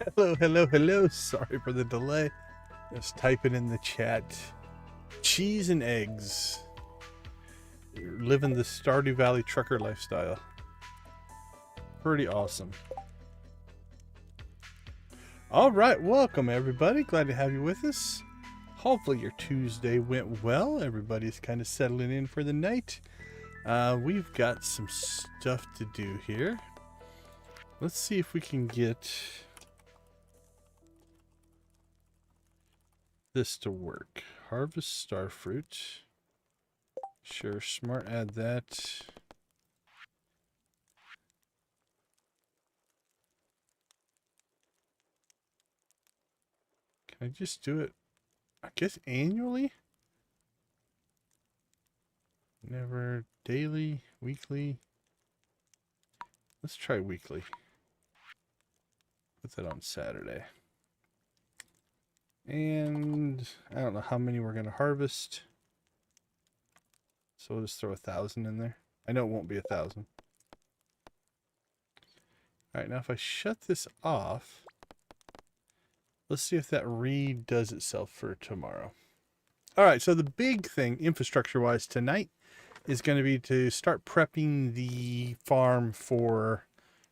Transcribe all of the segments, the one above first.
Hello, hello, hello. Sorry for the delay. Just typing in the chat. Cheese and eggs. You're living the Stardew Valley trucker lifestyle. Pretty awesome. All right, welcome everybody. Glad to have you with us. Hopefully your Tuesday went well. Everybody's kind of settling in for the night. We've got some stuff to do here. Let's see if we can get this to work. Harvest starfruit. Sure, smart add that. Can I just do it, I guess, annually? Never daily, weekly. Let's try weekly. Put that on Saturday. And I don't know how many we're going to harvest. So we'll just throw 1,000 in there. I know it won't be 1,000. Alright, now if I shut this off, let's see if that redoes itself for tomorrow. Alright, so the big thing, infrastructure-wise, tonight is going to be to start prepping the farm for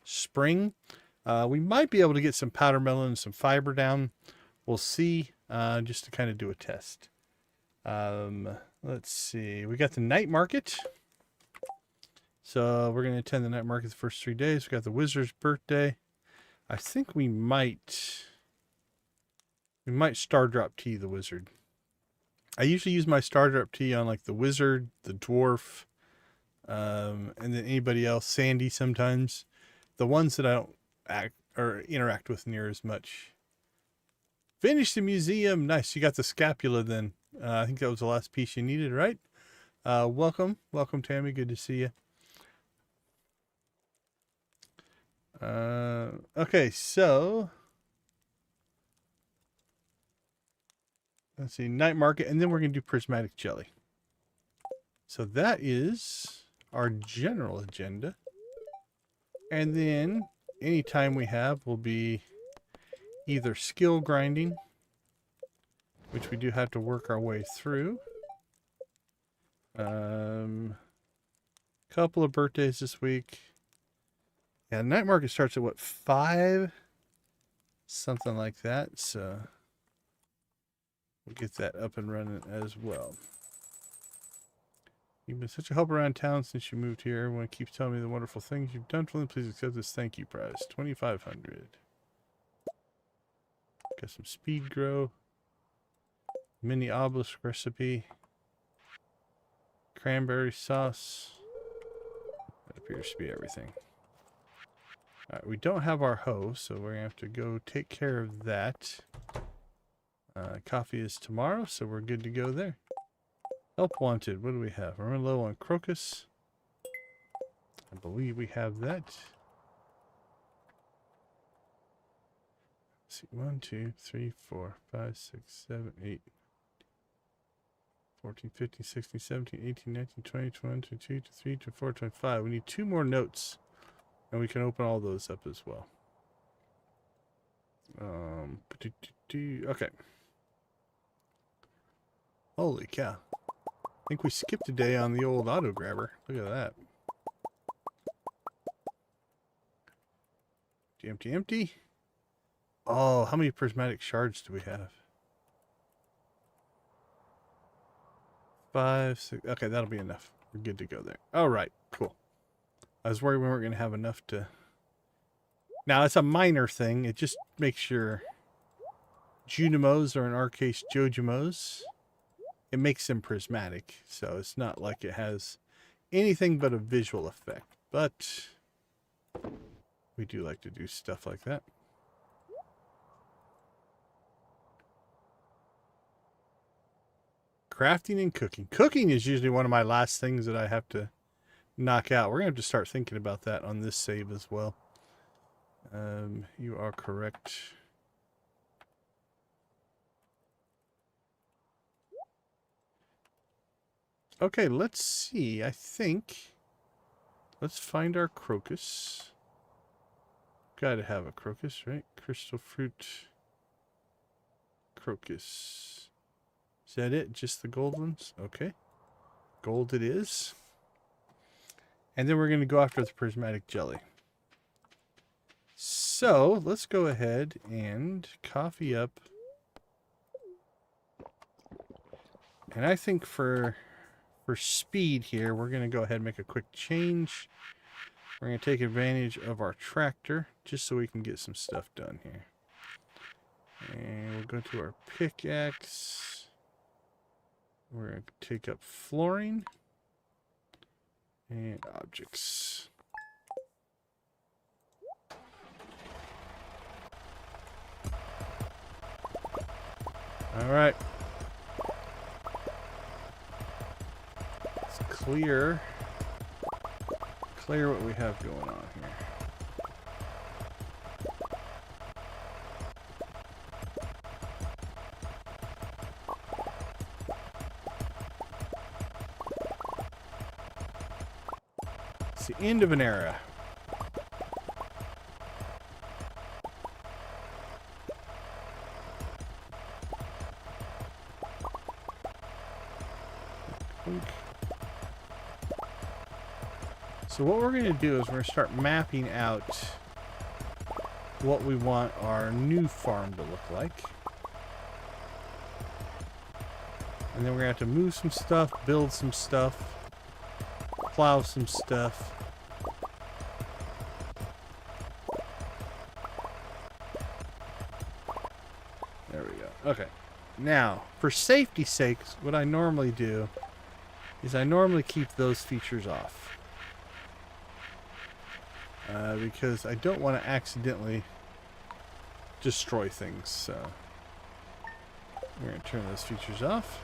spring. We might be able to get some powder melon and some fiber down. We'll see, just to kind of do a test. Let's see. We got the night market. So we're going to attend the night market the first 3 days. We got the wizard's birthday. I think we might star drop tea the wizard. I usually use my star drop tea on like the wizard, the dwarf, and then anybody else, Sandy sometimes. The ones that I don't interact with near as much. Finish the museum. Nice. You got the scapula then. I think that was the last piece you needed, right? Welcome. Welcome, Tammy. Good to see you. Okay, so let's see, night market, and then we're going to do prismatic jelly. So that is our general agenda. And then any time we have will be either skill grinding, which we do have to work our way through. Couple of birthdays this week. Yeah, night market starts at what, 5? Something like that. So we'll get that up and running as well. You've been such a help around town since you moved here. Everyone keeps telling me the wonderful things you've done for them. Please accept this thank you prize. 2,500. Got some speed grow. Mini obelisk recipe. Cranberry sauce. That appears to be everything. Alright, we don't have our hoe, so we're going to have to go take care of that. Coffee is tomorrow, so we're good to go there. Help wanted. What do we have? We're low on crocus. I believe we have that. Let's see. 1, 2, 3, 4, 5, 6, 7, 8. 14, 15, 16, 17, 18, 19, 20, 21, 22, 23, 24, 25. We need 2 more notes. And we can open all those up as well. Okay. Holy cow. I think we skipped a day on the old auto grabber. Look at that. Empty, empty. Oh, how many prismatic shards do we have? 5, 6. Okay, that'll be enough. We're good to go there. All right, cool. I was worried we weren't going to have enough to... Now, it's a minor thing. It just makes your Juinimos, or in our case, Jojimos, it makes them prismatic. So it's not like it has anything but a visual effect. But we do like to do stuff like that. Crafting and cooking. Cooking is usually one of my last things that I have to knock out. We're going to have to start thinking about that on this save as well. You are correct. Okay, let's see. I think let's find our crocus. got to have a crocus, right? Crystal fruit. Crocus. Is that it? Just the gold ones? Okay. Gold it is. And then we're going to go after the prismatic jelly. So, let's go ahead and coffee up. And I think for speed here, we're going to go ahead and make a quick change. We're going to take advantage of our tractor just so we can get some stuff done here. And we'll go to our pickaxe. We're going to take up flooring and objects. All right. Let's clear what we have going on here. It's the end of an era. So what we're going to do is we're going to start mapping out what we want our new farm to look like. And then we're going to have to move some stuff, build some stuff, plow some stuff. There we go. Okay. Now, for safety's sake, what I normally do is I normally keep those features off. Because I don't want to accidentally destroy things. So we're going to turn those features off.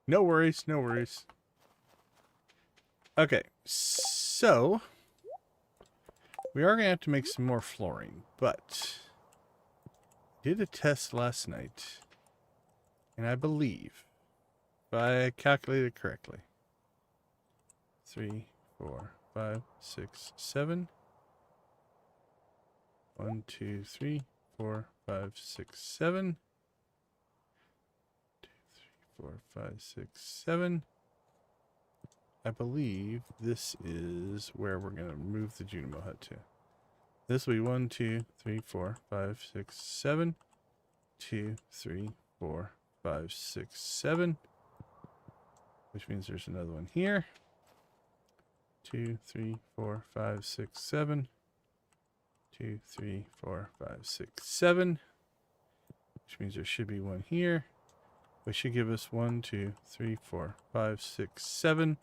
No worries, no worries. Okay, so we are going to have to make some more flooring, but did a test last night, and I believe, if I calculated correctly, 3, 4, 5, 6, 7. 1, 2, 3, 4, 5, 6, 7. 2, 3, 4, 5, 6, 7. I believe this is where we're going to move the Juinimo hut to. This will be 1, 2, 3, 4, 5, 6, 7. 2, 3, 4, 5, 6, 7. Which means there's another one here. 2, 3, 4, 5, 6, 7. 2, 3, 4, 5, 6, 7. Which means there should be one here. Which should give us 1, 2, 3, 4, 5, 6, 7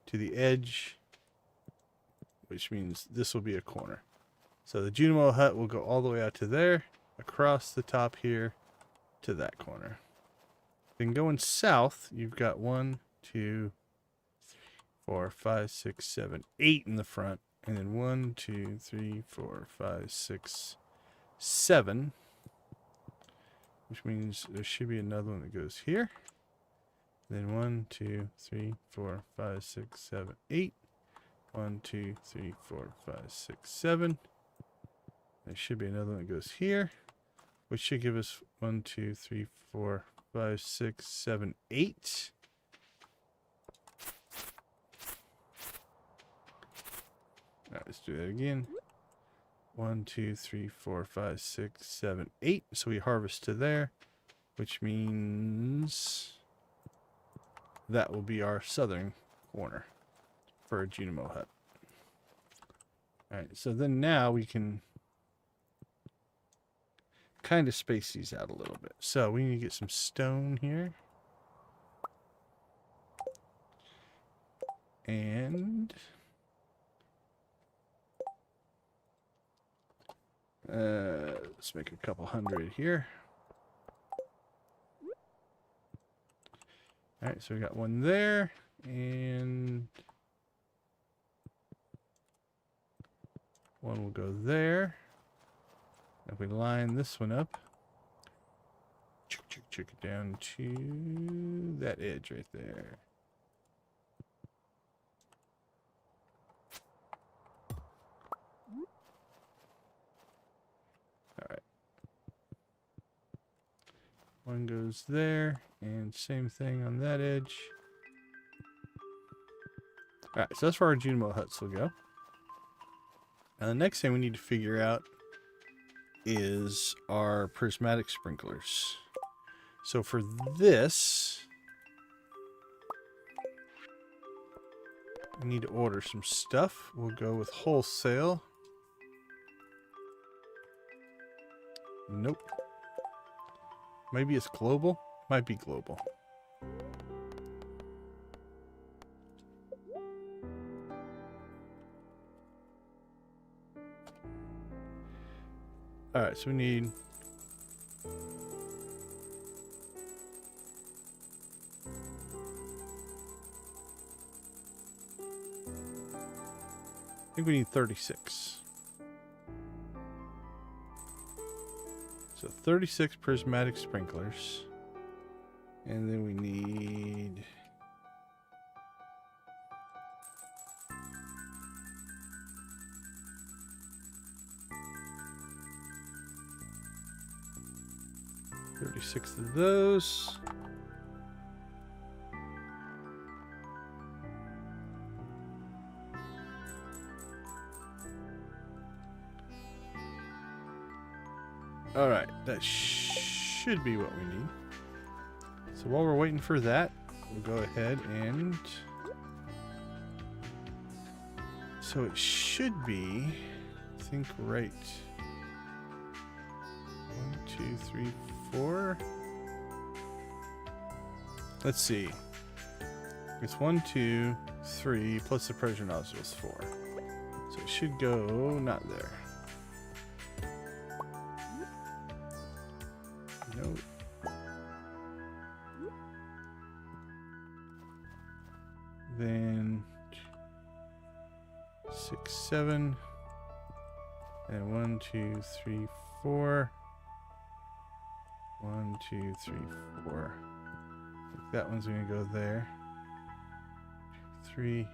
to the edge. Which means this will be a corner. So the Juinimo hut will go all the way out to there, across the top here to that corner. Then going south, you've got 1, 2, 3, 4, 5, 6, 7, 8 in the front. And then 1, 2, 3, 4, 5, 6, 7. Which means there should be another one that goes here. Then 1, 2, 3, 4, 5, 6, 7, 8. 1, 2, 3, 4, 5, 6, 7. There should be another one that goes here, which should give us 1, 2, 3, 4, 5, 6, 7, 8. All right, let's do that again. 1, 2, 3, 4, 5, 6, 7, 8. So we harvest to there, which means that will be our southern corner for a Juinimo hut. All right, so then now we can kind of space these out a little bit. So we need to get some stone here. And let's make a couple hundred here. All right, so we got one there, and one will go there. If we line this one up, took it down to that edge right there. Alright. One goes there, and same thing on that edge. Alright, so that's where our Juinimo Huts will go. Now the next thing we need to figure out is our prismatic sprinklers. So for this, we need to order some stuff. We'll go with wholesale. Nope. Maybe it's global? Might be global. Alright, so we need... I think we need 36. So 36 prismatic sprinklers. And then we need... $36 of those. All right, that should be what we need. So while we're waiting for that, we'll go ahead and... So it should be, I think, right. 1, 2, 3, 4. Let's see. It's 1, 2, 3 plus the pressure nozzle is 4. So it should go not there. Nope. Then 6, 7. And 1, 2, 3, 4. 1, 2, 3, 4. I think that one's going to go there. 2, 3. 2,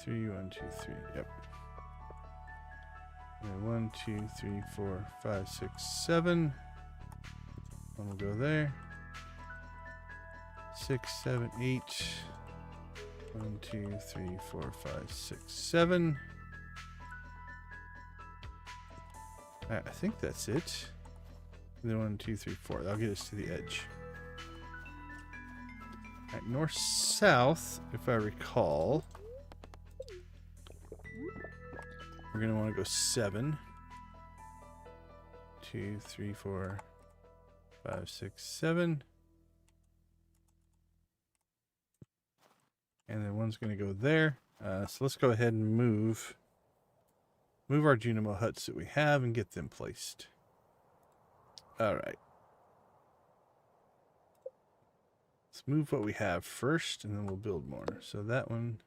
3. 1, 2, 3. Yep. And 1, 2, 3, 4, 5, 6, 7. One will go there. 6, 7, 8. 1, 2, 3, 4, 5, 6, 7. I think that's it. And then 1, 2, 3, 4. That'll get us to the edge. Alright, north, south, if I recall. We're going to want to go 7. 2, 3, 4, 5, 6, 7. And then one's going to go there. So let's go ahead and move our Juinimo Huts that we have and get them placed. Alright. Let's move what we have first, and then we'll build more. So that one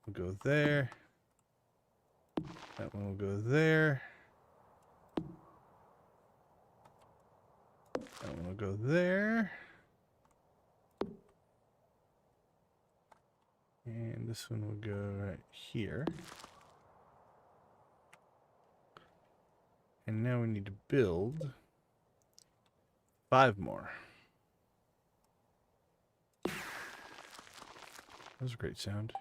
will go there. That one will go there. That one will go there. And this one will go right here. And now we need to build 5 more. That was a great sound.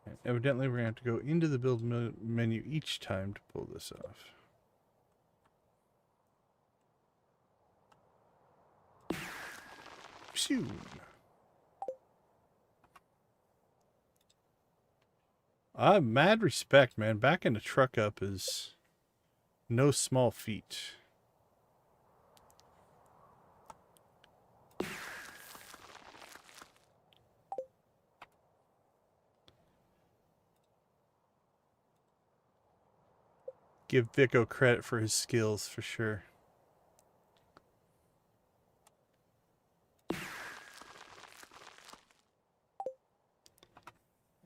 And evidently we're going to have to go into the build menu each time to pull this off. Phew. Mad respect, man. Backing a truck up is no small feat. Give Vico credit for his skills, for sure.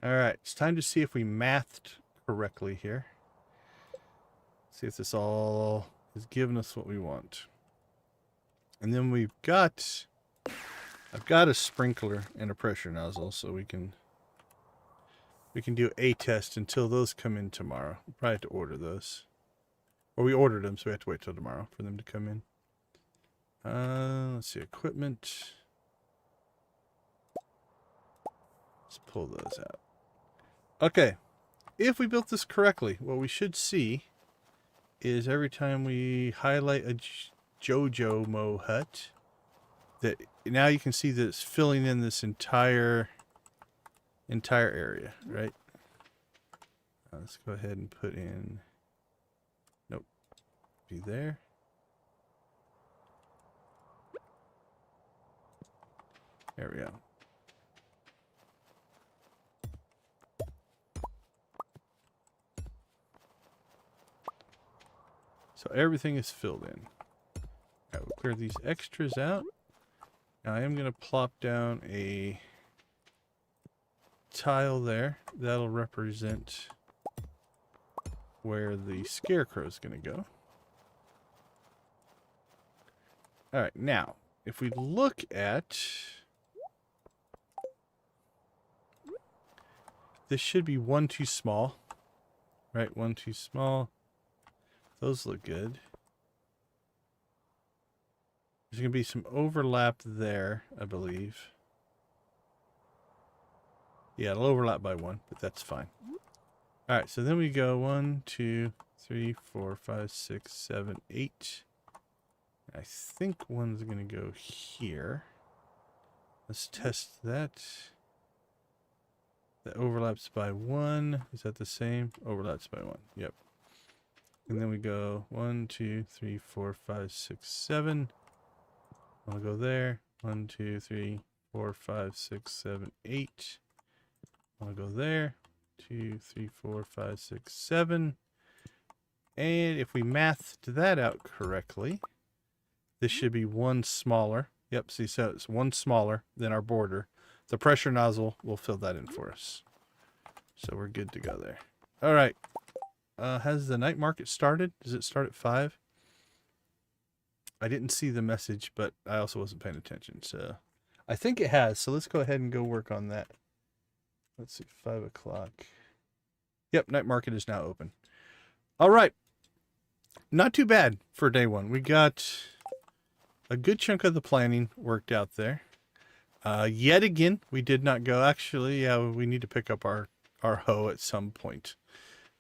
Alright, it's time to see if we mathed correctly here. See if this all It's giving us what we want. And then we've got... I've got a sprinkler and a pressure nozzle, so we can do a test until those come in tomorrow. We'll probably have to order those. Or we ordered them, so we have to wait till tomorrow for them to come in. Let's see, equipment. Let's pull those out. Okay. If we built this correctly, what we should see is every time we highlight a Jojafied hut, that now you can see that it's filling in this entire area, right? Let's go ahead and put in, nope, be there. There we go. So everything is filled in. All right, we'll clear these extras out. Now I am going to plop down a tile there. That'll represent where the scarecrow is going to go. All right, now if we look at... This should be one too small. Right, one too small. Those look good. There's going to be some overlap there, I believe. Yeah, it'll overlap by one, but that's fine. All right, so then we go 1, 2, 3, 4, 5, 6, 7, 8. I think one's going to go here. Let's test that. That overlaps by 1. Is that the same? Overlaps by 1. Yep. And then we go 1, 2, 3, 4, 5, 6, 7. I'll go there. 1, 2, 3, 4, 5, 6, 7, 8. I'll go there. 2, 3, 4, 5, 6, 7. And if we mathed that out correctly, this should be one smaller. Yep, see, so it's one smaller than our border. The pressure nozzle will fill that in for us. So we're good to go there. All right. Has the night market started? Does it start at 5? I didn't see the message, but I also wasn't paying attention. So I think it has. So let's go ahead and go work on that. Let's see, 5 o'clock. Yep, night market is now open. All right. Not too bad for day one. We got a good chunk of the planning worked out there. Yet again, we did not go. Actually, yeah, we need to pick up our hoe at some point.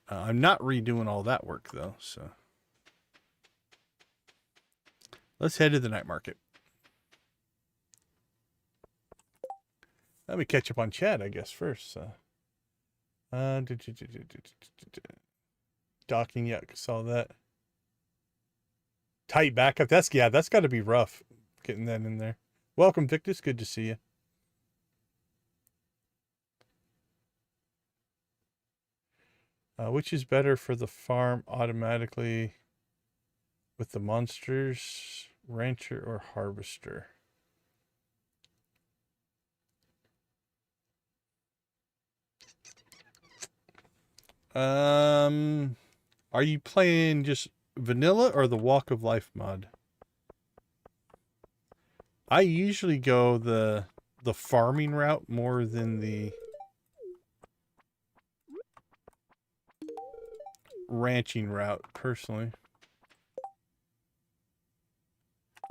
I'm not redoing all that work, though, so. Let's head to the night market. Let me catch up on chat, I guess, first. Docking, yeah, saw that. Tight backup. That's got to be rough, getting that in there. Welcome, Victus. Good to see you. Which is better for the farm automatically with the monsters, rancher or harvester? Are you playing just vanilla or the Walk of Life mod? I usually go the farming route more than the ranching route, personally.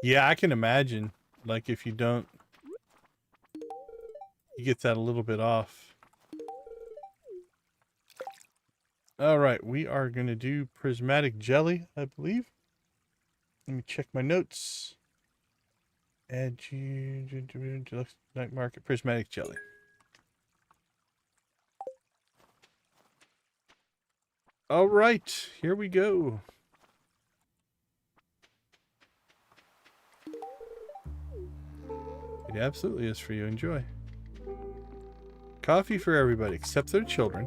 Yeah, I can imagine. Like, if you don't, you get that a little bit off. All right, we are going to do prismatic jelly, I believe. Let me check my notes. Add night market prismatic jelly. All right, here we go. It absolutely is for you. Enjoy. Coffee for everybody except their children.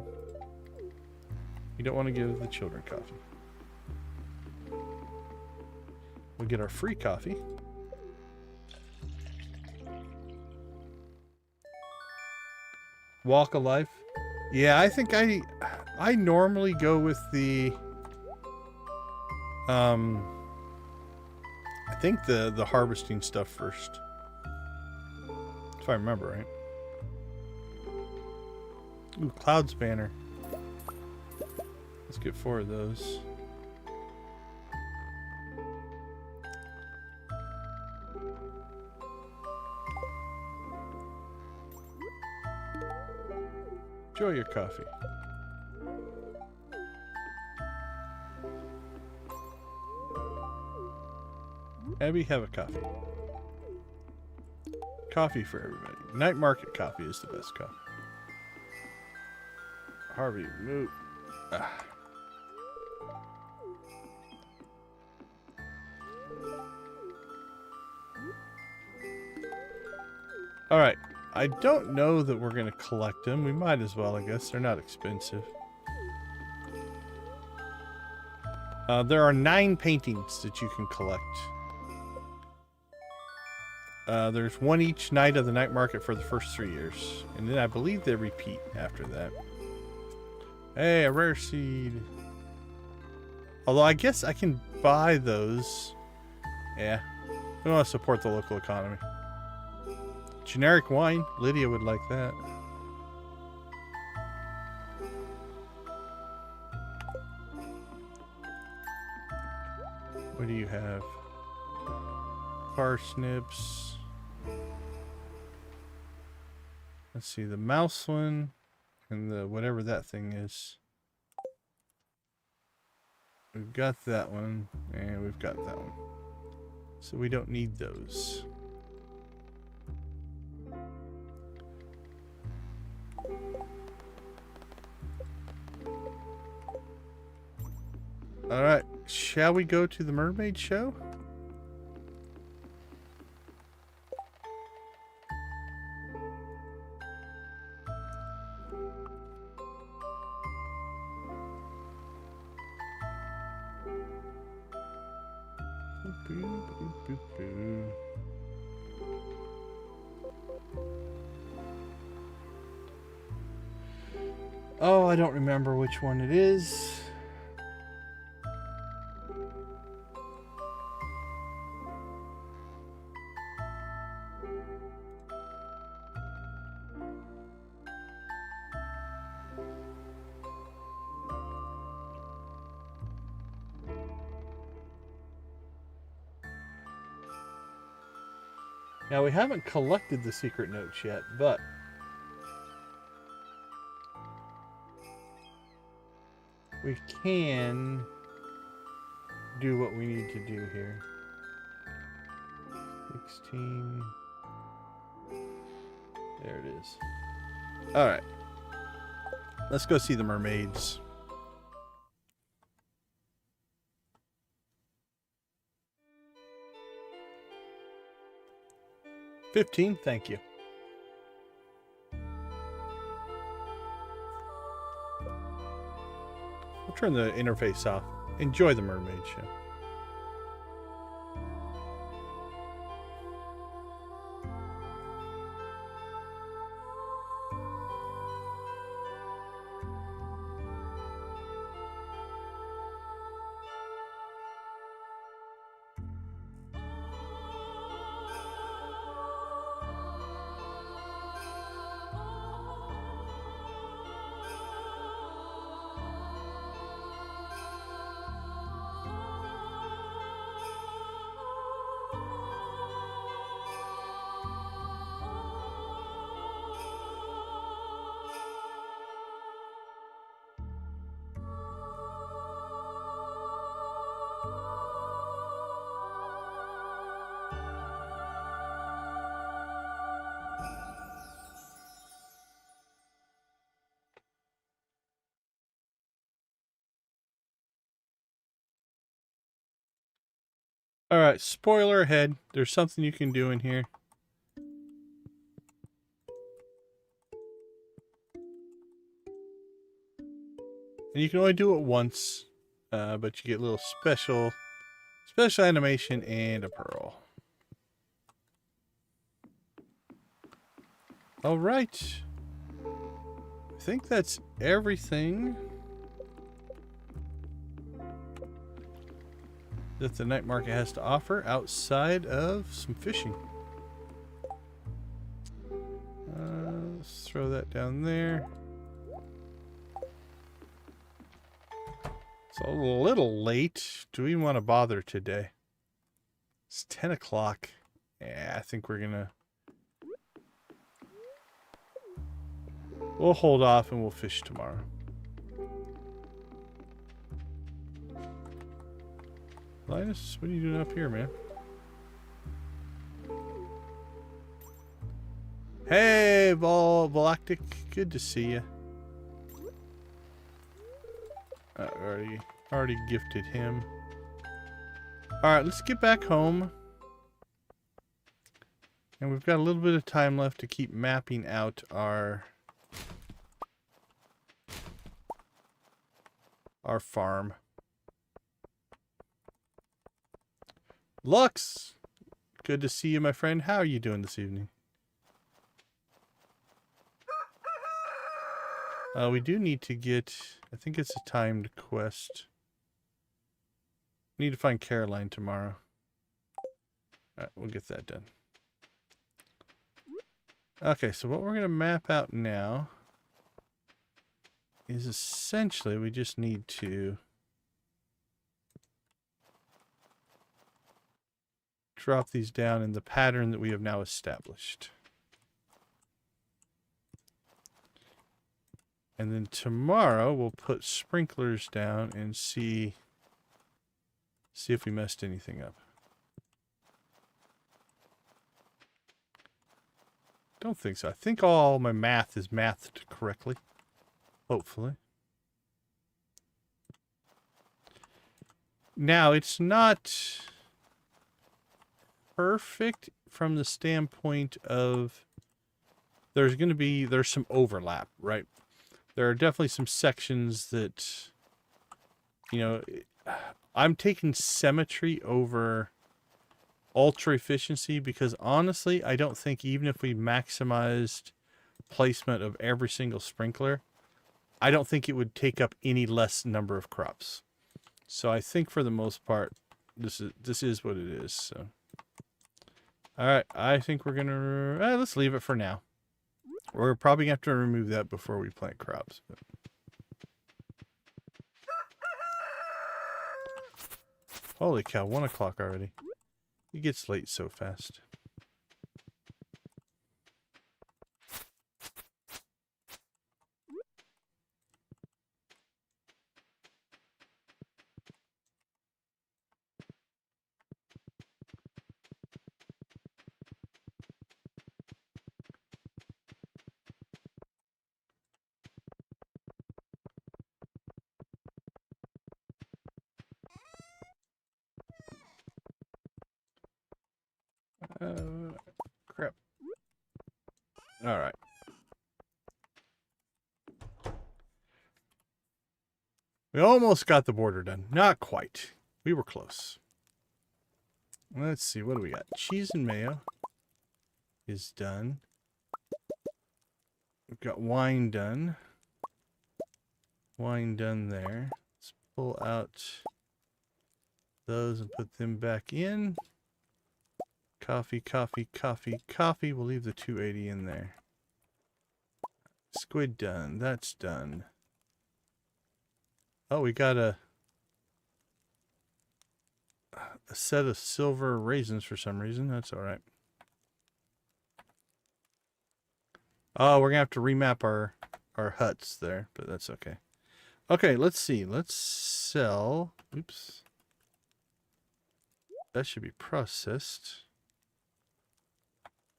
You don't want to give the children coffee. We'll get our free coffee. Walk of Life. Yeah, I think I normally go with the I think the harvesting stuff first. If I remember right. Ooh, Cloud's banner. Let's get 4 of those. Enjoy your coffee. Abby, have a coffee. Coffee for everybody. Night market coffee is the best coffee. Harvey, move. Ah. All right. I don't know that we're going to collect them. We might as well, I guess. They're not expensive. There are 9 paintings that you can collect. There's 1 each night of the night market for the first 3 years. And then I believe they repeat after that. Hey, a rare seed. Although I guess I can buy those. Yeah. We want to support the local economy. Generic wine. Lydia would like that. What do you have? Parsnips. Let's see, the mouse one and the whatever that thing is. We've got that one and we've got that one. So we don't need those. All right, shall we go to the mermaid show? Oh, I don't remember which one it is. Now, we haven't collected the secret notes yet, but we can do what we need to do here. 16. There it is. All right. Let's go see the mermaids. $15, thank you. I'll turn the interface off. Enjoy the mermaid show. All right, spoiler ahead. There's something you can do in here. And you can only do it once, but you get a little special animation and a pearl. All right. I think that's everything. that the night market has to offer outside of some fishing. Let's throw that down there. It's a little late. Do we want to bother today? It's 10 o'clock. Yeah, I think we're gonna... We'll hold off and we'll fish tomorrow. Linus, what are you doing up here, man? Hey, Volactic. Good to see you. Already gifted him. Alright, let's get back home. And we've got a little bit of time left to keep mapping out our farm. Lux! Good to see you, my friend. How are you doing this evening? We do need to get... I think it's a timed quest. Need to find Caroline tomorrow. Alright, we'll get that done. Okay, so what we're going to map out now is essentially we just need to drop these down in the pattern that we have now established. And then tomorrow we'll put sprinklers down and see if we messed anything up. Don't think so. I think all my math is mathed correctly. Hopefully. Now, it's not perfect from the standpoint of there's some overlap, right? There are definitely some sections that, you know, I'm taking symmetry over ultra efficiency because honestly, I don't think even if we maximized placement of every single sprinkler, I don't think it would take up any less number of crops. So I think for the most part, this is what it is. So, all right, I think we're gonna let's leave it for now. We're probably gonna have to remove that before we plant crops. But. Holy cow! 1 o'clock already. It gets late so fast. Crap. All right. We almost got the border done. Not quite. We were close. Let's see. What do we got? Cheese and mayo is done. We've got wine done. Wine done there. Let's pull out those and put them back in. Coffee, coffee, coffee, coffee. We'll leave the 280 in there. Squid done. That's done. Oh, we got a set of silver raisins for some reason. That's all right. Oh, we're going to have to remap our huts there, but that's okay. Okay, let's see. Let's sell. Oops. That should be processed.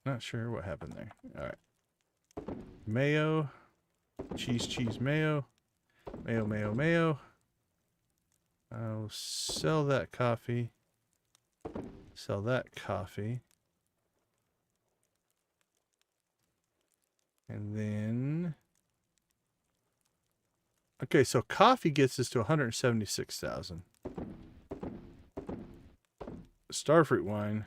Not sure what happened there. All right. Mayo. Cheese, cheese, mayo. Mayo, mayo, mayo. I'll sell that coffee. Sell that coffee. And then... Okay, so coffee gets us to 176,000. Starfruit wine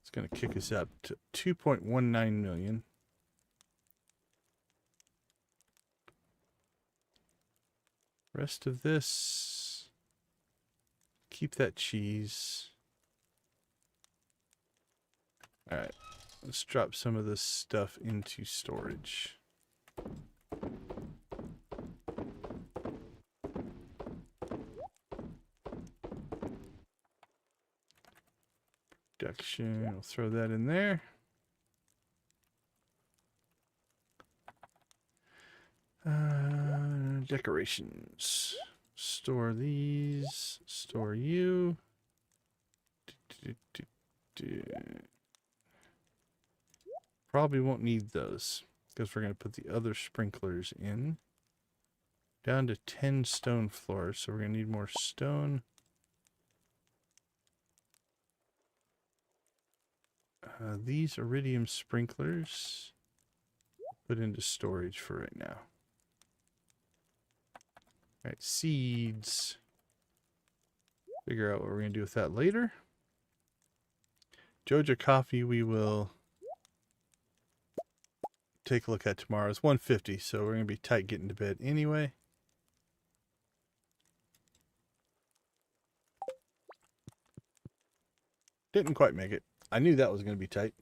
is going to kick us up to 2.19 million. Rest of this keep that cheese. All right, let's drop some of this stuff into storage. Production, I'll throw that in there. Decorations. Store these. Store you. Probably won't need those because we're going to put the other sprinklers in. Down to 10 stone floors, so we're going to need more stone. These iridium sprinklers put into storage for right now. All right, seeds. Figure out what we're going to do with that later. Joja coffee we will take a look at tomorrow. It's 150, so we're going to be tight getting to bed anyway. Didn't quite make it. I knew that was going to be tight.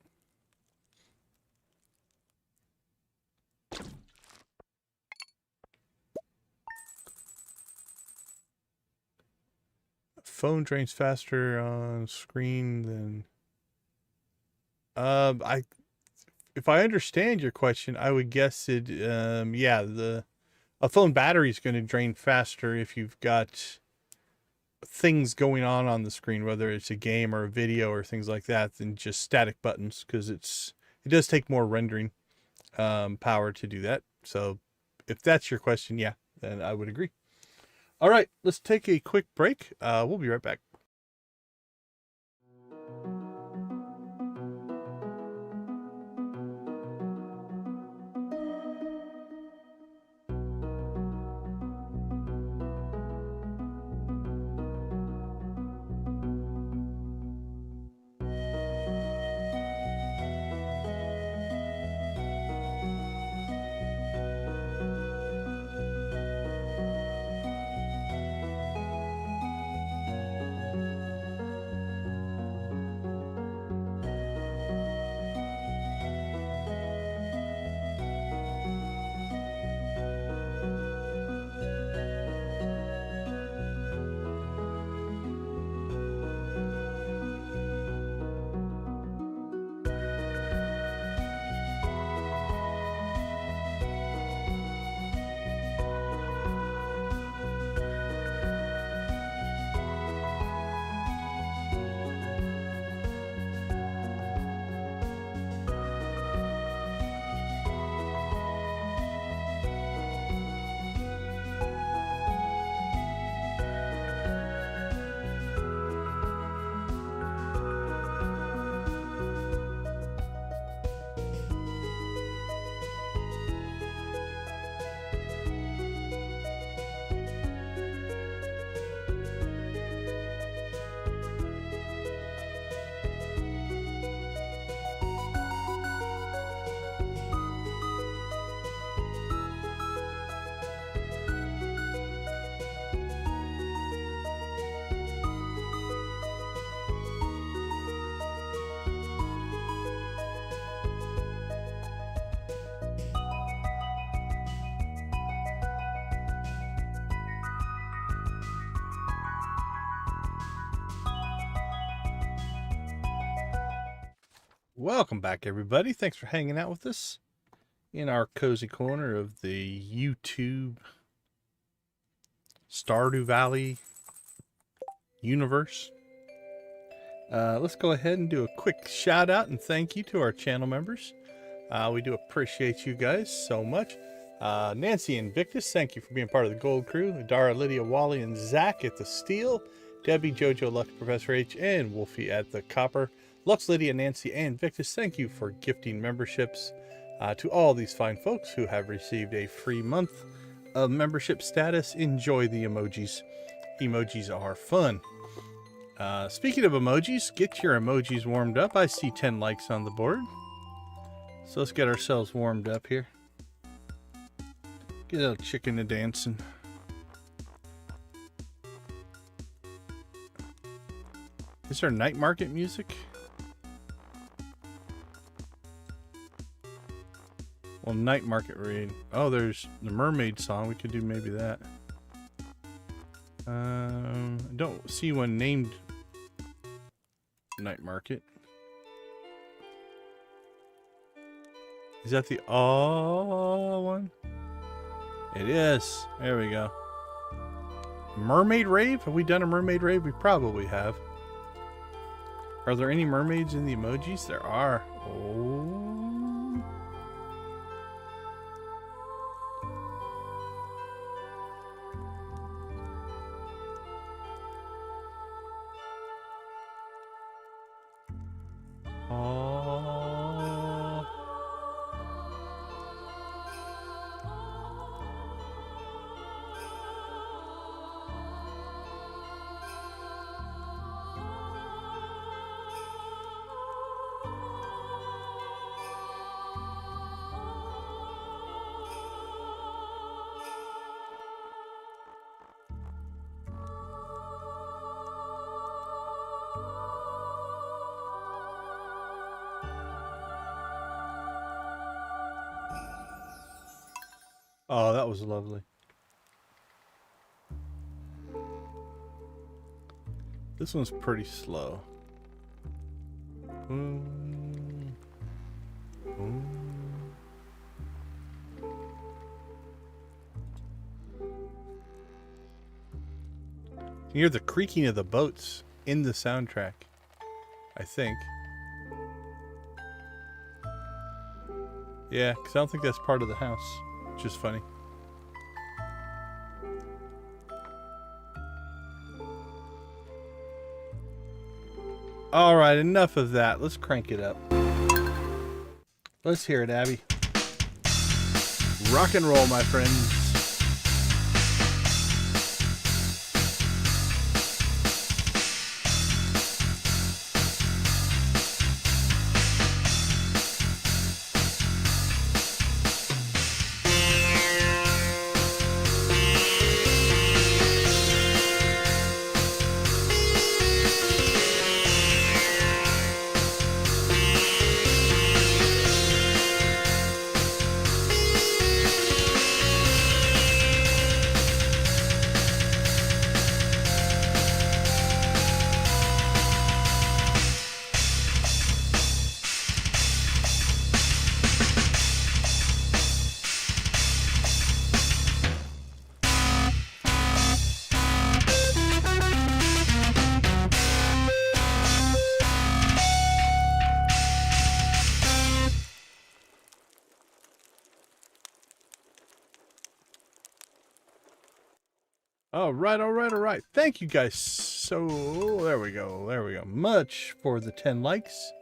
Phone drains faster on screen than... if I understand your question, I would guess it, yeah, a phone battery is going to drain faster if you've got things going on the screen, whether it's a game or a video or things like that, than just static buttons, because it does take more rendering power to do that. So if that's your question, yeah, then I would agree. All right, let's take a quick break. We'll be right back. Welcome back, everybody. Thanks for hanging out with us in our cozy corner of the YouTube Stardew Valley universe. Let's go ahead and do a quick shout out and thank you to our channel members. We do appreciate you guys so much. Nancy and Victus, thank you for being part of the Gold Crew. Dara, Lydia, Wally, and Zach at the Steel. Debbie, Jojo, Lucky, Professor H, and Wolfie at the Copper. Lux, Lydia, Nancy, and Victus, thank you for gifting memberships to all these fine folks who have received a free month of membership status. Enjoy the emojis. Emojis are fun. Speaking of emojis, get your emojis warmed up. I see 10 likes on the board. So let's get ourselves warmed up here. Get a little chicken a dancing. Is there night market music? Well, night market read. Oh, there's the mermaid song. We could do maybe that. I don't see one named night market. Is that the all one? It is. There we go. Mermaid rave? Have we done a mermaid rave? We probably have. Are there any mermaids in the emojis? There are. Oh. Oh, that was lovely. This one's pretty slow. You hear the creaking of the boats in the soundtrack, I think. Yeah, because I don't think that's part of the house. Which is funny. Alright, enough of that. Let's crank it up. Let's hear it, Abby. Rock and roll, my friends. All right. Thank you guys. So there we go. Much for the 10 likes.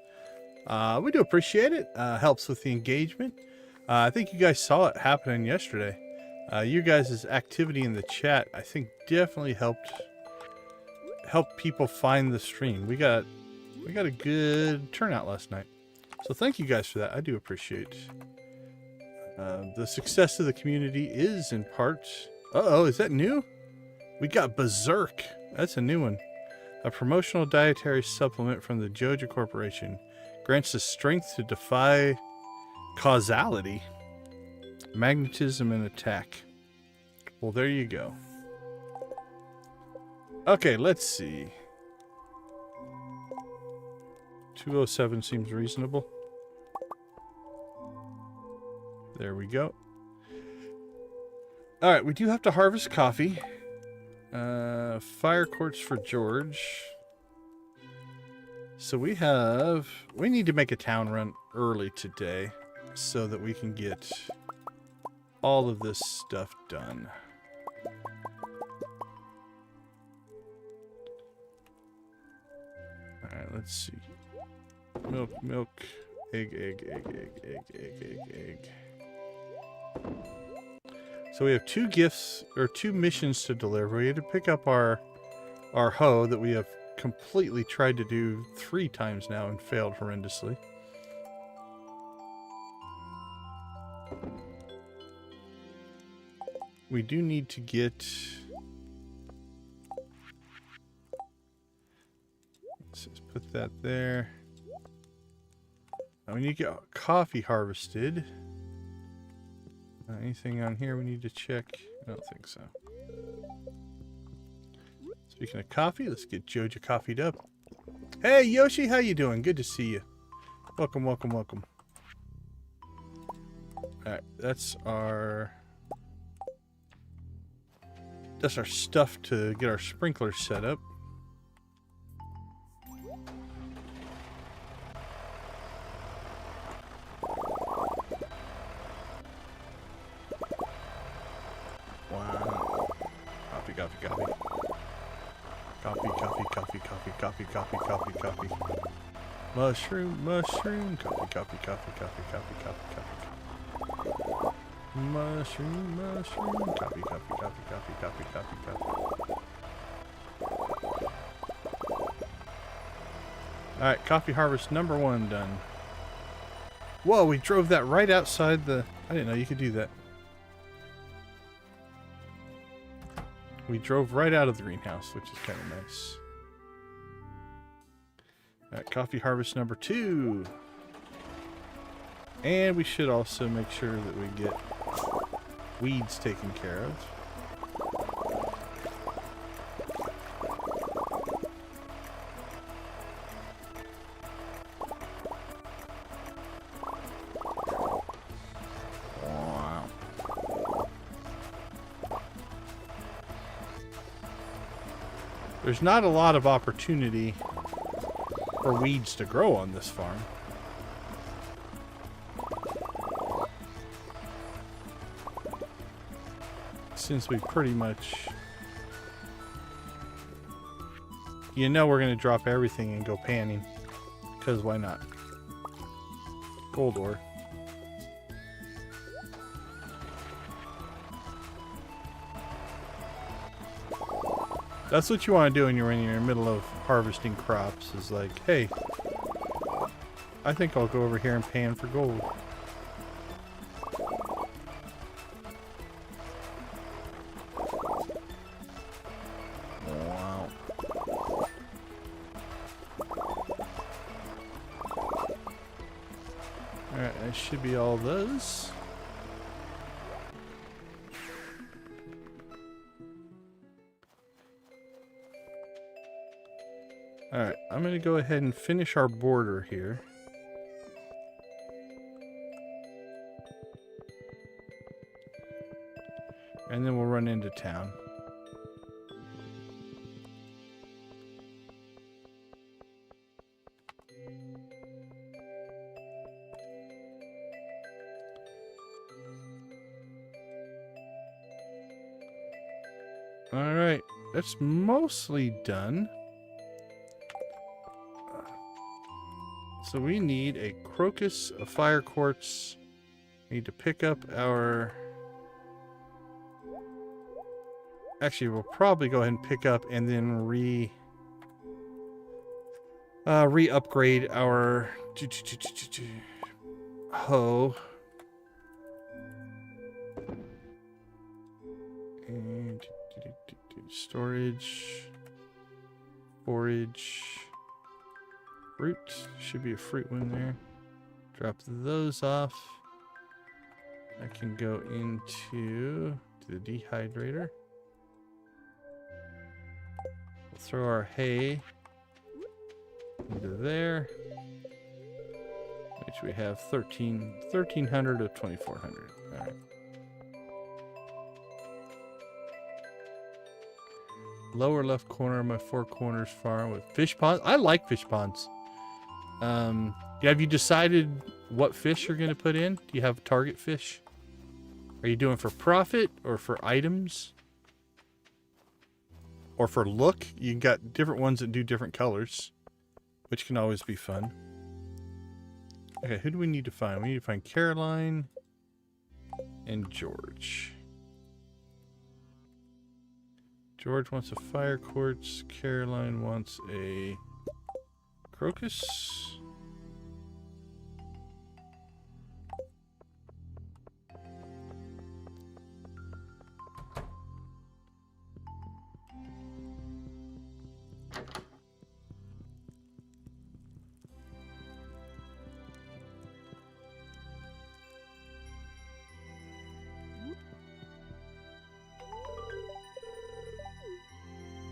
We do appreciate it. Helps with the engagement. I think you guys saw it happening yesterday. You guys' activity in the chat, I think, definitely helped people find the stream. We got a good turnout last night. So thank you guys for that. I do appreciate the success of the community is in part. Uh-oh, is that new? We got Berserk. That's a new one. A promotional dietary supplement from the Joja Corporation. Grants the strength to defy causality, magnetism, and attack. Well, there you go. Okay, let's see. 207 seems reasonable. There we go. Alright, we do have to harvest coffee. Fire quartz for George. So we need to make a town run early today so that we can get all of this stuff done. Alright, let's see. Milk, egg. So we have 2 gifts, or 2 missions to deliver. We had to pick up our hoe that we have completely tried to do 3 times now and failed horrendously. We do need to get... Let's let's put that there. Now we need to get coffee harvested. Anything on here we need to check? I don't think so. Speaking of coffee, let's get Joja coffeeed up. Hey Yoshi, how you doing? Good to see you. Welcome, welcome, welcome. Alright, that's our stuff to get our sprinklers set up. Wow. Coffee, coffee, coffee. Coffee, coffee, coffee, coffee, coffee, coffee, coffee, coffee. Mushroom, mushroom. Coffee, coffee, coffee, coffee, coffee, coffee, coffee. Mushroom, mushroom. Coffee, coffee, coffee, coffee, coffee, coffee, coffee. Alright, coffee harvest number 1 done. Whoa, we drove that right outside the... I didn't know you could do that. We drove right out of the greenhouse, which is kind of nice. Alright, coffee harvest number 2. And we should also make sure that we get weeds taken care of. There's not a lot of opportunity for weeds to grow on this farm. Since we pretty much... You know we're going to drop everything and go panning. Because why not? Gold ore. That's what you want to do when you're in the middle of harvesting crops, is like, hey, I think I'll go over here and pan for gold. Wow. Alright, that should be all those. Alright, I'm going to go ahead and finish our border here. And then we'll run into town. Alright, that's mostly done. So we need a crocus, a fire quartz. We need to pick up our... Actually, we'll probably go ahead and pick up and then re-upgrade our hoe. And storage, forage. Fruit. Should be a fruit one there. Drop those off. I can go into the dehydrator. We'll throw our hay into there. Which we have 1300 of 2400. Alright. Lower left corner of my 4 corners farm with fish ponds. I like fish ponds. Have you decided what fish you're going to put in? Do you have target fish? Are you doing for profit or for items? Or for look? You got different ones that do different colors, which can always be fun. Okay, who do we need to find? We need to find Caroline and George. George wants a fire quartz. Caroline wants a crocus.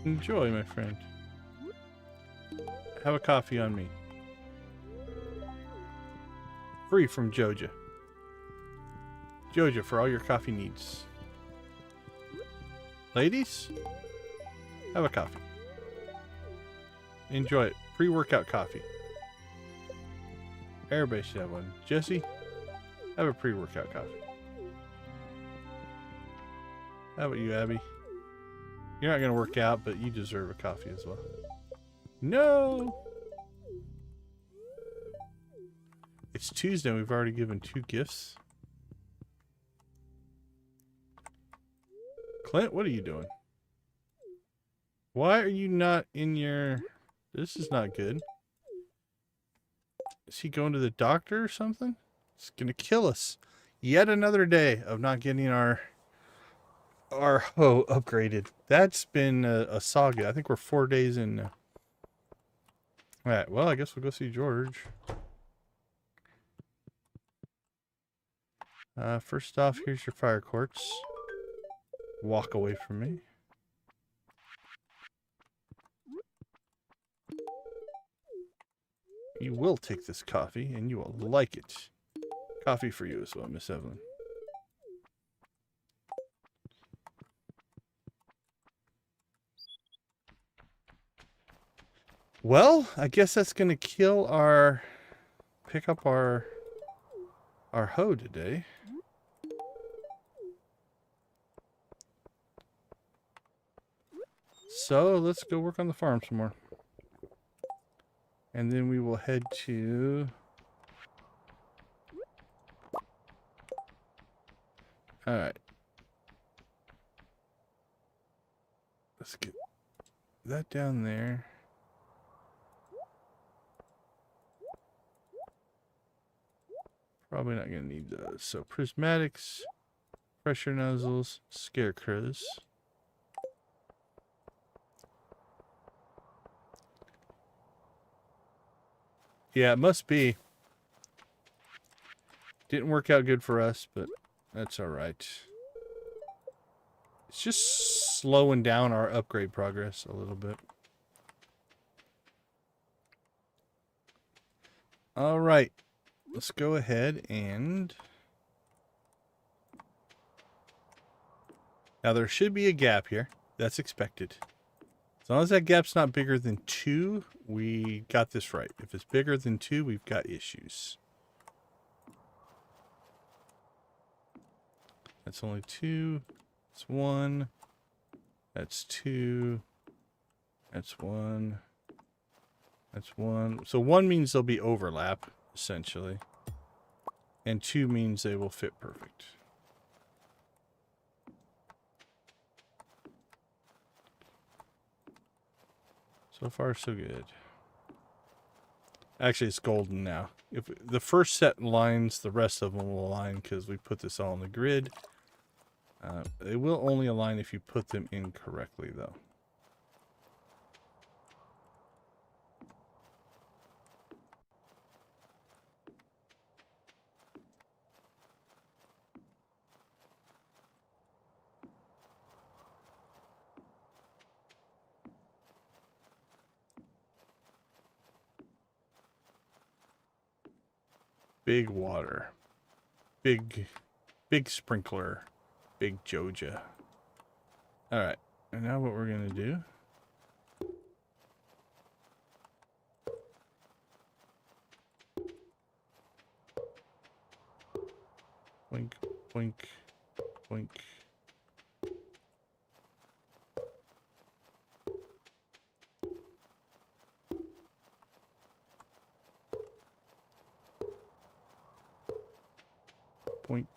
Enjoy, my friend. Have a coffee on me. Free from Joja. Joja for all your coffee needs. Ladies, have a coffee. Enjoy it. Pre-workout coffee. Everybody should have one. Jesse, have a pre-workout coffee. How about you, Abby? You're not going to work out, but you deserve a coffee as well. No! It's Tuesday and we've already given 2 gifts. Clint, what are you doing? Why are you not in your... This is not good. Is he going to the doctor or something? It's going to kill us. Yet another day of not getting our hoe upgraded. That's been a saga. I think we're 4 days in now. Alright, well, I guess we'll go see George. First off, here's your fire quartz. Walk away from me. You will take this coffee, and you will like it. Coffee for you as well, Miss Evelyn. Well, I guess that's going to kill our... Pick up our hoe today. So, let's go work on the farm some more. And then we will head to... Alright. Let's get that down there. Probably not going to need those. So, prismatics, pressure nozzles, scarecrows. Yeah, it must be. Didn't work out good for us, but that's alright. It's just slowing down our upgrade progress a little bit. Alright. Let's go ahead and... Now there should be a gap here. That's expected. As long as that gap's not bigger than 2, we got this right. If it's bigger than 2, we've got issues. That's only 2. That's 1. That's 2. That's 1. That's 1. So 1 means there'll be overlap, essentially. And 2 means they will fit perfect. So far, so good. Actually, it's golden now. If the first set lines, the rest of them will align because we put this all on the grid. They will only align if you put them in correctly, though. Big water. Big sprinkler. Big Joja. Alright. And now what we're going to do... Boink, boink, boink. Boink.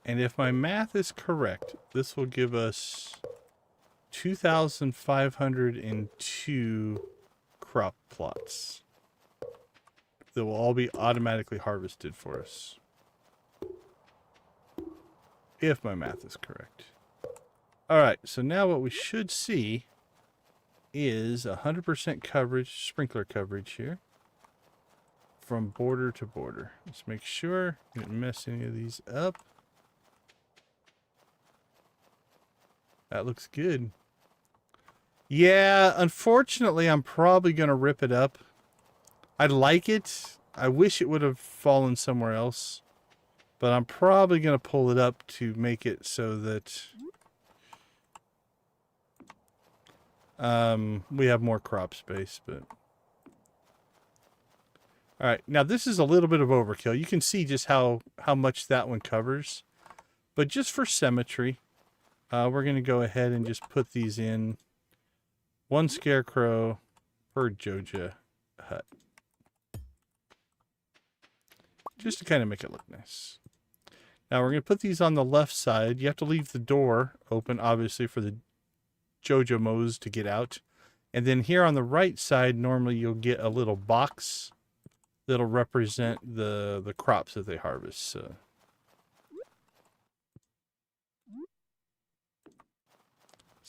And if my math is correct, this will give us 2,502 crop plots that will all be automatically harvested for us. If my math is correct. Alright, so now what we should see is 100% coverage, sprinkler coverage here. from border to border. Let's make sure we didn't mess any of these up. That looks good. Yeah, unfortunately, I'm probably going to rip it up. I like it. I wish it would have fallen somewhere else. But I'm probably going to pull it up to make it so that we have more crop space. But all right, now this is a little bit of overkill. You can see just how much that one covers. But just for symmetry, we're going to go ahead and just put these in. One scarecrow per Joja hut. Just to kind of make it look nice. Now we're going to put these on the left side. You have to leave the door open, obviously, for the Jojamos to get out. And then here on the right side, normally you'll get a little box that'll represent the crops that they harvest. So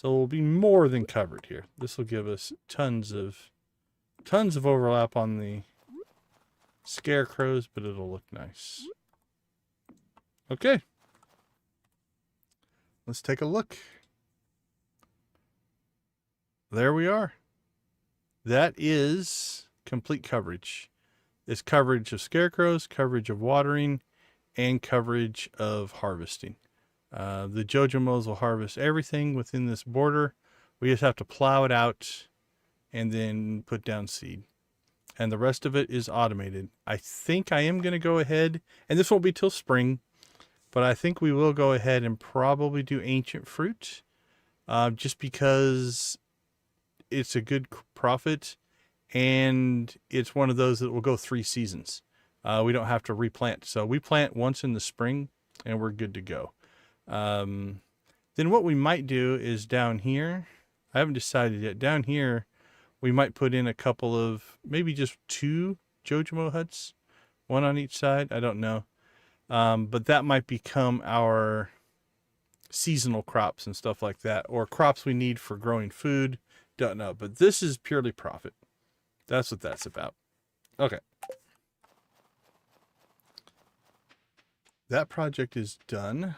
we'll be more than covered here. This will give us tons of overlap on the scarecrows, but it'll look nice. Okay. Let's take a look. There we are. That is complete coverage. It's coverage of scarecrows, coverage of watering, and coverage of harvesting. The Jojamos will harvest everything within this border. We just have to plow it out and then put down seed. And the rest of it is automated. I think I am going to go ahead, and this won't be till spring, but I think we will go ahead and probably do ancient fruit, just because it's a good profit, and it's one of those that will go 3 seasons. We don't have to replant. So we plant once in the spring, and we're good to go. Then what we might do is down here, I haven't decided yet, down here, we might put in a couple of, maybe just 2 Juinimo huts, one on each side. I don't know. But that might become our seasonal crops and stuff like that, or crops we need for growing food. Don't know. But this is purely profit. That's what that's about. Okay. That project is done.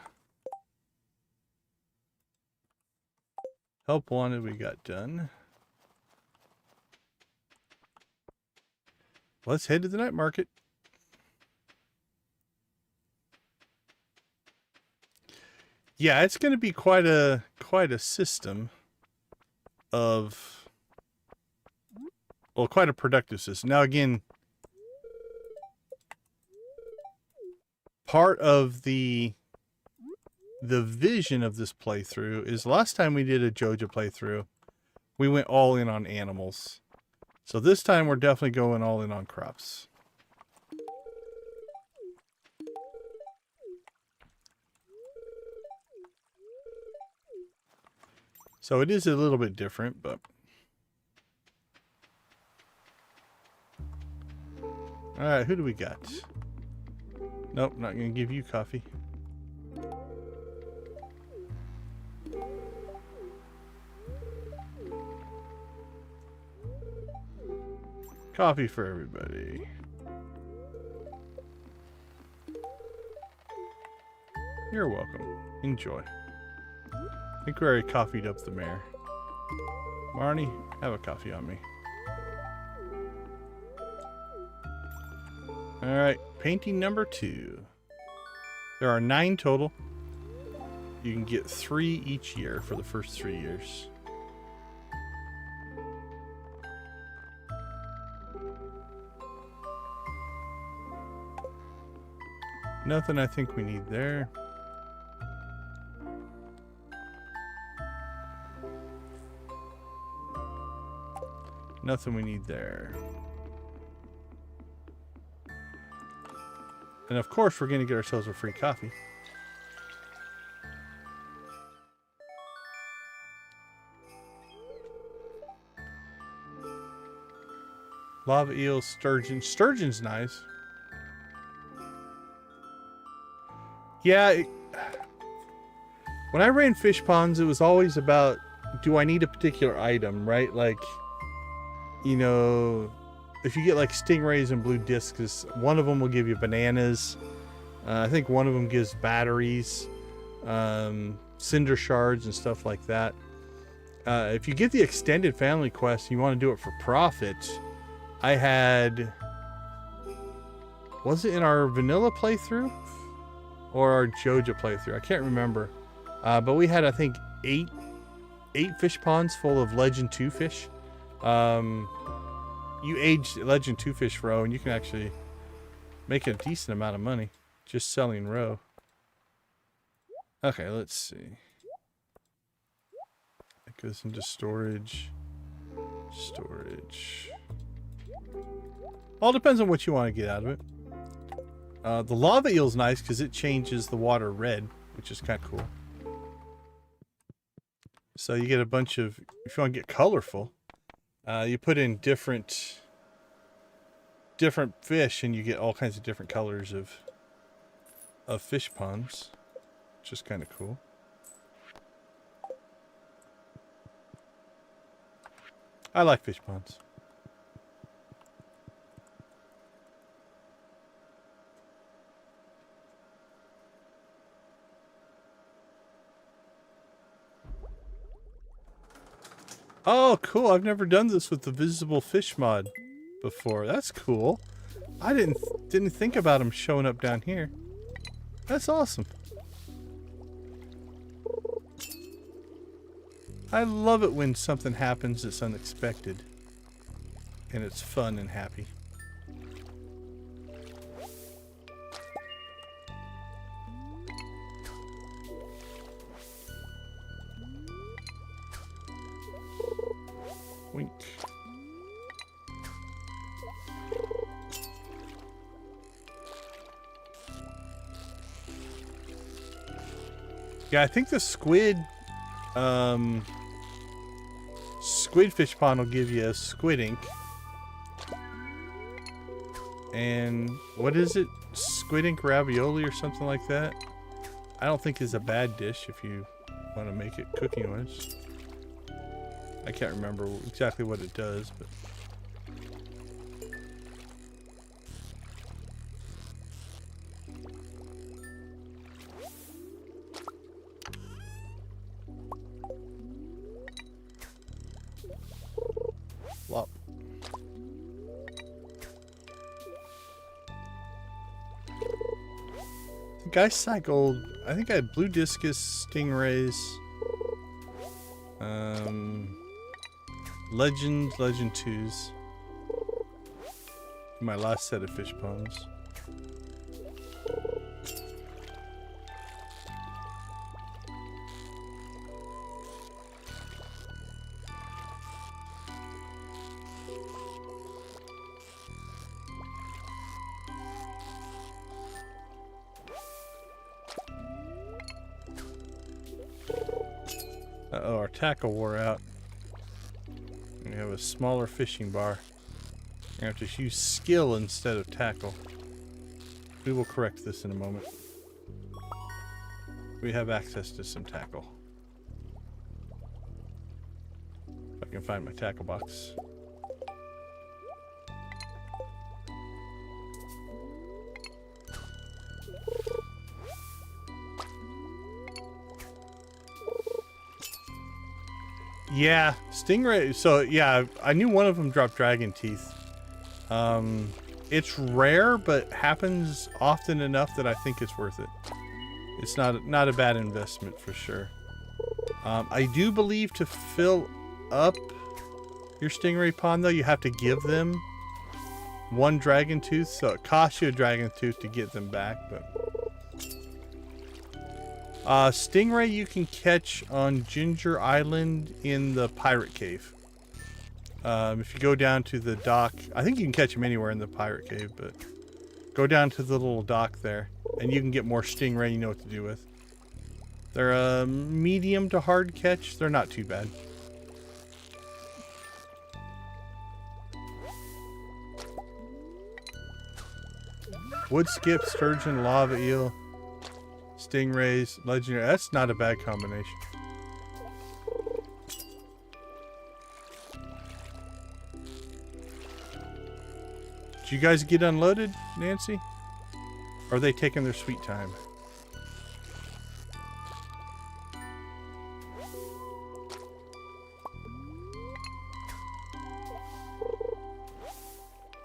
Help wanted we got done. Let's head to the night market. Yeah, it's going to be quite a system of, well, quite a productive system. Now again, part of the vision of this playthrough is last time we did a Joja playthrough, we went all in on animals. So this time we're definitely going all in on crops. So it is a little bit different, but all right, who do we got? Nope, not going to give you coffee. Coffee for everybody. You're welcome. Enjoy. I think we already coffeed up the mayor. Marnie, have a coffee on me. Alright, painting number 2. There are 9 total. You can get 3 each year for the first 3 years. Nothing I think we need there. Nothing we need there. And of course, we're going to get ourselves a free coffee. Lava eels, sturgeon. Sturgeon's nice. Yeah, when I ran fish ponds, it was always about, do I need a particular item, right? Like, you know, if you get like stingrays and blue discs, one of them will give you bananas. I think one of them gives batteries, cinder shards and stuff like that. If you get the extended family quest and you want to do it for profit, I had, was it in our vanilla playthrough or our Joja playthrough? I can't remember. But we had, I think, eight fish ponds full of Legend 2 fish. You age Legend 2 fish roe and you can actually make a decent amount of money just selling roe. Okay, let's see. It goes into storage. Storage. All depends on what you want to get out of it. The lava eel's nice because it changes the water red, which is kind of cool. So you get a bunch of, if you want to get colorful, you put in different fish and you get all kinds of different colors of fish ponds, which is kind of cool. I like fish ponds. Oh, cool. I've never done this with the visible fish mod before. That's cool. I didn't think about them showing up down here. That's awesome. I love it when something happens that's unexpected and it's fun and happy. Wink. Yeah, I think the squid fish pond will give you a squid ink. And what is it? Squid ink ravioli or something like that? I don't think is a bad dish if you want to make it cooking wise. I can't remember exactly what it does, but flop. I think I cycled, I think I had blue discus, stingrays, Legend 2s. My last set of fish ponds. Uh-oh, our tackle wore out. We have a smaller fishing bar. I have to use skill instead of tackle. We will correct this in a moment. We have access to some tackle. If I can find my tackle box. Yeah, stingray. So yeah, I knew one of them dropped dragon teeth. It's rare, but happens often enough that I think it's worth it. It's not a bad investment for sure. I do believe to fill up your stingray pond though, you have to give them one dragon tooth, so it costs you a dragon tooth to get them back. But stingray you can catch on Ginger Island in the pirate cave. If you go down to the dock, I think you can catch them anywhere in the pirate cave, but go down to the little dock there and you can get more stingray. You know what to do with. They're a medium to hard catch. They're not too bad. Wood skip, sturgeon, lava eel, stingrays, legendary. That's not a bad combination. Did you guys get unloaded, Nancy? Or are they taking their sweet time?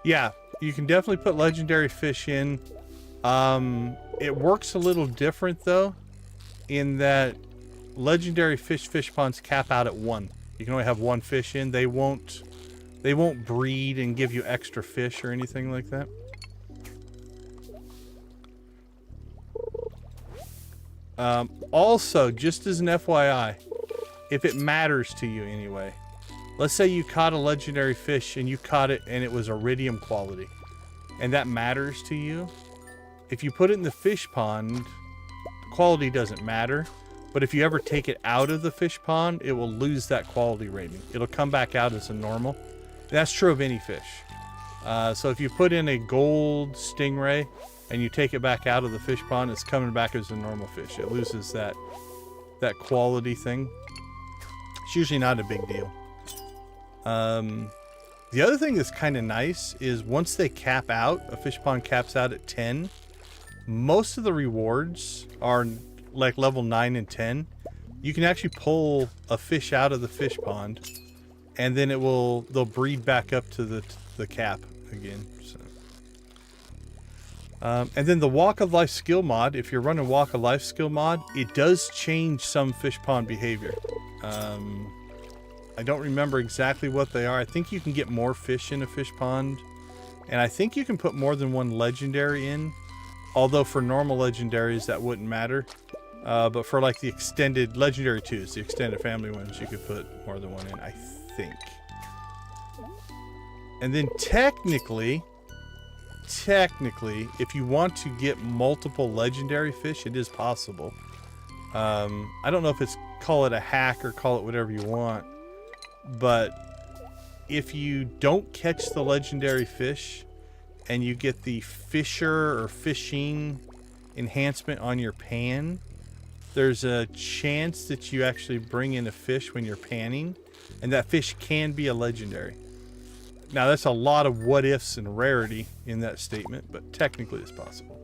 Yeah, you can definitely put legendary fish in. It works a little different though, in that legendary fish ponds cap out at 1. You can only have 1 fish in. They won't breed and give you extra fish or anything like that. Also, just as an FYI, if it matters to you anyway, let's say you caught a legendary fish and you caught it and it was iridium quality, and that matters to you. If you put it in the fish pond, quality doesn't matter. But if you ever take it out of the fish pond, it will lose that quality rating. It'll come back out as a normal. That's true of any fish. So if you put in a gold stingray and you take it back out of the fish pond, it's coming back as a normal fish. It loses that quality thing. It's usually not a big deal. The other thing that's kind of nice is once they cap out, a fish pond caps out at 10, most of the rewards are like level 9 and 10. You can actually pull a fish out of the fish pond and then they'll breed back up to the cap again. So. And then the Walk of Life skill mod, if you're running Walk of Life skill mod, it does change some fish pond behavior. I don't remember exactly what they are. I think you can get more fish in a fish pond, and I think you can put more than 1 legendary in, although for normal legendaries that wouldn't matter. But for like the extended legendary 2s, the extended family ones, you could put more than 1 in, I think. And then technically, if you want to get multiple legendary fish, it is possible. I don't know if it's, call it a hack or call it whatever you want, but if you don't catch the legendary fish and you get the fisher or fishing enhancement on your pan, there's a chance that you actually bring in a fish when you're panning, and that fish can be a legendary. Now that's a lot of what ifs and rarity in that statement, but technically it's possible.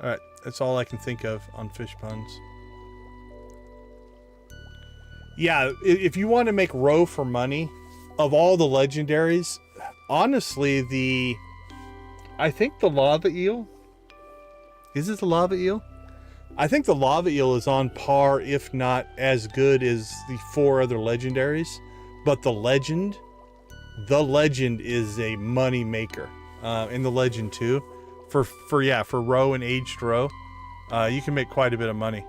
Alright, that's all I can think of on fish ponds. Yeah, if you want to make row for money, of all the legendaries, honestly, I think the lava eel, is it the lava eel? I think the lava eel is on par, if not as good as the 4 other legendaries, but the legend is a money maker in the legend too. For row and aged row, you can make quite a bit of money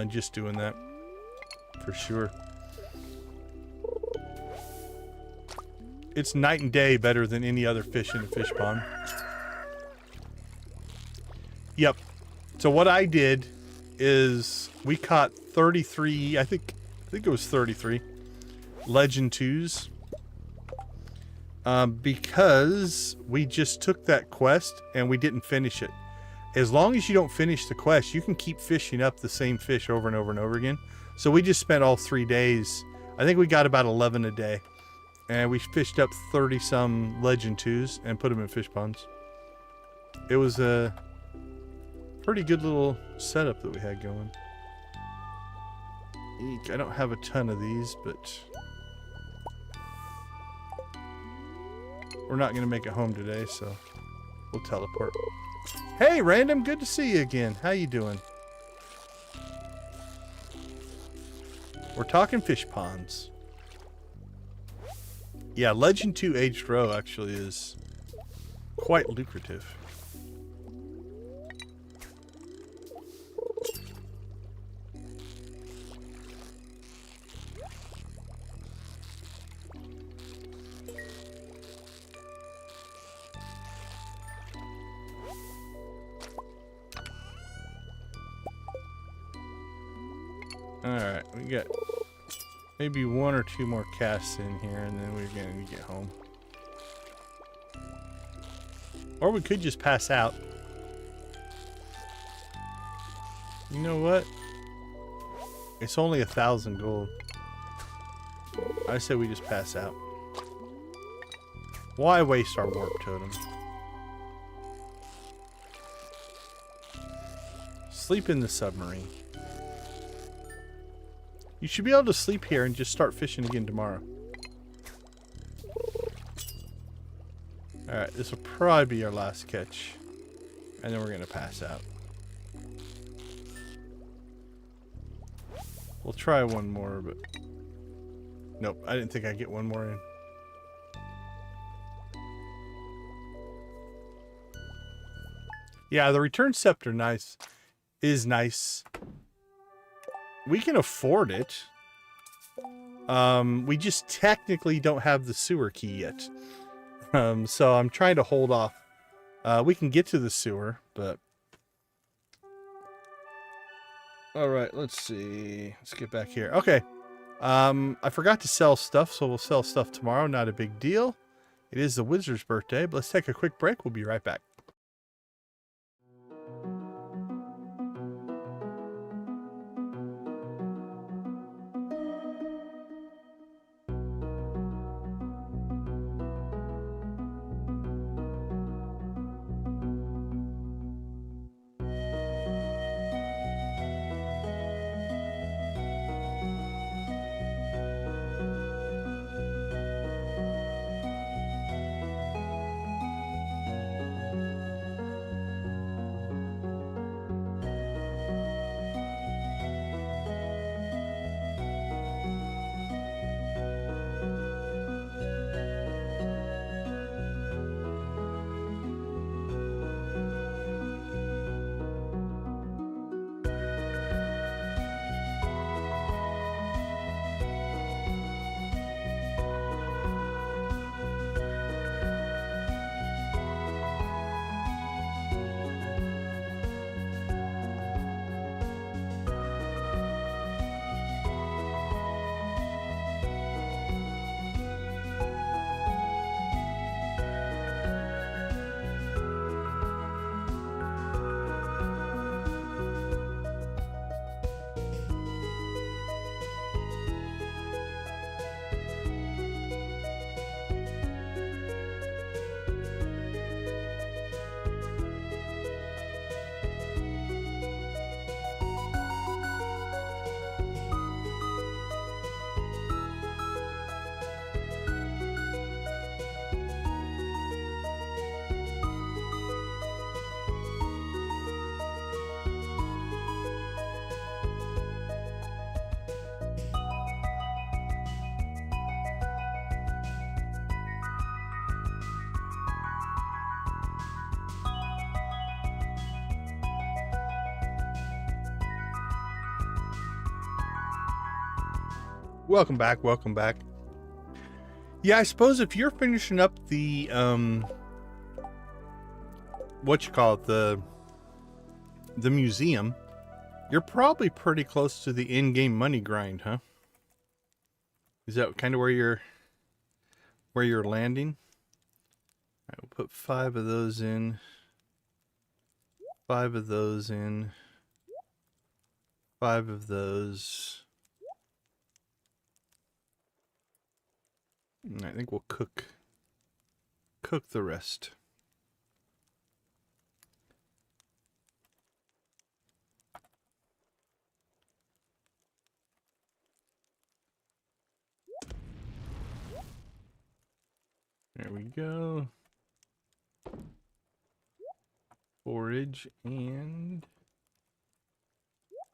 just doing that, for sure. It's night and day better than any other fish in a fish pond. Yep. So what I did is we caught 33, I think it was 33 legend 2s. Because we just took that quest and we didn't finish it. As long as you don't finish the quest, you can keep fishing up the same fish over and over and over again. So we just spent all 3 days. I think we got about 11 a day. And we fished up 30 some legend 2s and put them in fish ponds. It was a pretty good little setup that we had going. Eek, I don't have a ton of these, but we're not going to make it home today, so we'll teleport. Hey, Random, good to see you again. How you doing? We're talking fish ponds. Yeah, Legend 2 Aged Row actually is quite lucrative. Alright, we got maybe 1 or 2 more casts in here, and then we're gonna get home. Or we could just pass out. You know what? It's only 1,000 gold. I say we just pass out. Why waste our warp totem? Sleep in the submarine. You should be able to sleep here and just start fishing again tomorrow. Alright, this will probably be our last catch. And then we're going to pass out. We'll try one more, but... Nope, I didn't think I'd get one more in. Yeah, the return scepter is nice. We can afford it. We just technically don't have the sewer key yet. So I'm trying to hold off. We can get to the sewer, but... Alright, let's see. Let's get back here. Okay. I forgot to sell stuff, so we'll sell stuff tomorrow. Not a big deal. It is the wizard's birthday, but let's take a quick break. We'll be right back. Welcome back, welcome back. Yeah, I suppose if you're finishing up the, the museum, you're probably pretty close to the in-game money grind, huh? Is that kind of where you're landing? All right, we'll put 5 of those in. 5 of those in. 5 of those. I think we'll cook the rest. There we go. Forage and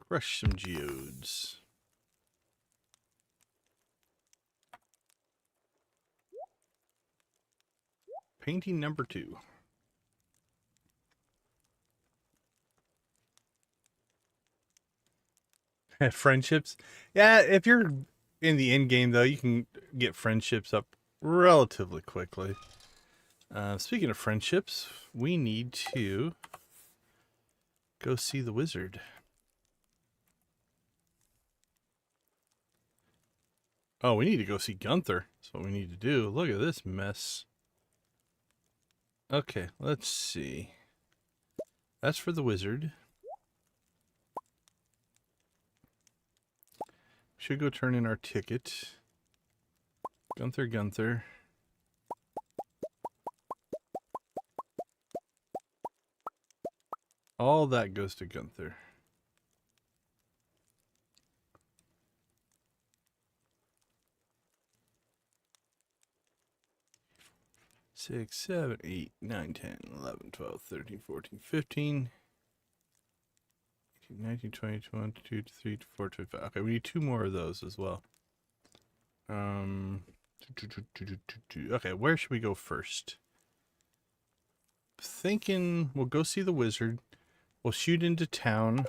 crush some geodes. Painting number 2. Friendships. Yeah, if you're in the end game though, you can get friendships up relatively quickly. Speaking of friendships, we need to go see the wizard. Oh, we need to go see Gunther. That's what we need to do. Look at this mess. Okay, let's see. That's for the wizard. Should go turn in our ticket. Gunther. All that goes to Gunther. Six, 7, 8, 9, 10, 11, 12, 13, 14, 15, 18, 19, 20, 21, 22, 23, 24, 25. Okay, we need 2 more of those as well. Okay, where should we go first? Thinking we'll go see the wizard. We'll shoot into town.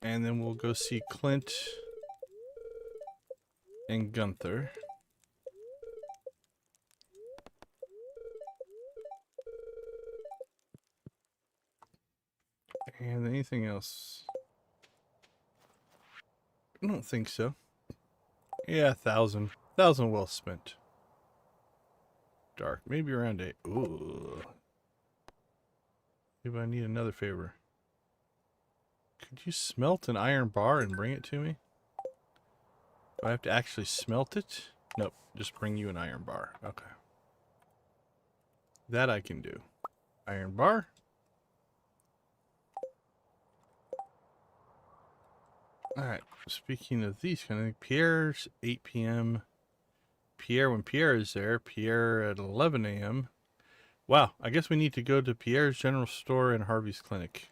And then we'll go see Clint and Gunther. And anything else? I don't think so. Yeah, 1,000. 1,000 well spent. Dark. Maybe around 8. Ooh. Maybe I need another favor. Could you smelt an iron bar and bring it to me? Do I have to actually smelt it? Nope. Just bring you an iron bar. Okay. That I can do. Iron bar. Alright. Speaking of these kind of things, Pierre's 8 p.m. Pierre, when Pierre is there. Pierre at 11 a.m. Wow. I guess we need to go to Pierre's General Store and Harvey's Clinic.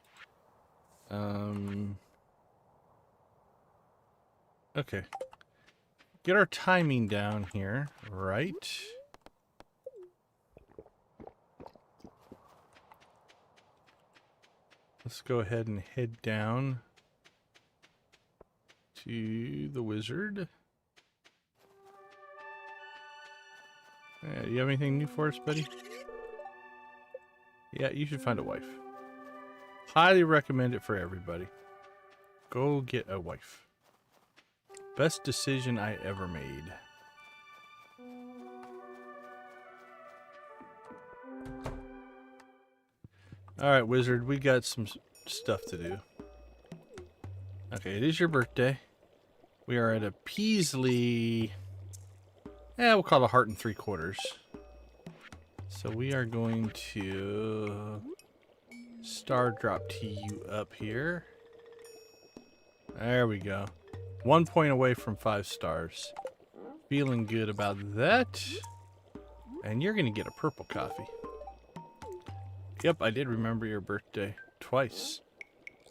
Okay. Get our timing down here, right? Let's go ahead and head down to the wizard. Do you have anything new for us, buddy? Yeah, you should find a wife. Highly recommend it for everybody. Go get a wife. Best decision I ever made. Alright, wizard, we got some stuff to do. Okay, it is your birthday. We are at a Peasley... we'll call it a heart and 3/4. So we are going to... Star drop tee you up here. There we go. 1 point away from 5 stars. Feeling good about that. And you're going to get a purple coffee. Yep, I did remember your birthday. Twice.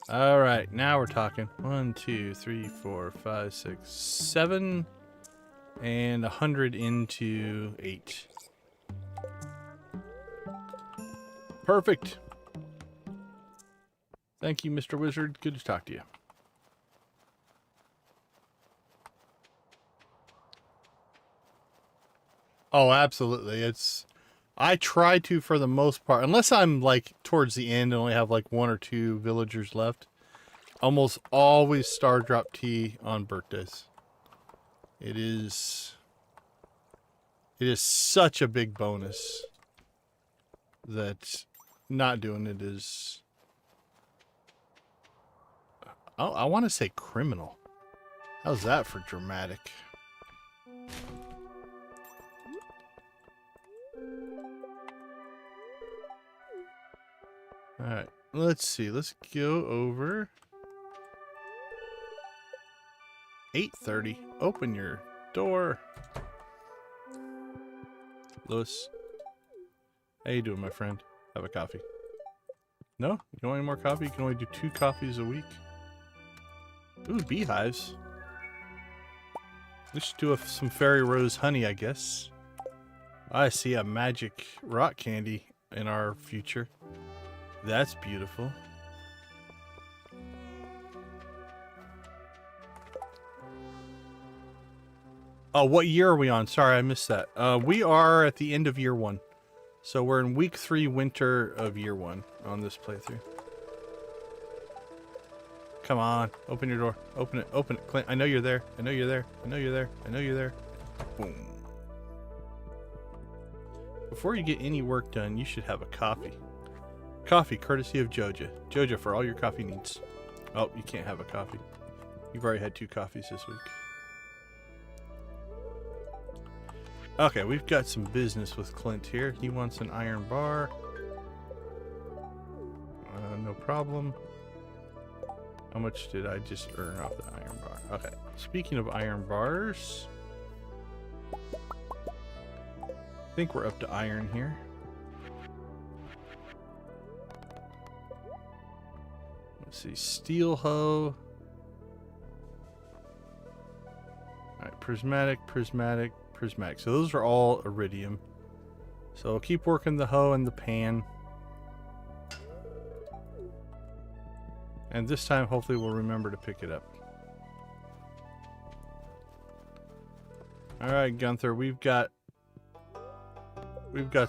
Alright, now we're talking. 1, 2, 3, 4, 5, 6, 7. And 100 into 8. Perfect. Thank you, Mr. Wizard. Good to talk to you. Oh, absolutely. I try to, for the most part, unless I'm like towards the end and only have like 1 or 2 villagers left, almost always star drop tea on birthdays. It is such a big bonus that not doing it is... Oh, I want to say criminal. How's that for dramatic? Alright, let's see. Let's go over. 8:30. Open your door. Lewis. How you doing, my friend? Have a coffee. No? You don't want any more coffee? You can only do 2 coffees a week. Ooh, beehives. Let's do some fairy rose honey, I guess. I see a magic rock candy in our future. That's beautiful. Oh, what year are we on? Sorry, I missed that. We are at the end of year 1. So we're in week 3, winter of year 1 on this playthrough. Come on, open your door. Open it, Clint. I know you're there. I know you're there. I know you're there. I know you're there. Boom. Before you get any work done, you should have a coffee. Coffee, courtesy of Joja. Joja for all your coffee needs. Oh, you can't have a coffee. You've already had 2 coffees this week. Okay, we've got some business with Clint here. He wants an iron bar. no problem. How much did I just earn off the iron bar? Okay, speaking of iron bars, I think we're up to iron here. Let's see, steel hoe. Alright, prismatic, prismatic, prismatic. So those are all iridium. So I'll keep working the hoe and the pan. And this time, hopefully, we'll remember to pick it up. Alright, Gunther, we've got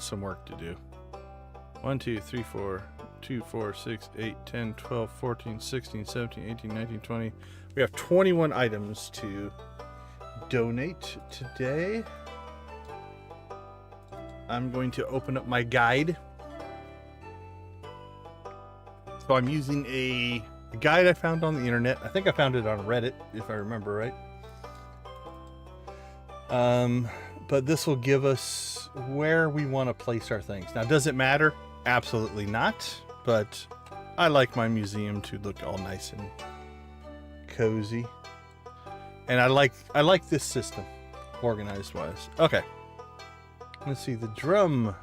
some work to do. 1, 2, 3, 4, 2, 4, 6, 8, 10, 12, 14, 16, 17, 18, 19, 20. We have 21 items to donate today. I'm going to open up my guide. So I'm using a guide I found on the internet. I think I found it on Reddit, if I remember right. But this will give us where we want to place our things. Now, does it matter? Absolutely not. But I like my museum to look all nice and cozy. And I like this system, organized wise. Okay. Let's see, the drum.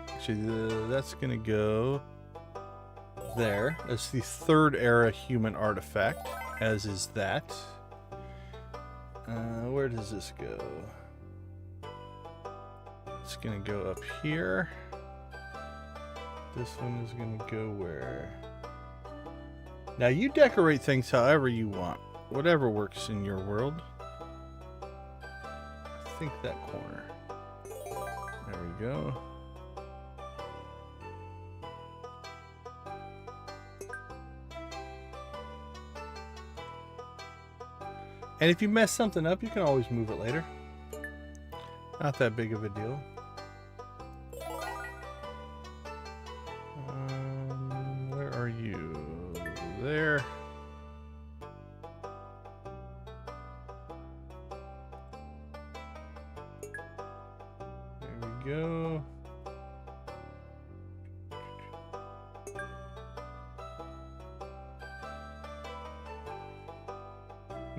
Actually, that's gonna go there. That's the third era human artifact, as is that. Where does this go? It's gonna go up here. This one is gonna go where? Now you decorate things however you want. Whatever works in your world. I think that corner. There we go. And if you mess something up, you can always move it later. Not that big of a deal. Where are you? There. There we go.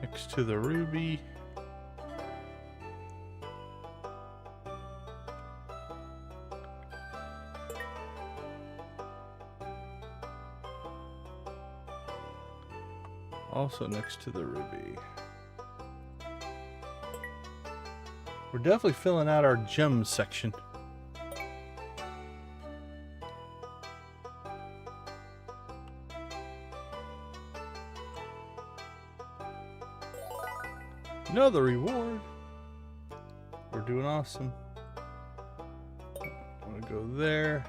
Next to the ruby. Also next to the ruby. We're definitely filling out our gem section. Another reward. We're doing awesome. I'm gonna go there.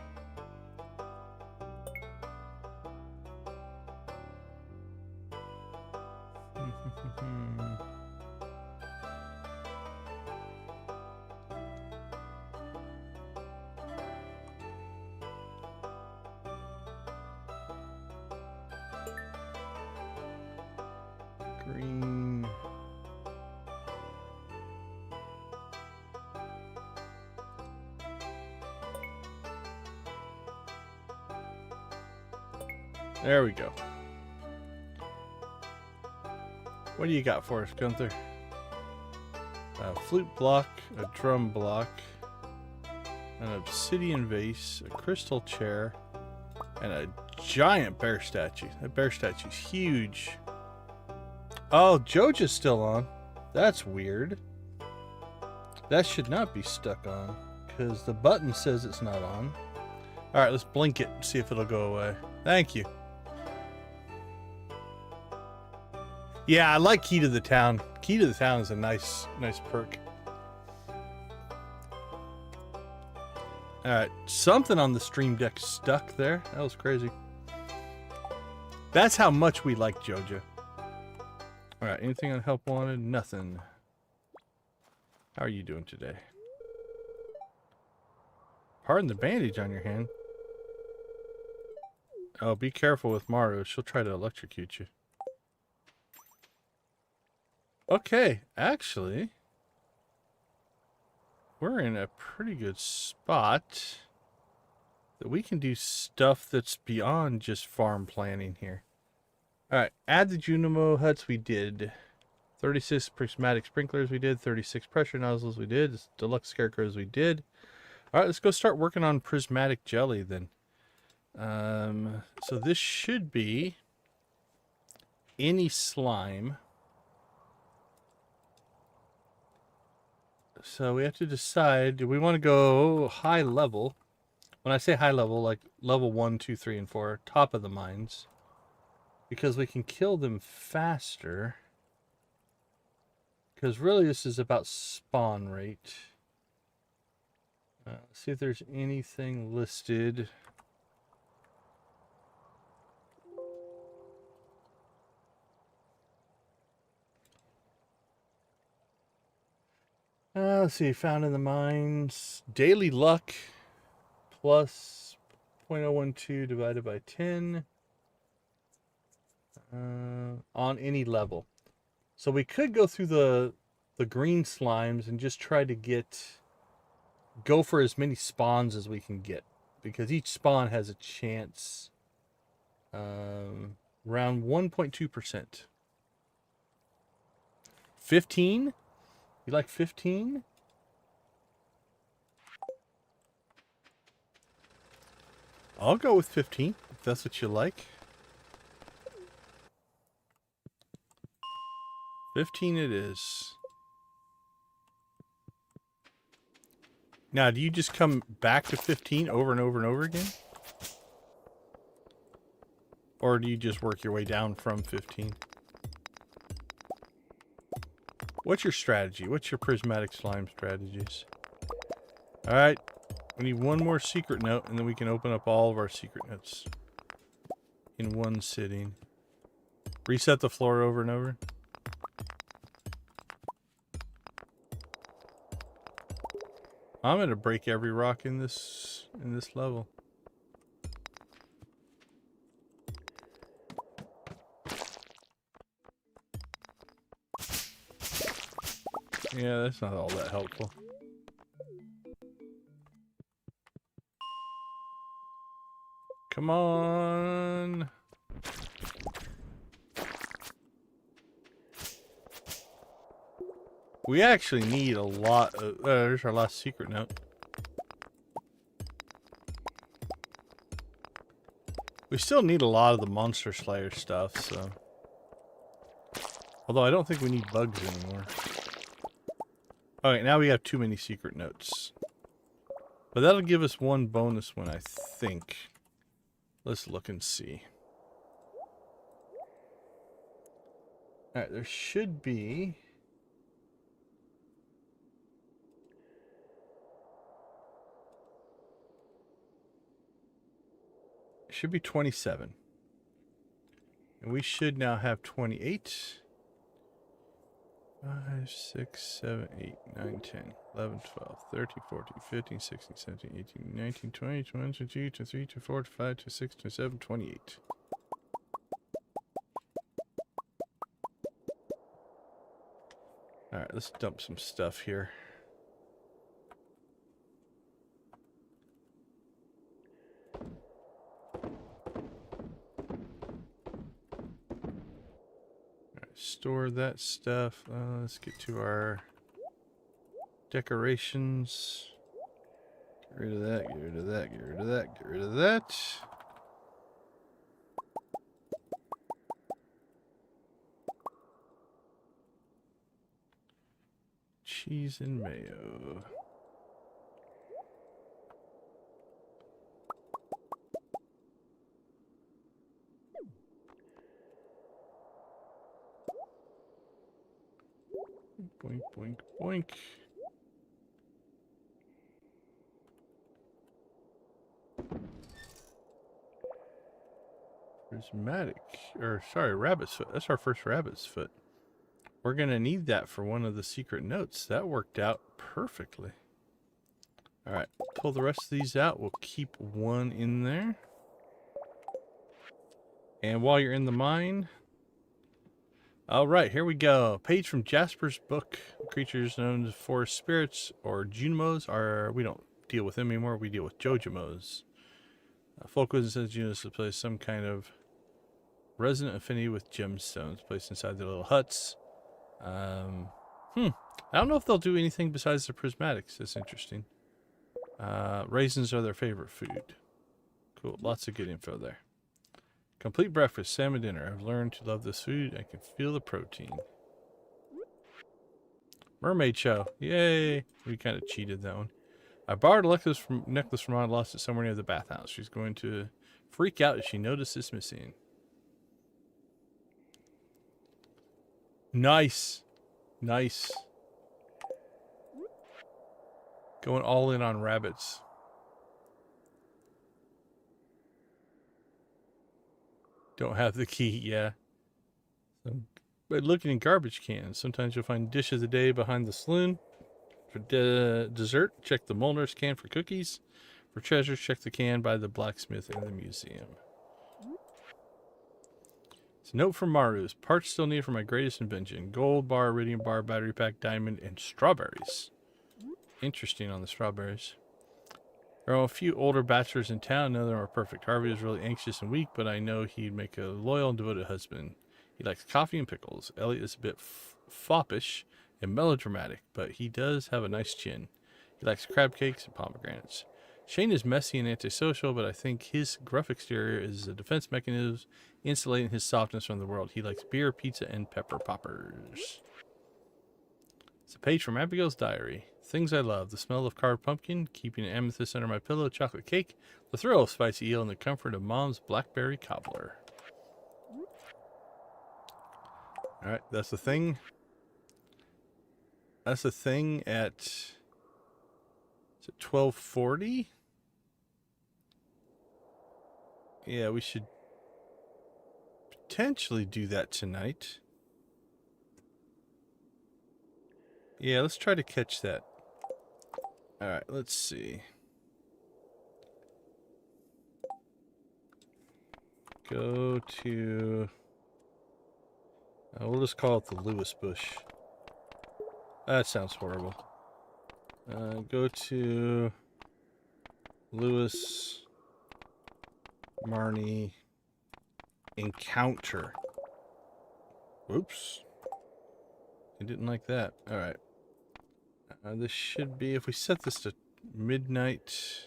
Green. There we go. What do you got for us, Gunther? A flute block, a drum block, an obsidian vase, a crystal chair, and a giant bear statue. That bear statue's huge. Oh, Joja's still on. That's weird. That should not be stuck on, because the button says it's not on. Alright, let's blink it and see if it'll go away. Thank you. Yeah, I like Key to the Town. Key to the Town is a nice perk. Alright, something on the stream deck stuck there. That was crazy. That's how much we like Joja. Alright, anything on help wanted? Nothing. How are you doing today? Pardon the bandage on your hand. Oh, be careful with Maru. She'll try to electrocute you. Okay, actually, we're in a pretty good spot. that we can do stuff that's beyond just farm planning here. All right, add the Juinimo Huts we did. 36 prismatic sprinklers we did. 36 pressure nozzles we did. Deluxe scarecrows we did. All right, let's go start working on prismatic jelly then. So this should be any slime. So we have to decide, do we want to go high level? When I say high level, like level 1, 2, 3, and 4, top of the mines. Because we can kill them faster. Because really this is about spawn rate. Let's see if there's anything listed. Let's see, found in the mines. Daily luck plus 0.012 divided by 10 on any level. So we could go through the green slimes and just try to go for as many spawns as we can get. Because each spawn has a chance around 1.2%. 15? You like 15? I'll go with 15, if that's what you like. 15 it is. Now, do you just come back to 15 over and over and over again? Or do you just work your way down from 15? What's your strategy? What's your prismatic slime strategies? Alright. We need one more secret note, and then we can open up all of our secret notes. In one sitting. Reset the floor over and over. I'm gonna break every rock in this level. Yeah, that's not all that helpful. Come on. We actually need a lot of... there's our last secret note. We still need a lot of the Monster Slayer stuff, so... Although I don't think we need bugs anymore. Alright, now we have too many secret notes. But that'll give us one bonus one, I think. Let's look and see. Alright, there should be... It should be 27. And we should now have 28. 5, 6, 7, 8, 9, 10, 11, 12, 13, 14, 15, 16, 17, 18, 19, 20, 21, 22, 23, 24, 25, 26, 27, 28. Alright, let's dump some stuff here. Store that stuff. Let's get to our decorations. Get rid of that, get rid of that, get rid of that, get rid of that. Cheese and mayo. Boink, boink, boink. Prismatic, or sorry, rabbit's foot. That's our first rabbit's foot. We're gonna need that for one of the secret notes. That worked out perfectly. All right, pull the rest of these out. We'll keep one in there. And while you're in the mine, all right, here we go. Page from Jasper's book. Creatures known as forest spirits or Juinimos are, we don't deal with them anymore. We deal with Jojimos. Folk wisdom says Junos displays some kind of resonant affinity with gemstones placed inside their little huts. I don't know if they'll do anything besides the prismatics. That's interesting. Raisins are their favorite food. Cool. Lots of good info there. Complete breakfast, salmon dinner. I've learned to love this food. I can feel the protein. Mermaid show. Yay. We kind of cheated that one. I borrowed a necklace from Mom and lost it somewhere near the bathhouse. She's going to freak out if she notices missing. Nice. Nice. Going all in on rabbits. Don't have the key, yeah. But looking in garbage cans, sometimes you'll find dish of the day behind the saloon. For dessert, check the Molnar's can for cookies. For treasures, check the can by the blacksmith in the museum. It's a note from Maru's. Parts still needed for my greatest invention. Gold bar, iridium bar, battery pack, diamond, and strawberries. Interesting on the strawberries. There are a few older bachelors in town. None of them are perfect. Harvey is really anxious and weak, but I know he'd make a loyal and devoted husband. He likes coffee and pickles. Elliot is a bit foppish and melodramatic, but he does have a nice chin. He likes crab cakes and pomegranates. Shane is messy and antisocial, but I think his gruff exterior is a defense mechanism, insulating his softness from the world. He likes beer, pizza, and pepper poppers. It's a page from Abigail's diary. Things I love: the smell of carved pumpkin, keeping an amethyst under my pillow, chocolate cake, the thrill of spicy eel, and the comfort of Mom's blackberry cobbler. All right, that's the thing. That's the thing at, is it 12:40? Yeah, we should potentially do that tonight. Yeah, let's try to catch that. All right, let's see. Go to... we'll just call it the Lewis Bush. That sounds horrible. Go to Lewis Marnie Encounter. Whoops. I didn't like that. All right. This should be, if we set this to midnight.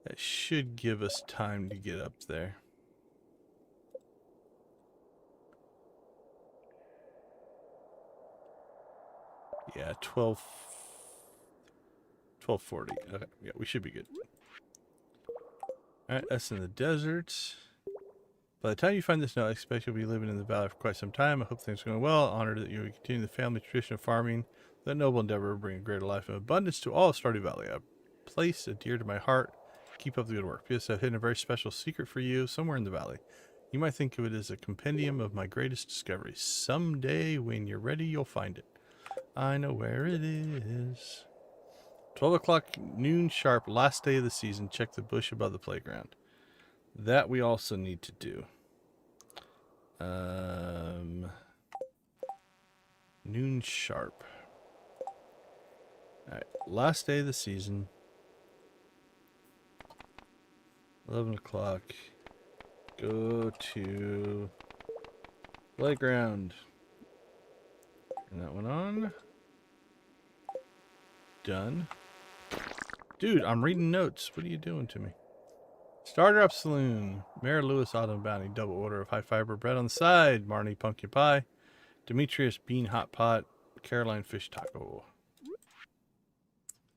That should give us time to get up there. Yeah, 12:40. Okay, yeah, we should be good. Alright, that's in the desert. By the time you find this note, I expect you'll be living in the valley for quite some time. I hope things are going well. Honored that you will continue the family tradition of farming. That noble endeavor will bring a greater life of abundance to all of Stardew Valley. A place dear to my heart. Keep up the good work. P.S. I've hidden a very special secret for you somewhere in the valley. You might think of it as a compendium of my greatest discoveries. Someday, when you're ready, you'll find it. I know where it is. 12 o'clock, noon sharp, last day of the season. Check the bush above the playground. That we also need to do. Noon sharp. Alright, last day of the season. 11 o'clock. Go to playground. Turn that one on. Done. Dude, I'm reading notes. What are you doing to me? Starter Up Saloon. Mayor Lewis Autumn Bounty. Double order of high fiber bread on the side. Marnie Pumpkin Pie. Demetrius Bean Hot Pot. Caroline Fish Taco.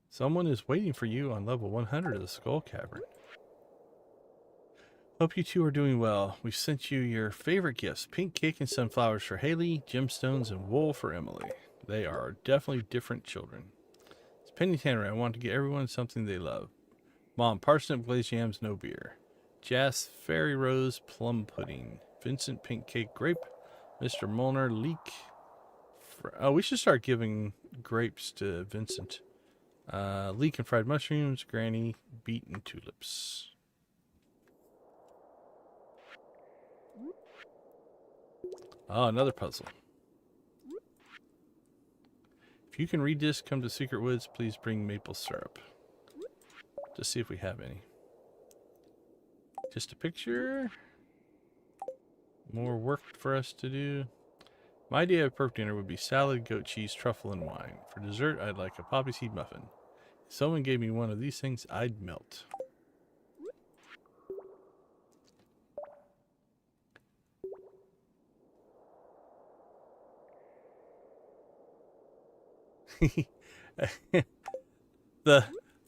Someone is waiting for you on level 100 of the Skull Cavern. Hope you two are doing well. We've sent you your favorite gifts. Pink cake and sunflowers for Haley. Gemstones and wool for Emily. They are definitely different children. It's Penny Tannery. I want to get everyone something they love. Mom, parsnip glazed yams, no beer. Jas, fairy rose, plum pudding. Vincent, pink cake, grape. Mr. Molnar, leek. Oh, we should start giving grapes to Vincent. Leek and fried mushrooms. Granny, beet and tulips. Oh, another puzzle. If If you can read this, come to Secret Woods. Please bring maple syrup. To see if we have any. Just a picture. More work for us to do. My idea of perfect dinner would be salad, goat cheese, truffle, and wine. For dessert, I'd like a poppy seed muffin. If someone gave me one of these things, I'd melt.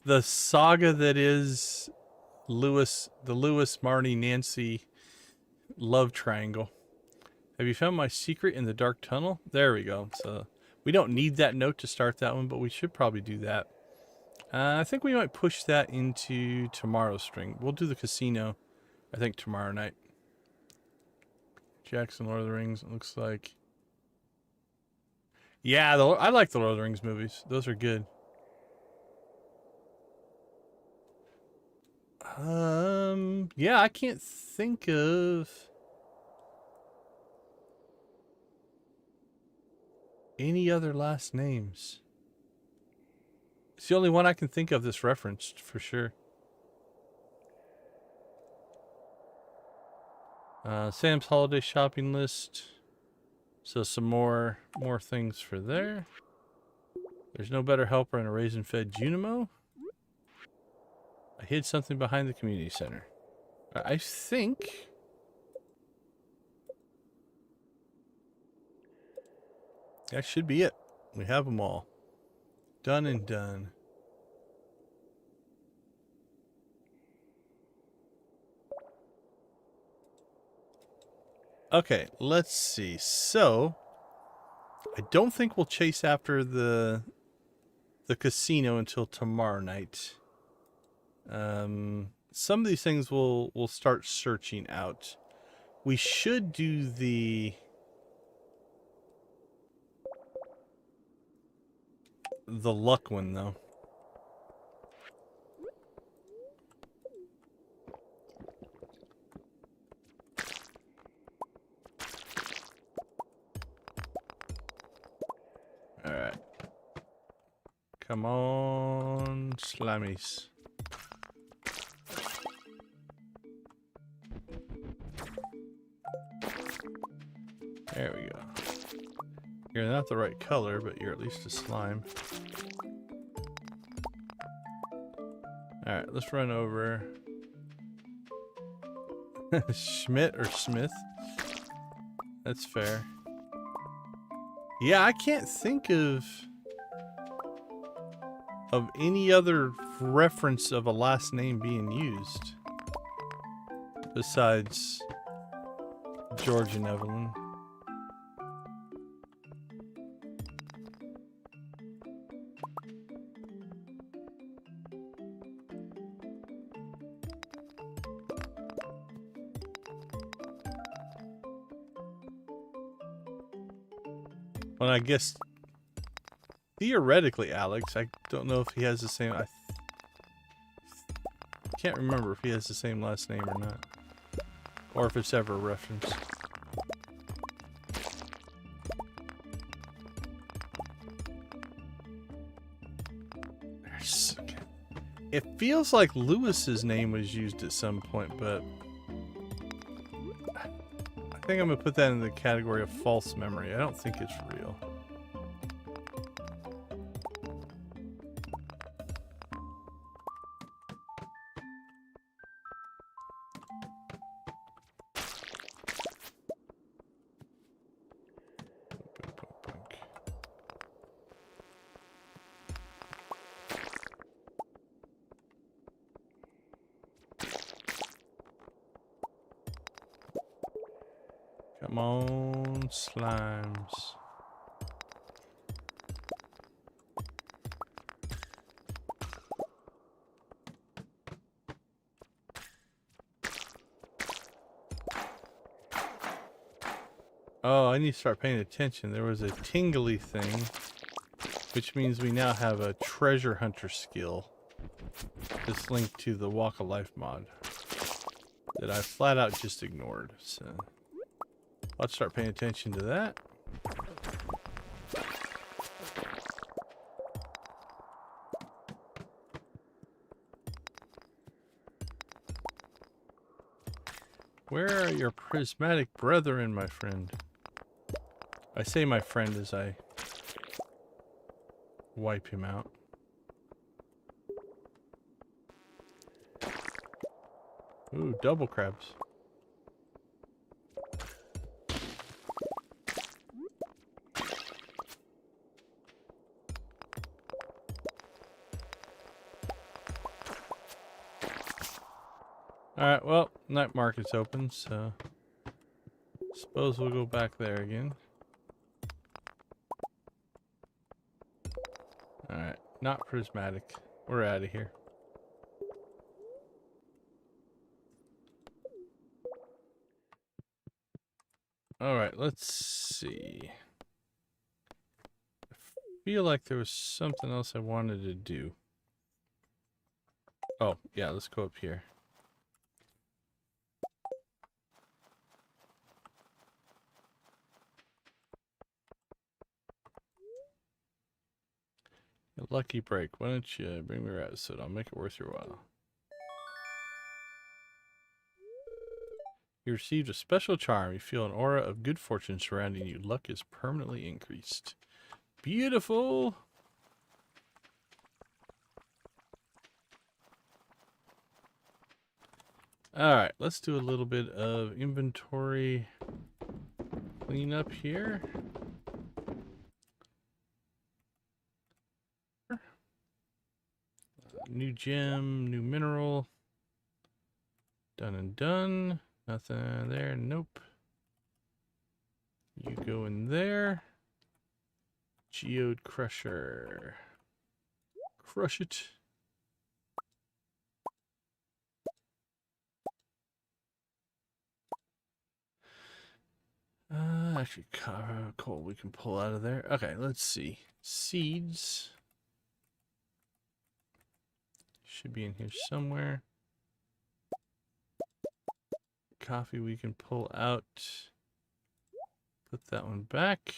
the saga that is the Lewis, Marnie, Nancy love triangle. Have you found my secret in the dark tunnel? There we go. So we don't need that note to start that one, but we should probably do that. I think we might push that into tomorrow's string. We'll do the casino, I think, tomorrow night. Jackson, Lord of the Rings, it looks like. Yeah, I like the Lord of the Rings movies. Those are good. Yeah, I can't think of any other last names. It's the only one I can think of that's referenced for sure. Sam's holiday shopping list. So some more things for there. There's no better helper in a raisin-fed Juinimo. I hid something behind the community center. I think that should be it. We have them all. Done and done. Okay, let's see. So, I don't think we'll chase after the casino until tomorrow night. Some of these things we'll start searching out. We should do the luck one though. All right. Come on, slammies. There we go. You're not the right color, but you're at least a slime. Alright, let's run over. Schmidt or Smith? That's fair. Yeah, I can't think of any other reference of a last name being used. Besides George and Evelyn. Well, I guess theoretically, Alex, I don't know if he has the same. I can't remember if he has the same last name or not, or if it's ever a reference. It feels like Lewis's name was used at some point, but I think I'm gonna put that in the category of false memory. I don't think it's real. Come on, slimes. Oh, I need to start paying attention. There was a tingly thing, which means we now have a treasure hunter skill that's linked to the Walk of Life mod that I flat out just ignored. So let's start paying attention to that. Where are your prismatic brethren, my friend? I say my friend as I wipe him out. Ooh, double crabs. Alright, well, night market's open, so suppose we'll go back there again. Alright, not prismatic. We're out of here. Alright, let's see. I feel like there was something else I wanted to do. Oh, yeah, let's go up here. A lucky break. Why don't you bring me around so I'll make it worth your while. You received a special charm. You feel an aura of good fortune surrounding you. Luck is permanently increased. Beautiful! Alright, let's do a little bit of inventory cleanup here. New gem, new mineral. Done and done. Nothing there. Nope. You go in there. Geode crusher. Crush it. Actually, coal we can pull out of there. Okay, let's see. Seeds. Should be in here somewhere. Coffee we can pull out. Put that one back.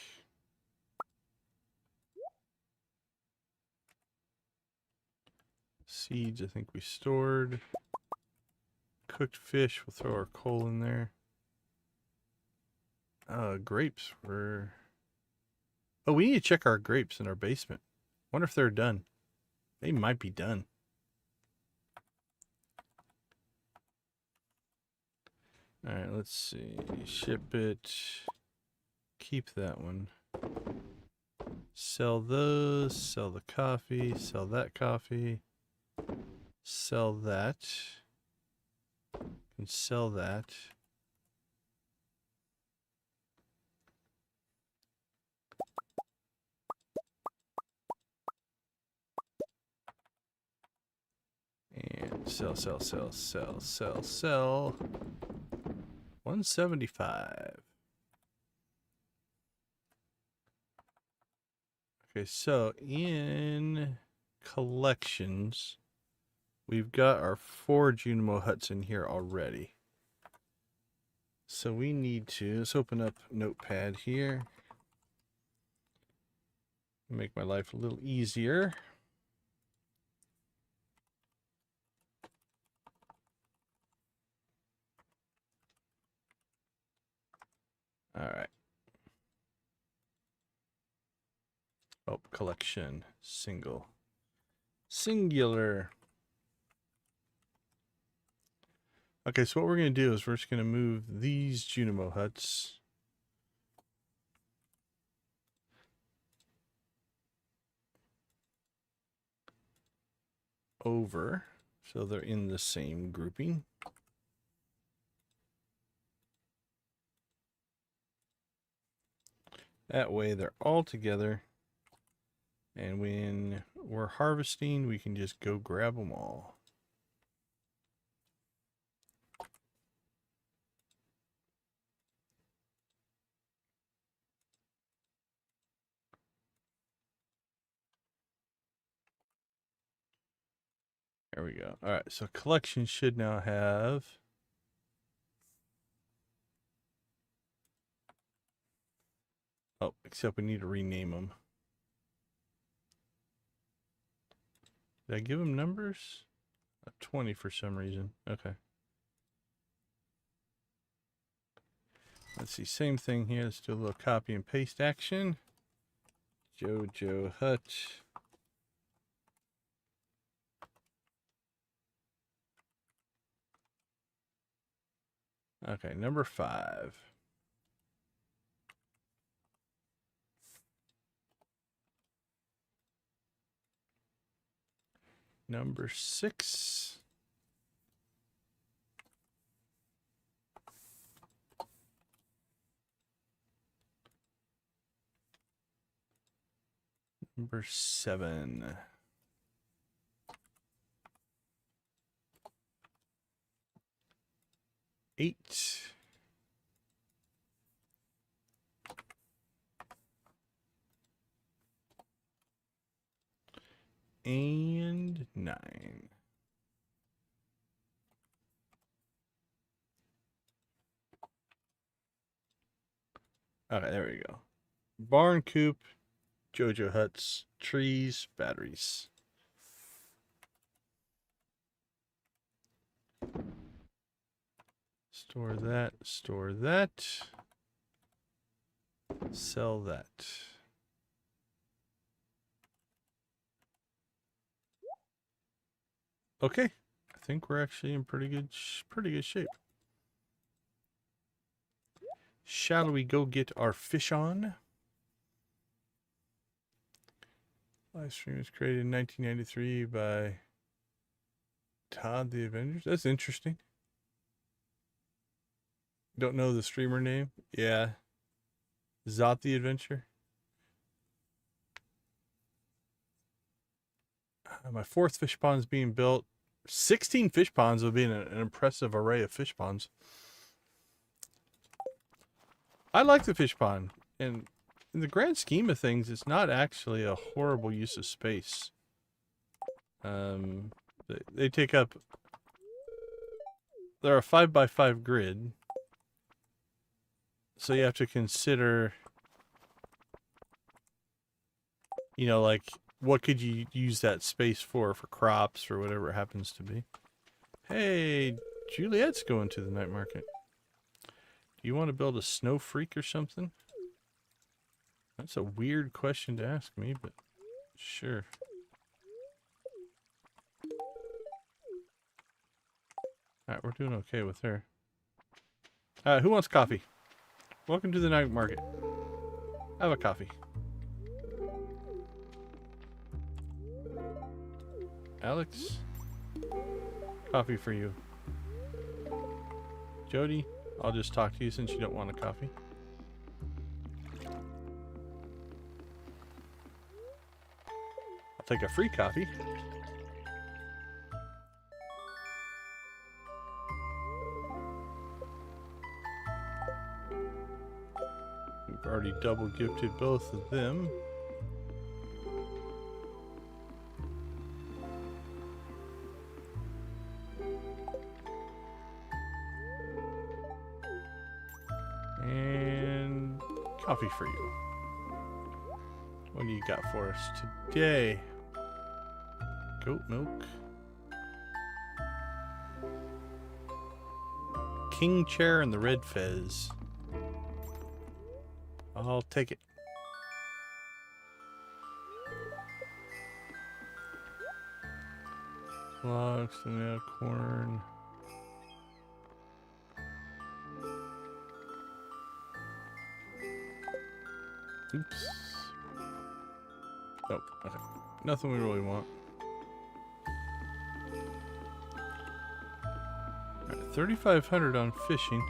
Seeds I think we stored. Cooked fish, we'll throw our coal in there. Grapes were... Oh, we need to check our grapes in our basement. Wonder if they're done. They might be done. Alright, let's see. Ship it. Keep that one. Sell those. Sell the coffee. Sell that coffee. Sell that. And sell that. And sell. 175. Okay, so in collections, we've got our 4 Juinimo Huts in here already. So we need to, let's open up Notepad here. Make my life a little easier. All right. Oh, collection. Singular. Okay, so what we're going to do is we're just going to move these Juinimo Huts over so they're in the same grouping. That way they're all together, and when we're harvesting we can just go grab them all. There we go. All right, so collection should now have except we need to rename them. Did I give them numbers? 20 for some reason. Okay. Let's see, same thing here. Let's do a little copy and paste action. Joja Hut. Okay, number 5. Number 6. Number 7. Eight. And 9. Okay, there we go. Barn coop, Joja huts, trees, batteries. Store that, store that. Sell that. Okay, I think we're actually in pretty good shape. Shall we go get our fish on? Live stream was created in 1993 by Todd the Avengers. That's interesting. Don't know the streamer name? Yeah. Zot the Adventure. My 4th fish pond is being built. 16 fish ponds would be an impressive array of fish ponds. I like the fish pond. And in the grand scheme of things, it's not actually a horrible use of space. They take up... They're a 5x5 grid. So you have to consider... You know, like... What could you use that space for crops or whatever it happens to be? Hey, Juliet's going to the night market. Do you want to build a snow freak or something? That's a weird question to ask me, but sure. Alright, we're doing okay with her. Who wants coffee? Welcome to the night market. Have a coffee. Alex, coffee for you. Jody, I'll just talk to you since you don't want a coffee. I'll take a free coffee. We've already double gifted both of them. Coffee for you. What do you got for us today? Goat milk. King chair and the red fez. I'll take it. Logs, vanilla corn. Oops. Oh, okay. Nothing we really want. Alright, 3,500 on fishing.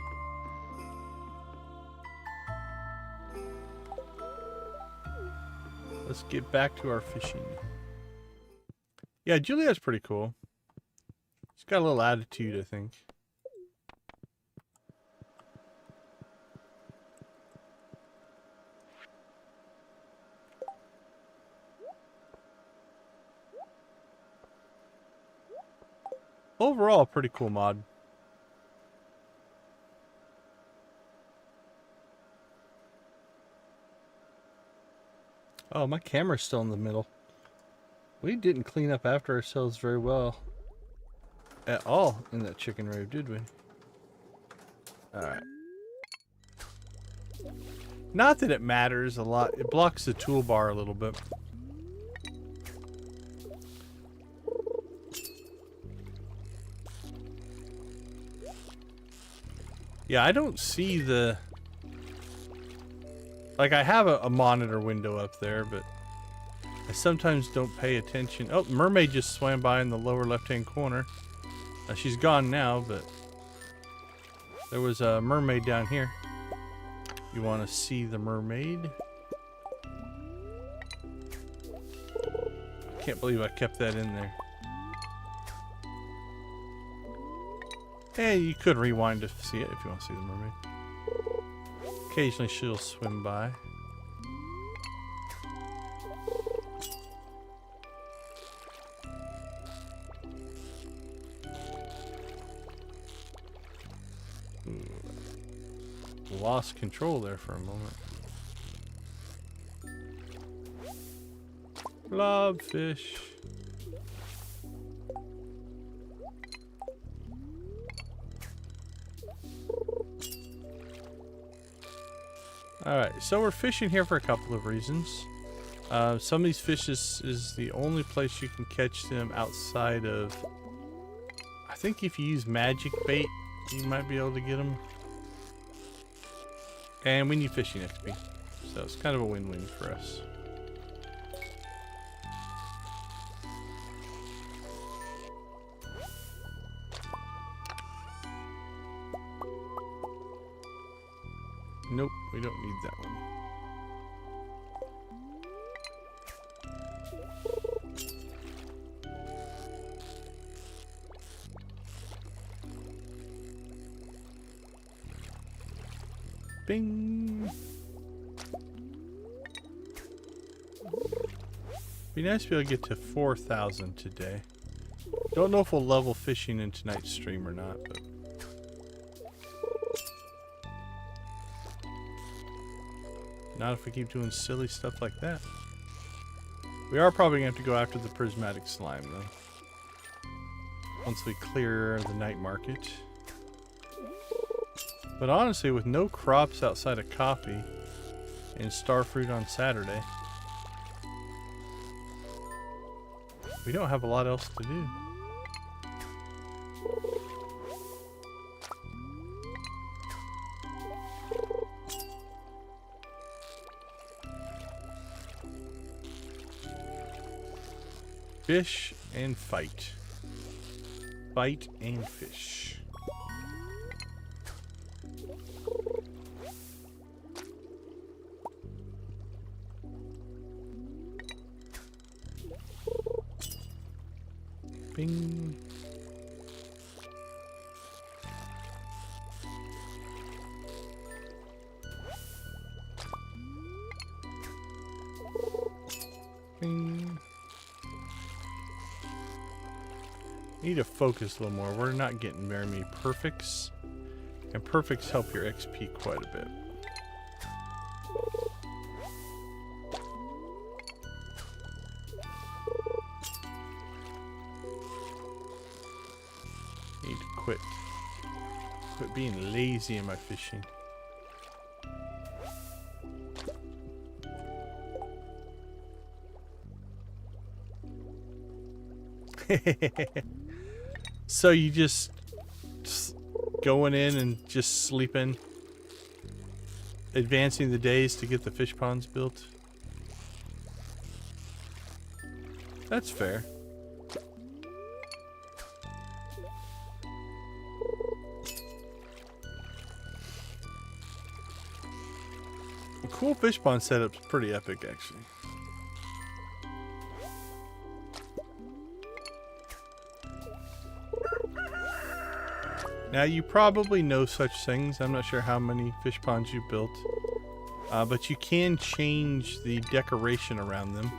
Let's get back to our fishing. Yeah, Juliet's pretty cool. She's got a little attitude, I think. Overall, pretty cool mod. Oh, my camera's still in the middle. We didn't clean up after ourselves very well at all in that chicken rave, did we? Alright. Not that it matters a lot. It blocks the toolbar a little bit. Yeah, I don't see the... Like, I have a monitor window up there, but I sometimes don't pay attention. Oh, mermaid just swam by in the lower left-hand corner. She's gone now, but there was a mermaid down here. You want to see the mermaid? I can't believe I kept that in there. Hey, you could rewind to see it if you want to see the mermaid. Occasionally she'll swim by. Lost control there for a moment. Blobfish. Alright, so we're fishing here for a couple of reasons. Some of these fish is the only place you can catch them outside of... I think if you use magic bait, you might be able to get them. And we need fishing XP, so it's kind of a win-win for us. Nope, we don't need that one. Bing! Be nice to be able to get to 4,000 today. Don't know if we'll level fishing in tonight's stream or not, but... Not if we keep doing silly stuff like that. We are probably going to have to go after the prismatic slime, though. Once we clear the night market. But honestly, with no crops outside of coffee and starfruit on Saturday, we don't have a lot else to do. Fish and fight. Fight and fish. Bing. Bing. Need to focus a little more. We're not getting very many perfects, and perfects help your XP quite a bit. Need to quit being lazy in my fishing. So you just going in and just sleeping, advancing the days to get the fish ponds built. That's fair. A cool fish pond setup's pretty epic, actually. Now, you probably know such things. I'm not sure how many fish ponds you built. But you can change the decoration around them.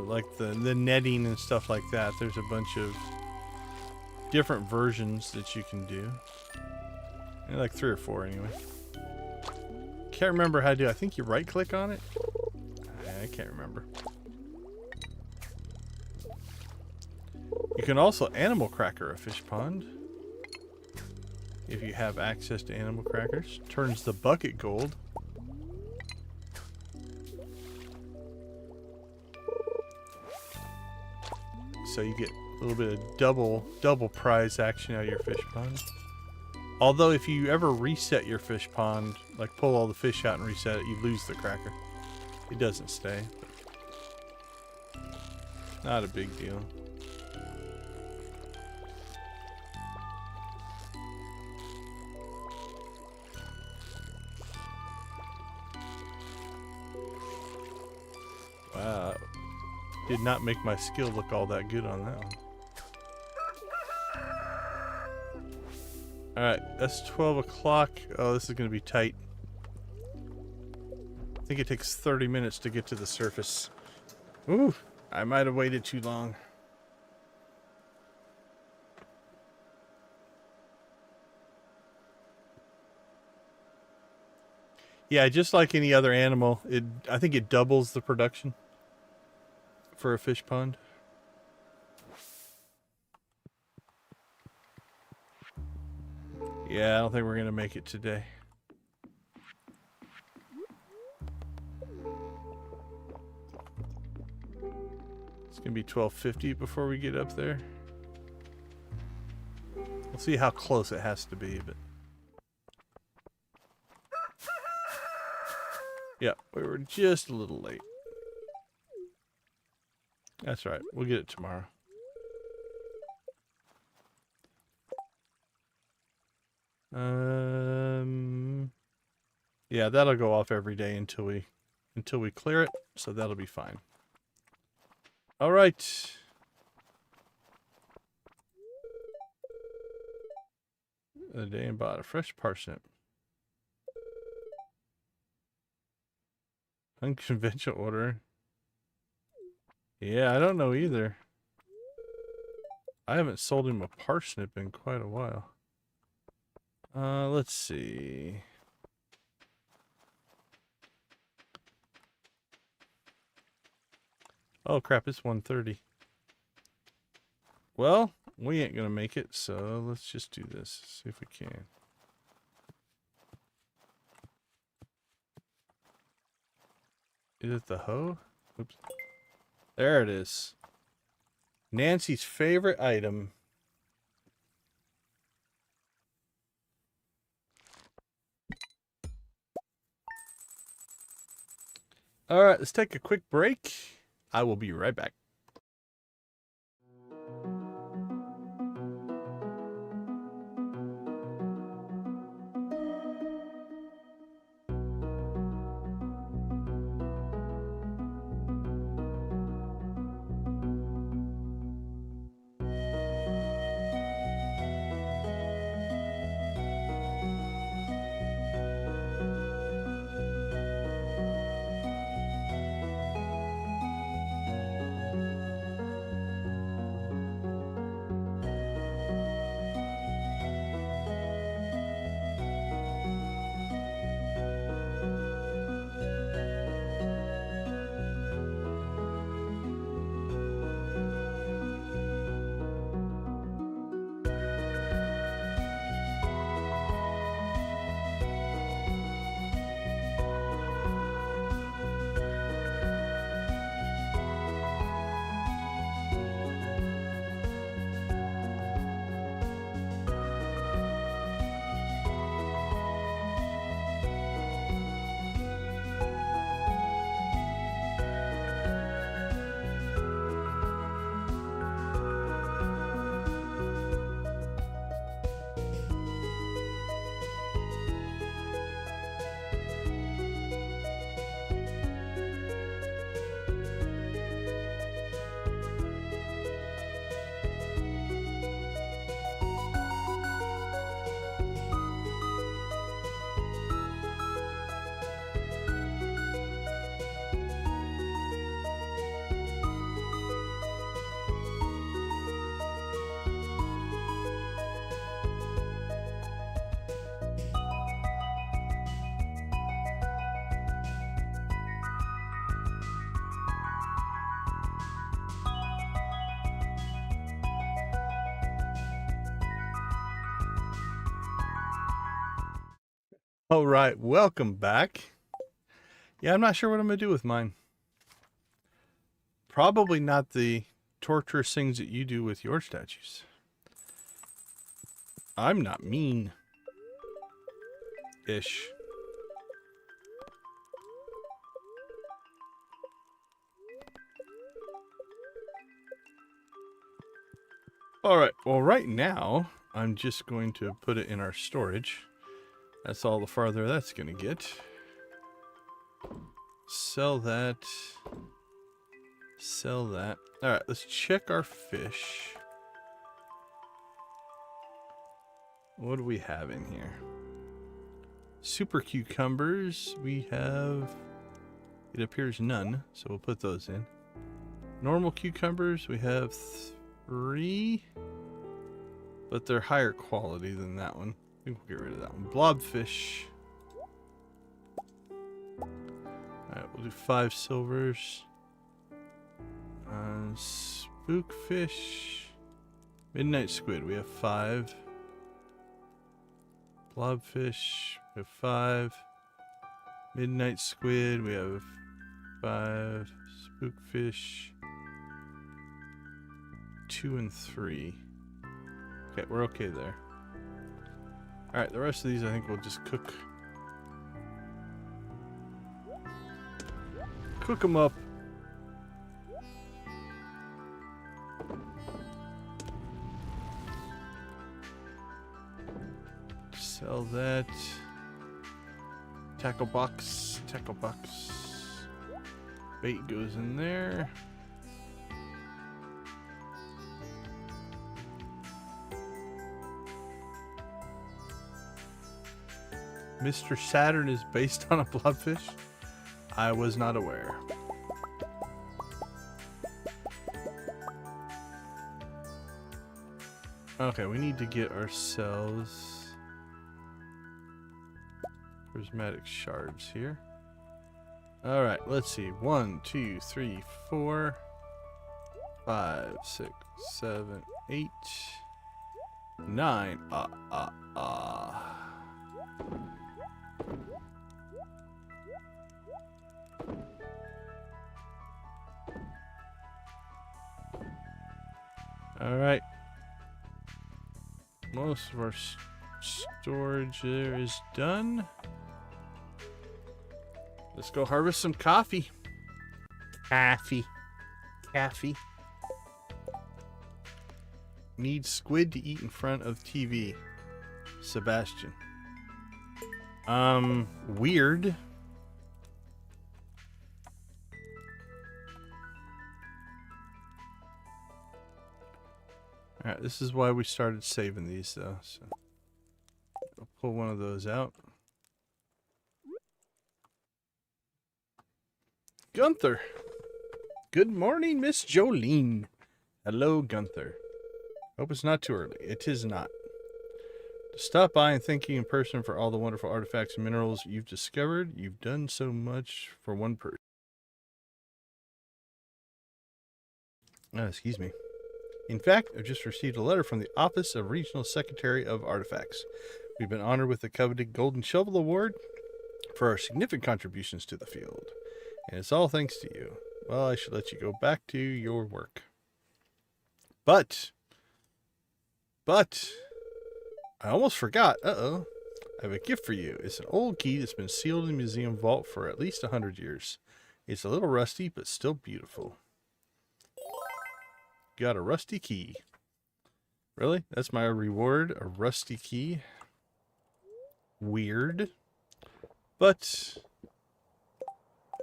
Like the netting and stuff like that. There's a bunch of different versions that you can do. Like 3 or 4 anyway. Can't remember how to do it. I think you right click on it. I can't remember. You can also animal cracker a fish pond. If you have access to animal crackers. Turns the bucket gold. so you get a little bit of double prize action out of your fish pond. Although if you ever reset your fish pond, like pull all the fish out and reset it, you lose the cracker. It doesn't stay. Not a big deal. Wow. Did not make my skill look all that good on that one. Alright, that's 12 o'clock. Oh, this is going to be tight. I think it takes 30 minutes to get to the surface. Ooh, I might have waited too long. Yeah, just like any other animal, I think it doubles the production for a fish pond. Yeah, I don't think we're going to make it today. It's going to be 12:50 before we get up there. We'll see how close it has to be, but yeah, we were just a little late. That's right. We'll get it tomorrow. Yeah, that'll go off every day until we clear it, so that'll be fine. All right. The day and bought a fresh parsnip. Unconventional order. Yeah, I don't know either. I haven't sold him a parsnip in quite a while. Let's see. Oh crap, it's 1:30. Well, we ain't gonna make it, so let's just do this. See if we can. Is it the hoe? Oops. There it is. Nancy's favorite item. All right, let's take a quick break. I will be right back. All right, welcome back. Yeah, I'm not sure what I'm going to do with mine. Probably not the torturous things that you do with your statues. I'm not mean. Ish. Alright, well right now, I'm just going to put it in our storage. That's all the farther that's going to get. Sell that. Sell that. Alright, let's check our fish. What do we have in here? Super cucumbers. We have, it appears, none. So we'll put those in. Normal cucumbers, we have 3. But they're higher quality than that one. I think we'll get rid of that one. Blobfish. Alright, we'll do 5 silvers. Spookfish. Midnight squid, we have 5. Blobfish, we have 5. Midnight squid, we have 5. Spookfish, 2 and 3. Okay, we're okay there. Alright, the rest of these I think we'll just cook. Cook them up. Sell that. Tackle box. Tackle box. Bait goes in there. Mr. Saturn is based on a blobfish? I was not aware. Okay, we need to get ourselves prismatic shards here. Alright, let's see. 1, 2, 3, 4, 5, 6, 7, 8, 9. Alright. Most of our storage there is done. Let's go harvest some coffee. Coffee. Need squid to eat in front of TV. Sebastian. Weird. Alright, this is why we started saving these, though. So I'll pull one of those out. Gunther! Good morning, Miss Jolene. Hello, Gunther. Hope it's not too early. It is not. To stop by and thank you in person for all the wonderful artifacts and minerals you've discovered. You've done so much for one person. Excuse me. In fact, I've just received a letter from the Office of Regional Secretary of Artifacts. We've been honored with the coveted Golden Shovel Award for our significant contributions to the field. And it's all thanks to you. Well, I should let you go back to your work. But, I almost forgot. Uh-oh. I have a gift for you. It's an old key that's been sealed in the museum vault for at least 100 years. It's a little rusty, but still beautiful. Got a rusty key. Really? That's my reward? A rusty key? Weird. But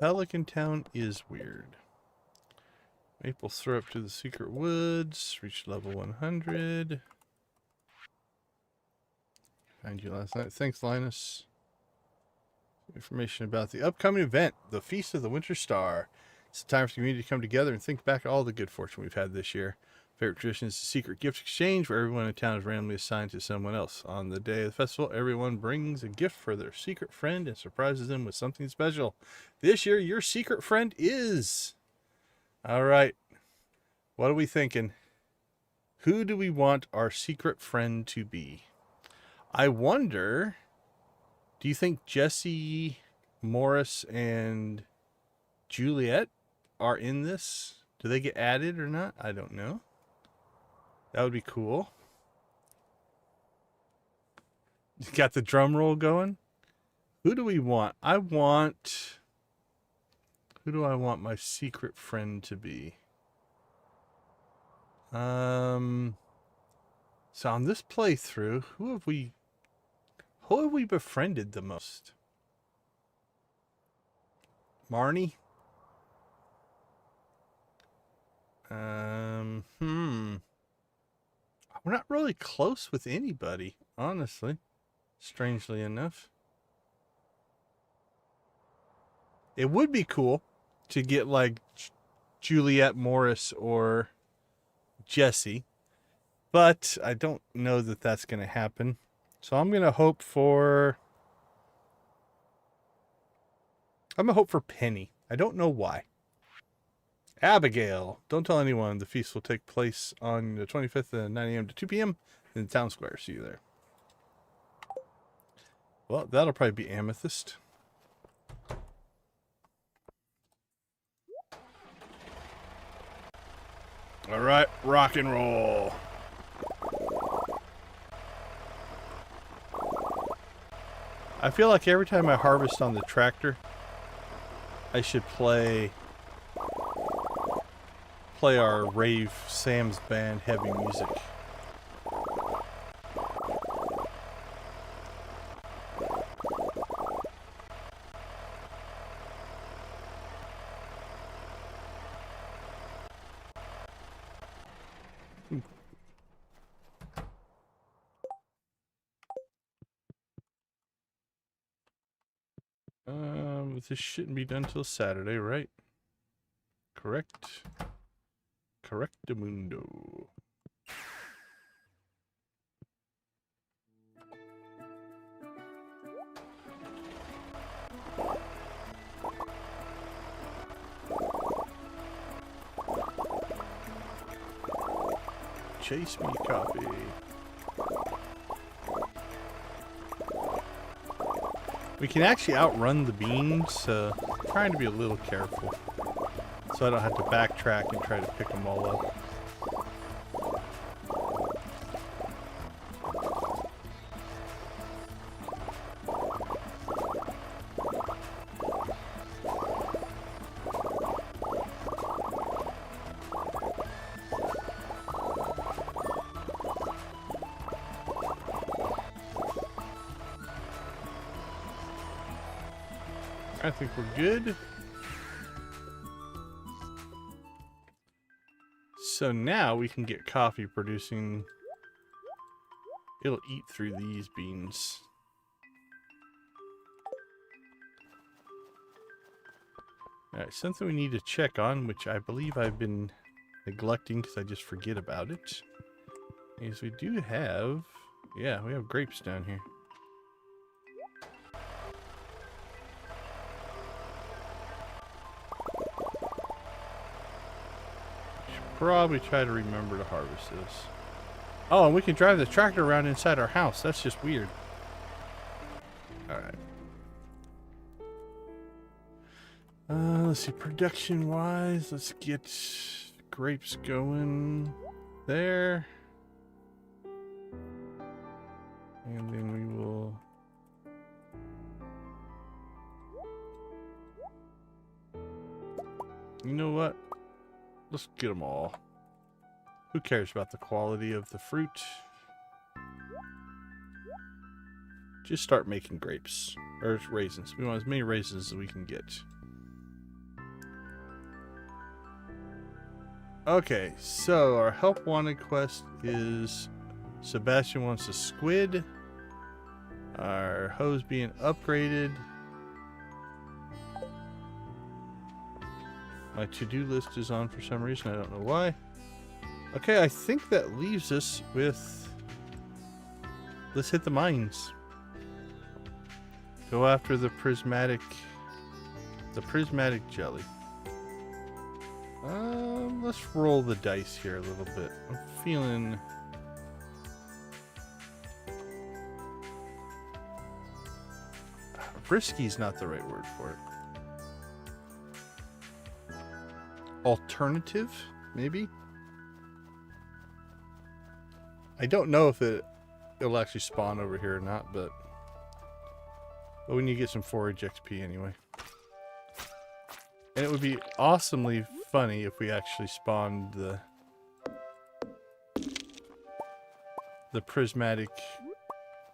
Pelican Town is weird. Maple syrup to the secret woods. Reach level 100. Found you last night. Thanks, Linus. Information about the upcoming event, the Feast of the Winter Star. It's a time for the community to come together and think back all the good fortune we've had this year. Favorite tradition is the secret gift exchange, where everyone in town is randomly assigned to someone else. On the day of the festival, everyone brings a gift for their secret friend and surprises them with something special. This year, your secret friend is... All right. What are we thinking? Who do we want our secret friend to be? I wonder... Do you think Jesse, Morris, and Juliet are in this? Do they get added or not? I don't know. That would be cool. Got the drum roll going. Who do we want? Who do I want my secret friend to be? So on this playthrough, who have we befriended the most? Marnie? We're not really close with anybody, honestly. Strangely enough. It would be cool to get like Juliet Morris or Jesse, but I don't know that that's going to happen. So I'm going to hope for Penny. I don't know why. Abigail. Don't tell anyone. The feast will take place on the 25th at 9 a.m. to 2 p.m. in the town square. See you there. Well, that'll probably be Amethyst. All right, rock and roll. I feel like every time I harvest on the tractor, I should play our rave Sam's band heavy music. This shouldn't be done till Saturday, right? Correct. Correctamundo. Chase me, copy. We can actually outrun the beans, so I'm trying to be a little careful so I don't have to backtrack and try to pick them all up. I think we're good. So now we can get coffee producing. It'll eat through these beans. Alright, something we need to check on, which I believe I've been neglecting because I just forget about it, is we do have, yeah, we have grapes down here. Probably try to remember to harvest this. Oh, and we can drive the tractor around inside our house. That's just weird. Alright. Let's see, production-wise, let's get grapes going there. And then we will... You know what? Let's get them all. Who cares about the quality of the fruit? Just start making grapes. Or raisins. We want as many raisins as we can get. Okay, so our help wanted quest is Sebastian wants a squid. Our hose being upgraded. My to-do list is on for some reason. I don't know why. Okay, I think that leaves us with... Let's hit the mines. Go after the prismatic jelly. Let's roll the dice here a little bit. I'm feeling... Risky's not the right word for it. alternative, maybe. I don't know if it'll actually spawn over here or not, but we need to get some forage XP anyway. And it would be awesomely funny if we actually spawned the prismatic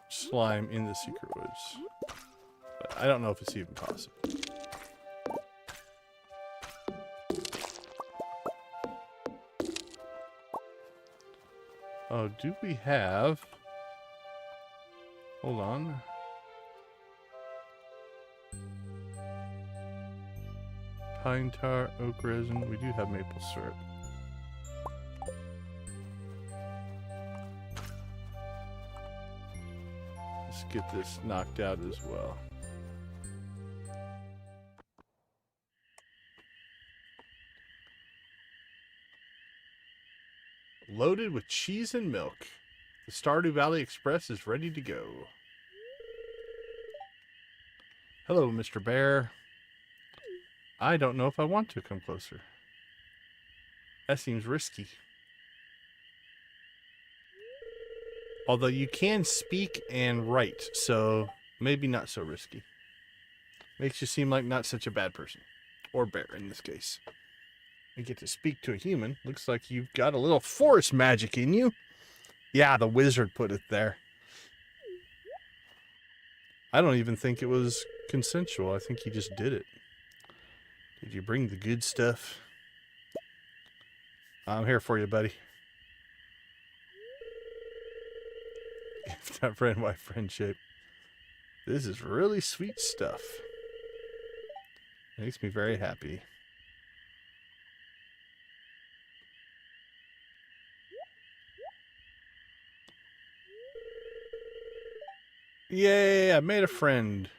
slime in the secret woods. But I don't know if it's even possible. Oh, do we have... Hold on. Pine tar, oak resin. We do have maple syrup. Let's get this knocked out as well. Loaded with cheese and milk. The Stardew Valley Express is ready to go. Hello, Mr. Bear. I don't know if I want to come closer. That seems risky. Although you can speak and write, so maybe not so risky. Makes you seem like not such a bad person. Or bear in this case. You get to speak to a human. Looks like you've got a little forest magic in you. Yeah, the wizard put it there. I don't even think it was consensual. I think he just did it. Did you bring the good stuff? I'm here for you, buddy. Gift that friend, wife, friendship. This is really sweet stuff. Makes me very happy. Yay, I made a friend.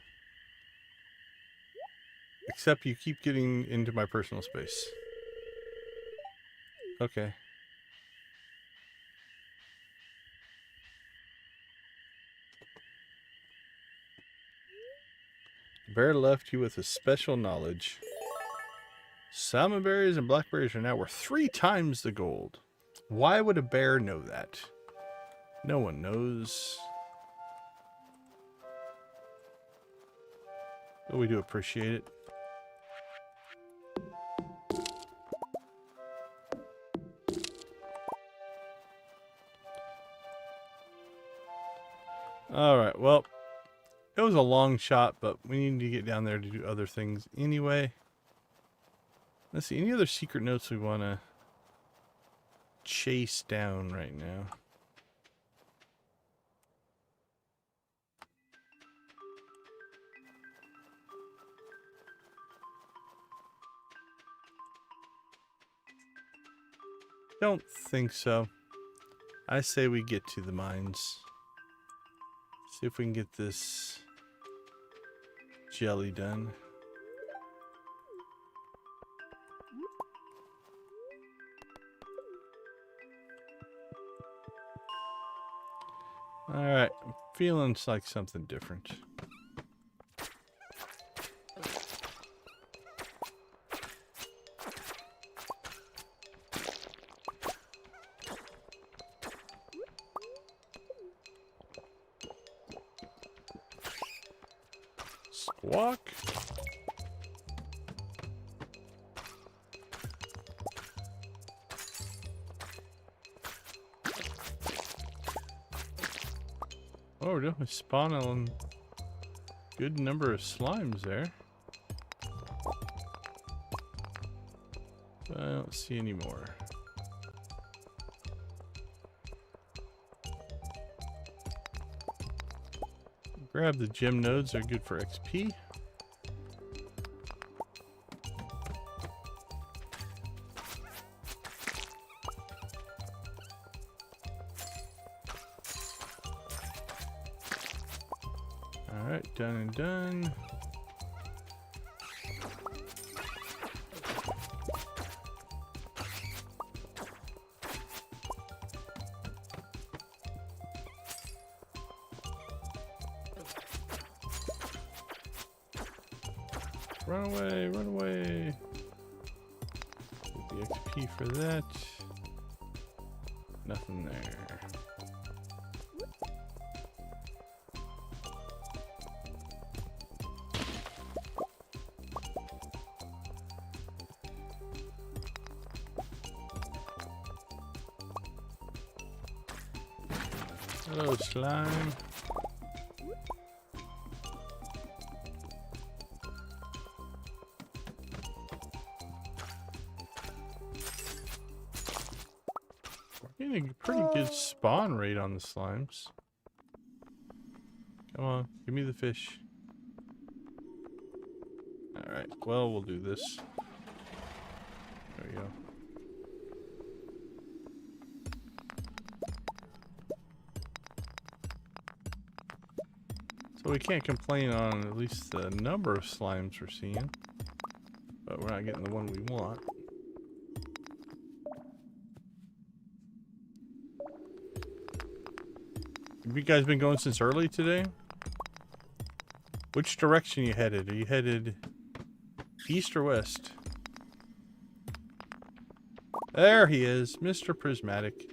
Except you keep getting into my personal space. Okay. The bear left you with a special knowledge. Salmon berries and blackberries are now worth 3 times the gold. Why would a bear know that? No one knows. But we do appreciate it. Alright, well, it was a long shot, but we need to get down there to do other things anyway. Let's see, any other secret notes we want to chase down right now? Don't think so. I say we get to the mines. See if we can get this jelly done. Alright, I'm feeling like something different. Squawk. Oh, we're definitely spawning a good number of slimes there. But I don't see any more. Grab the gem nodes, they're good for XP. Alright, done and done. Run away, run away. the XP for that. Nothing there. Hello, slime. We're getting a pretty good spawn rate on the slimes. Come on, give me the fish. Alright, well, we'll do this. There we go. So we can't complain on at least the number of slimes we're seeing. But we're not getting the one we want. Have you guys been going since early today? Which direction you headed? Are you headed east or west? There he is, Mr. Prismatic.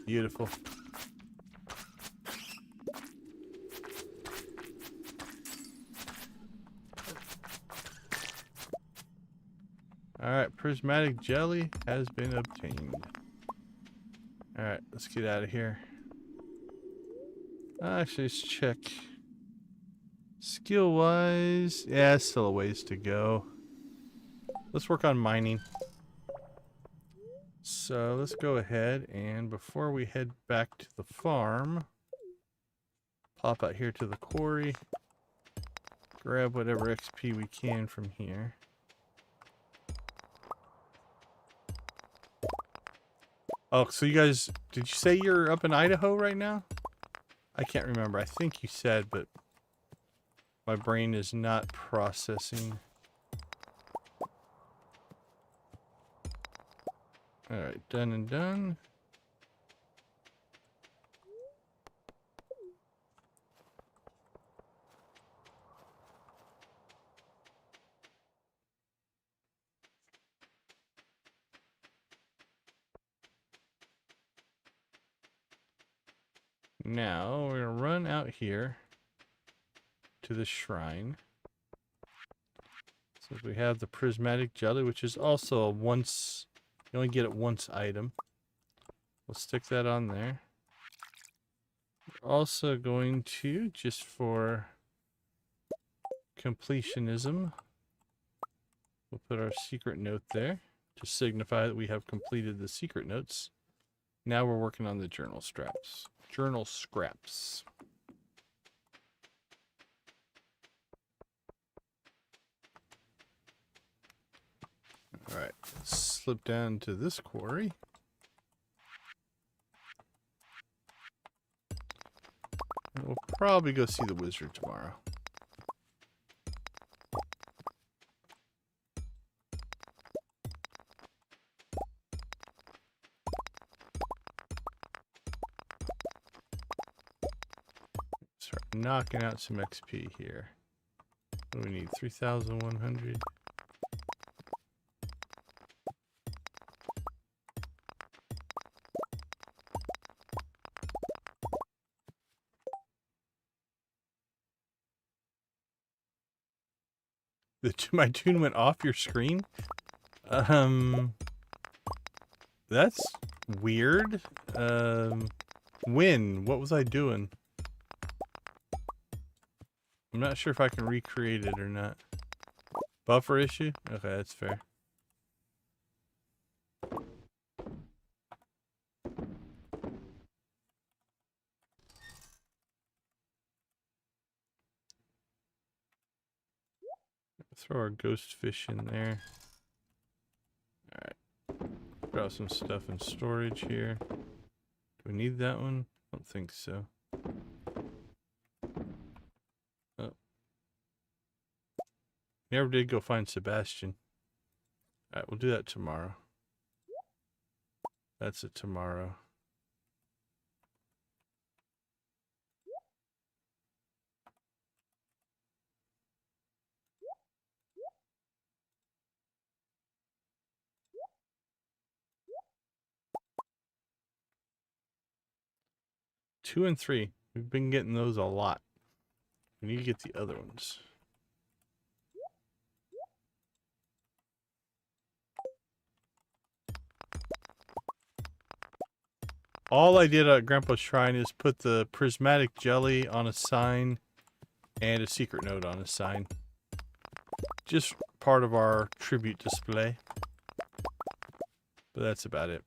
Beautiful. Alright, prismatic jelly has been obtained. Alright, let's get out of here. Actually, let's check. Skill-wise, yeah, it's still a ways to go. Let's work on mining. So let's go ahead and before we head back to the farm, pop out here to the quarry, grab whatever XP we can from here. Oh, so you guys, did you say you're up in Idaho right now? I can't remember. I think you said, but my brain is not processing. Alright, done and done. Now we're gonna run out here to the shrine. So we have the prismatic jelly, which is also a once, you only get it once item. We'll stick that on there. We're also going to, just for completionism, we'll put our secret note there to signify that we have completed the secret notes. Now we're working on the journal scraps. Journal scraps. Alright, let's slip down to this quarry. And we'll probably go see the wizard tomorrow. Start knocking out some XP here. What do we need? 3,100. My tune went off your screen? That's weird. When? What was I doing? I'm not sure if I can recreate it or not. Buffer issue? Okay, that's fair. Throw our ghost fish in there. Alright. Drop some stuff in storage here. Do we need that one? I don't think so. Oh. Never did go find Sebastian. Alright, we'll do that tomorrow. That's it tomorrow. 2 and 3. We've been getting those a lot. We need to get the other ones. All I did at Grandpa's Shrine is put the prismatic jelly on a sign and a secret note on a sign. Just part of our tribute display. But that's about it.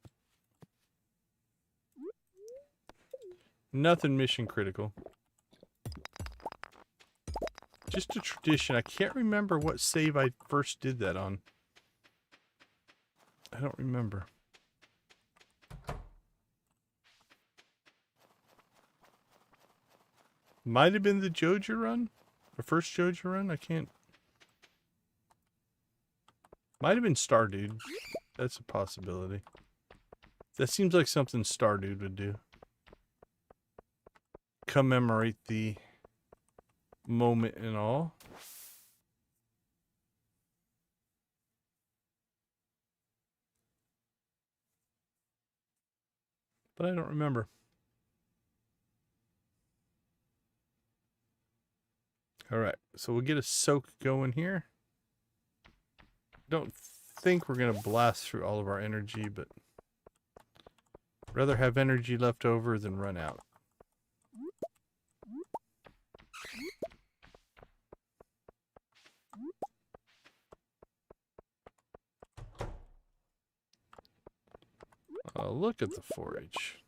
Nothing mission critical. Just a tradition. I can't remember what save I first did that on. I don't remember. Might have been the Joja run? The first Joja run? I can't... Might have been Stardew. That's a possibility. That seems like something Stardew would do. Commemorate the moment and all. But I don't remember. Alright, so we'll get a soak going here. Don't think we're going to blast through all of our energy, but rather have energy left over than run out. Look at the forage.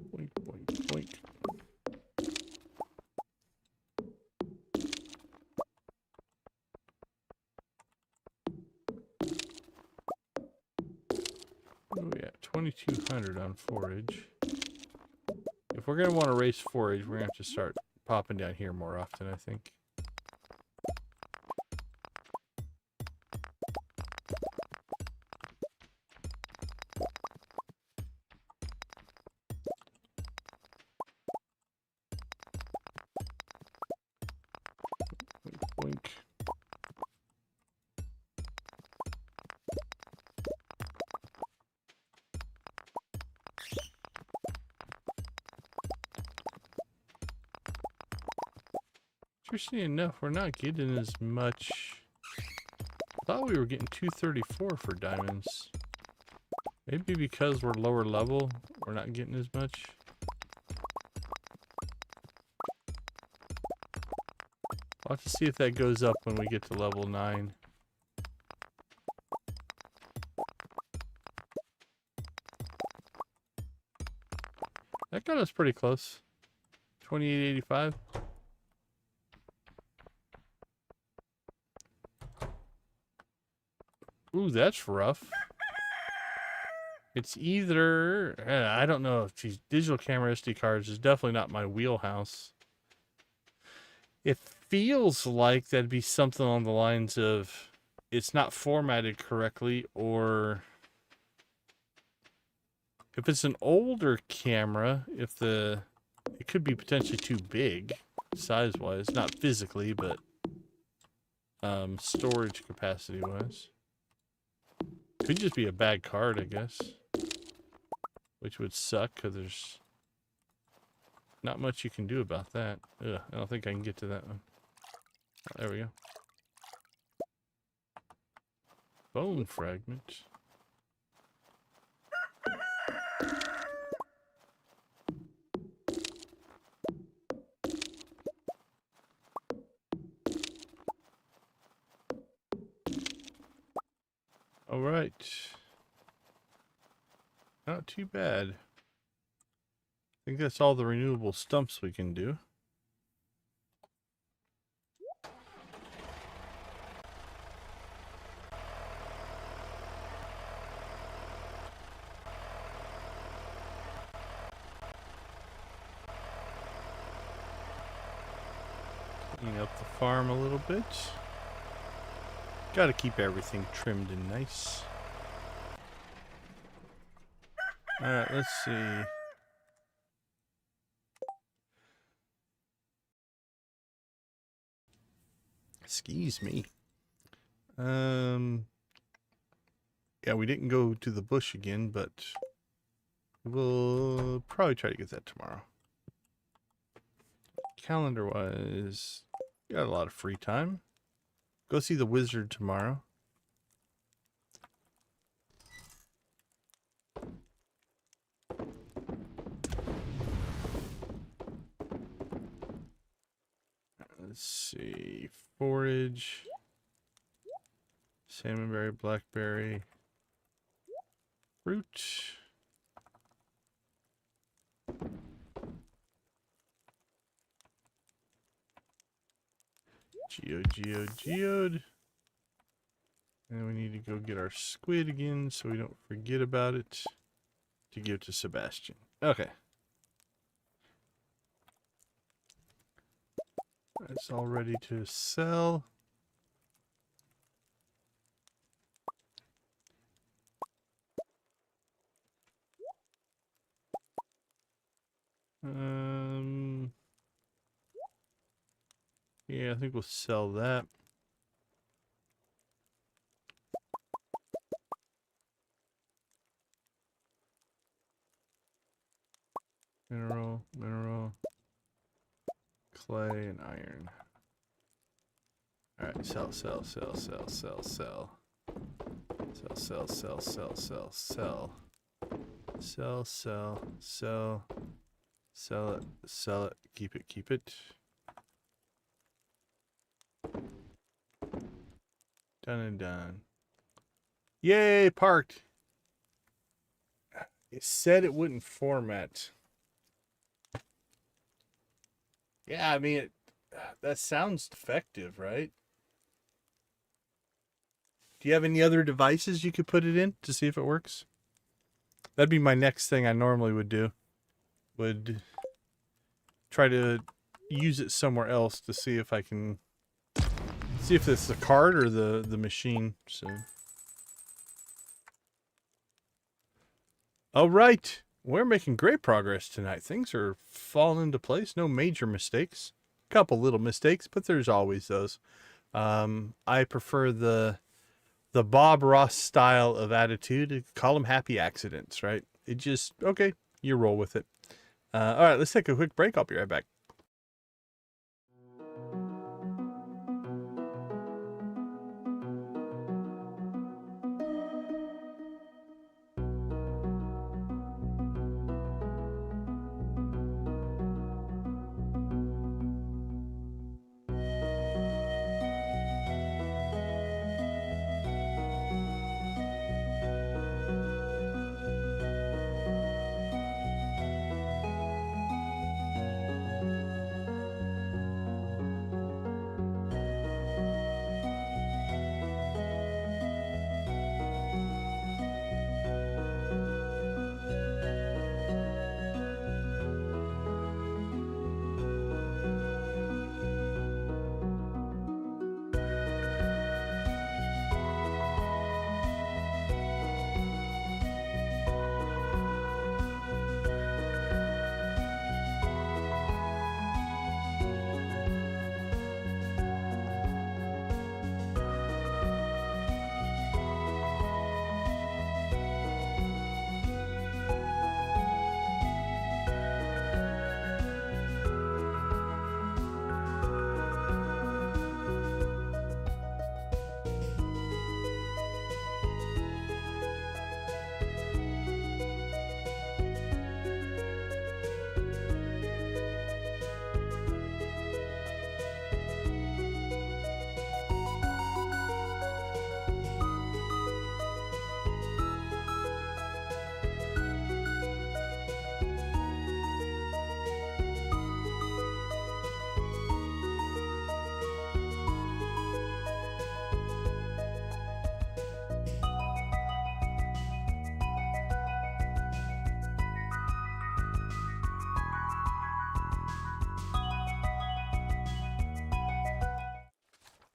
Boink, boink, boink. Oh yeah, 2,200 on forage. If we're going to want to race forage, we're going to have to start popping down here more often, I think. Boink. Interesting enough, we're not getting as much. I thought we were getting 234 for diamonds. Maybe because we're lower level, we're not getting as much. I'll have to see if that goes up when we get to level 9. That got us pretty close. 2885. Ooh, that's rough. It's either... I don't know if these digital camera SD cards is definitely not my wheelhouse. It feels like that'd be something on the lines of it's not formatted correctly, or if it's an older camera, it could be potentially too big size-wise, not physically, but storage capacity-wise. Could just be a bad card, I guess, which would suck because there's not much you can do about that. Ugh, I don't think I can get to that one. Oh, there we go. Bone fragment. All right. Not too bad. I think that's all the renewable stumps we can do. Clean up the farm a little bit. Got to keep everything trimmed and nice. Alright, let's see. Excuse me. Yeah, we didn't go to the bush again, but we'll probably try to get that tomorrow. Calendar-wise, got a lot of free time. Go see the wizard tomorrow. Let's see. Forage. Salmonberry, blackberry. Fruit. Geode. And we need to go get our squid again so we don't forget about it to give to Sebastian. Okay. That's all ready to sell. Yeah, I think we'll sell that. Mineral, clay, and iron. Alright, sell. Sell it, keep it. Done and done. Yay, parked. It said it wouldn't format. Yeah, I mean, that sounds effective, right? Do you have any other devices you could put it in to see if it works? That'd be my next thing I normally would do. Would try to use it somewhere else to see if I can see if it's the card or the machine. So, all right, we're making great progress tonight. Things are falling into place. No major mistakes. A couple little mistakes, but there's always those. I prefer the Bob Ross style of attitude. Call them happy accidents, right? It just, okay, you roll with it. All right, let's take a quick break. I'll be right back.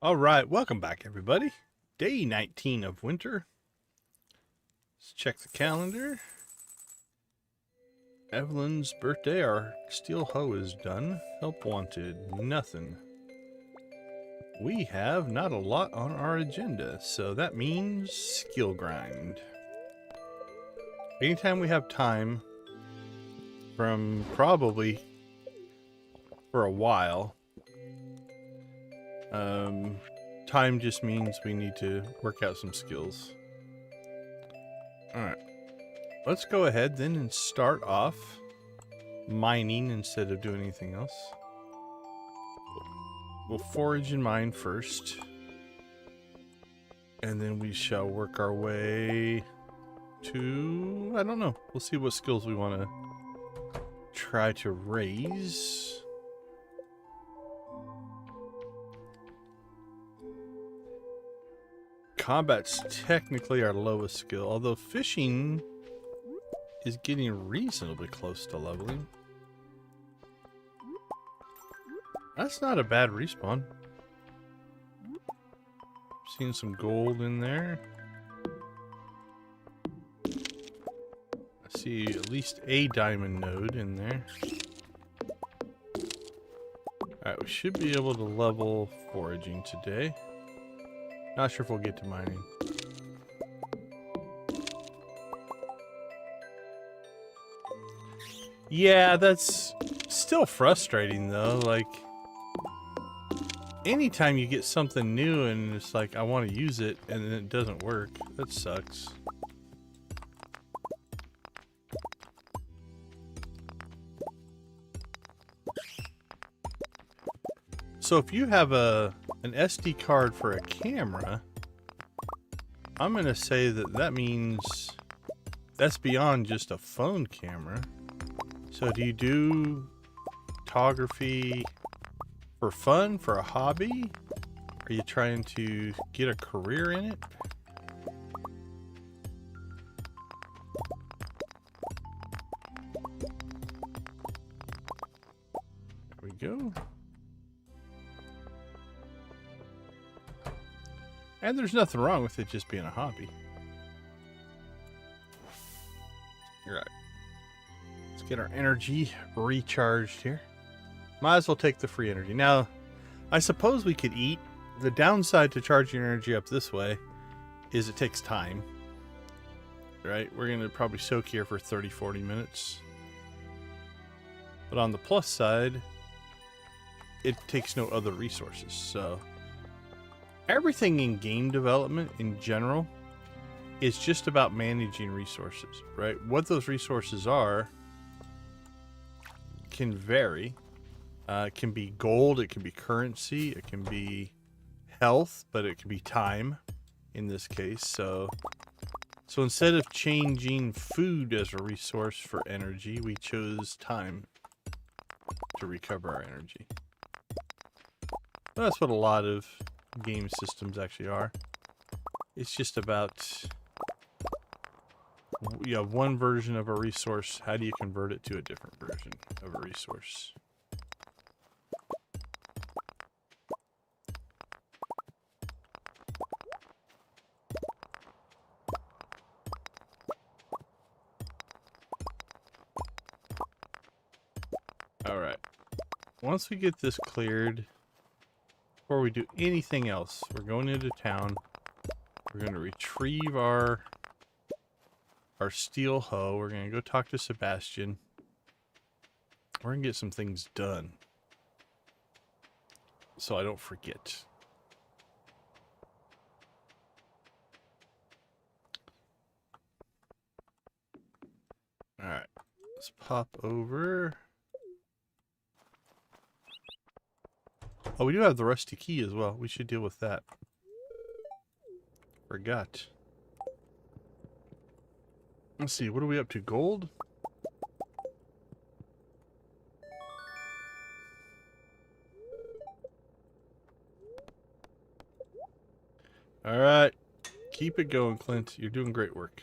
All right, welcome back, everybody. Day 19 of winter. Let's check the calendar. Evelyn's birthday. Our steel hoe is done. Help wanted. Nothing. we have not a lot on our agenda, so that means skill grind. Anytime we have time, from probably for a while, time just means we need to work out some skills. Alright, let's go ahead then and start off mining instead of doing anything else. We'll forage and mine first, and then we shall work our way to, I don't know, we'll see what skills we want to try to raise. Combat's technically our lowest skill, although fishing is getting reasonably close to leveling. That's not a bad respawn. Seeing some gold in there. I see at least a diamond node in there. Alright, we should be able to level foraging today. Not sure if we'll get to mining. Yeah, that's still frustrating though. Like, anytime you get something new and it's like, I want to use it and then it doesn't work, that sucks. So if you have an SD card for a camera, I'm going to say that means that's beyond just a phone camera. So do you do photography for fun, for a hobby? Are you trying to get a career in it? There we go. And there's nothing wrong with it just being a hobby. All right. Let's get our energy recharged here. Might as well take the free energy. Now, I suppose we could eat. The downside to charging energy up this way is it takes time. Right? We're going to probably soak here for 30, 40 minutes. But on the plus side, it takes no other resources. So everything in game development in general is just about managing resources, right? What those resources are can vary. It can be gold, it can be currency, it can be health, but it can be time in this case. So instead of changing food as a resource for energy, we chose time to recover our energy. That's what a lot of game systems actually are. It's just about, you have one version of a resource, how do you convert it to a different version of a resource? Alright, once we get this cleared, before we do anything else, we're going into town. We're going to retrieve our steel hoe. We're going to go talk to Sebastian. We're going to get some things done, so I don't forget. Alright, let's pop over. Oh, we do have the rusty key as well. We should deal with that. Forgot. Let's see, what are we up to? Gold? Alright. Keep it going, Clint. You're doing great work.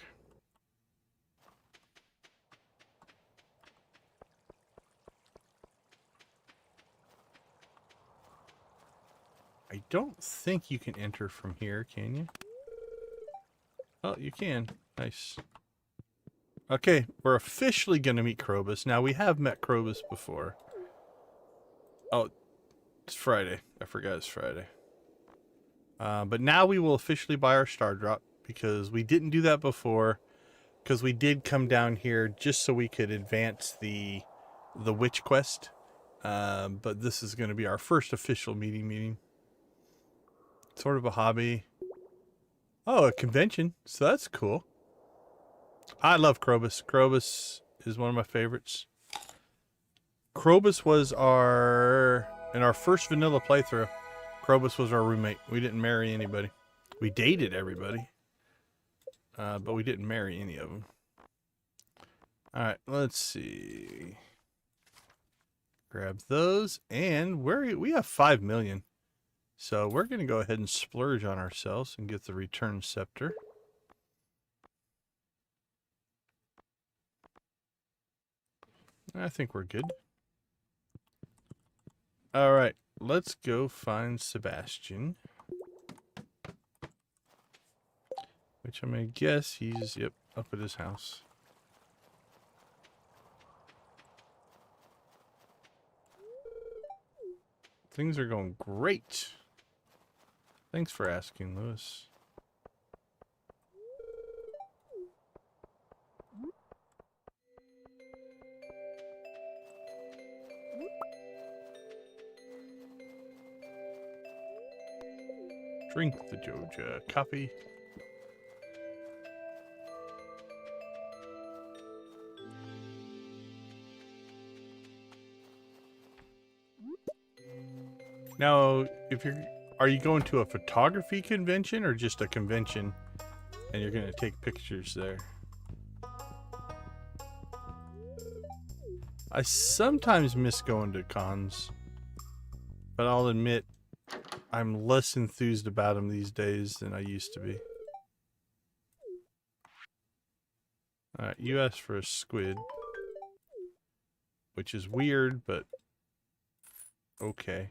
I don't think you can enter from here, can you? Oh, you can. Nice. Okay, we're officially going to meet Krobus. Now, we have met Krobus before. Oh, it's Friday. I forgot it's Friday. But now we will officially buy our star drop because we didn't do that before. Because we did come down here just so we could advance the witch quest. But this is going to be our first official meeting. Sort of a hobby. Oh, a convention. So that's cool. I love Krobus. Krobus is one of my favorites. Krobus was in our first vanilla playthrough, Krobus was our roommate. We didn't marry anybody. We dated everybody. But we didn't marry any of them. Alright, let's see. Grab those. And we have 5 million. So we're going to go ahead and splurge on ourselves and get the return scepter. I think we're good. Alright, let's go find Sebastian. Which I'm going to guess he's, yep, up at his house. Things are going great. Thanks for asking, Lewis. Drink the Joja coffee. Now, are you going to a photography convention or just a convention and you're going to take pictures there? I sometimes miss going to cons, but I'll admit I'm less enthused about them these days than I used to be. Alright, you asked for a squid, which is weird, but okay.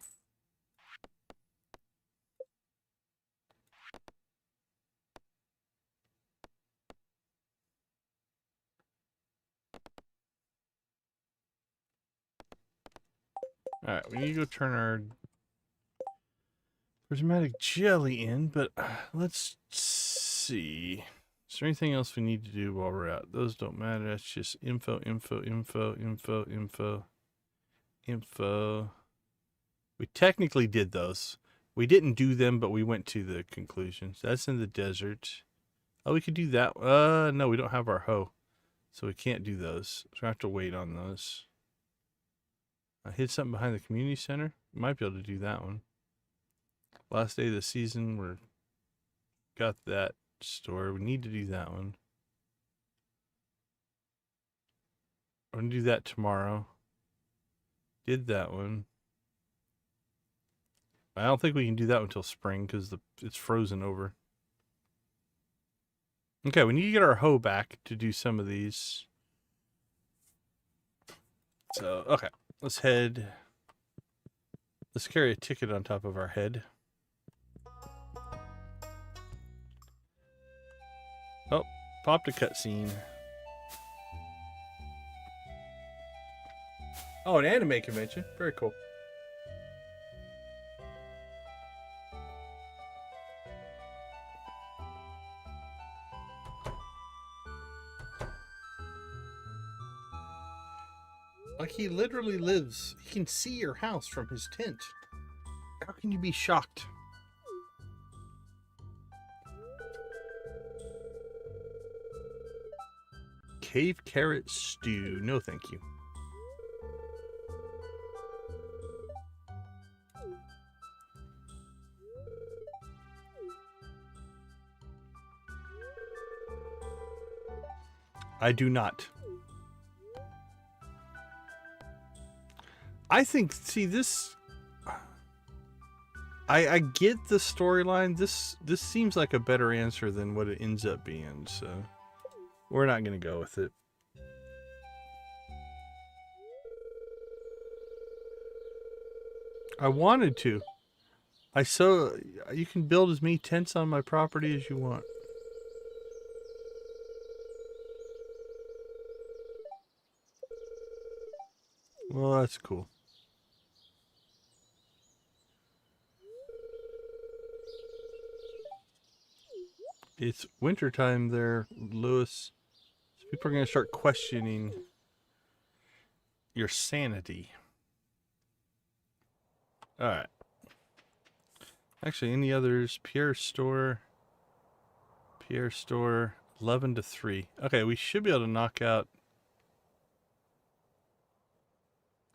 Alright, we need to go turn our prismatic jelly in, but let's see. Is there anything else we need to do while we're out? Those don't matter. That's just info. We technically did those. We didn't do them, but we went to the conclusions. That's in the desert. Oh, we could do that. No, we don't have our hoe. So we can't do those. So we have to wait on those. I hid something behind the community center. We might be able to do that one. Last day of the season, got that store. We need to do that one. We're gonna do that tomorrow. Did that one. I don't think we can do that until spring because it's frozen over. Okay, we need to get our hoe back to do some of these. So, okay. Let's head. Let's carry a ticket on top of our head. Oh, popped a cutscene. Oh, an anime convention. Very cool. Like he literally lives. He can see your house from his tent. How can you be shocked? Cave carrot stew. No, thank you. I do not. I think, see, this... I get the storyline. This seems like a better answer than what it ends up being, so... We're not going to go with it. I wanted to. You can build as many tents on my property as you want. Well, that's cool. It's wintertime there, Lewis. So people are going to start questioning your sanity. Alright. Actually, any others? Pierre's store, 11 to 3. Okay, we should be able to knock out...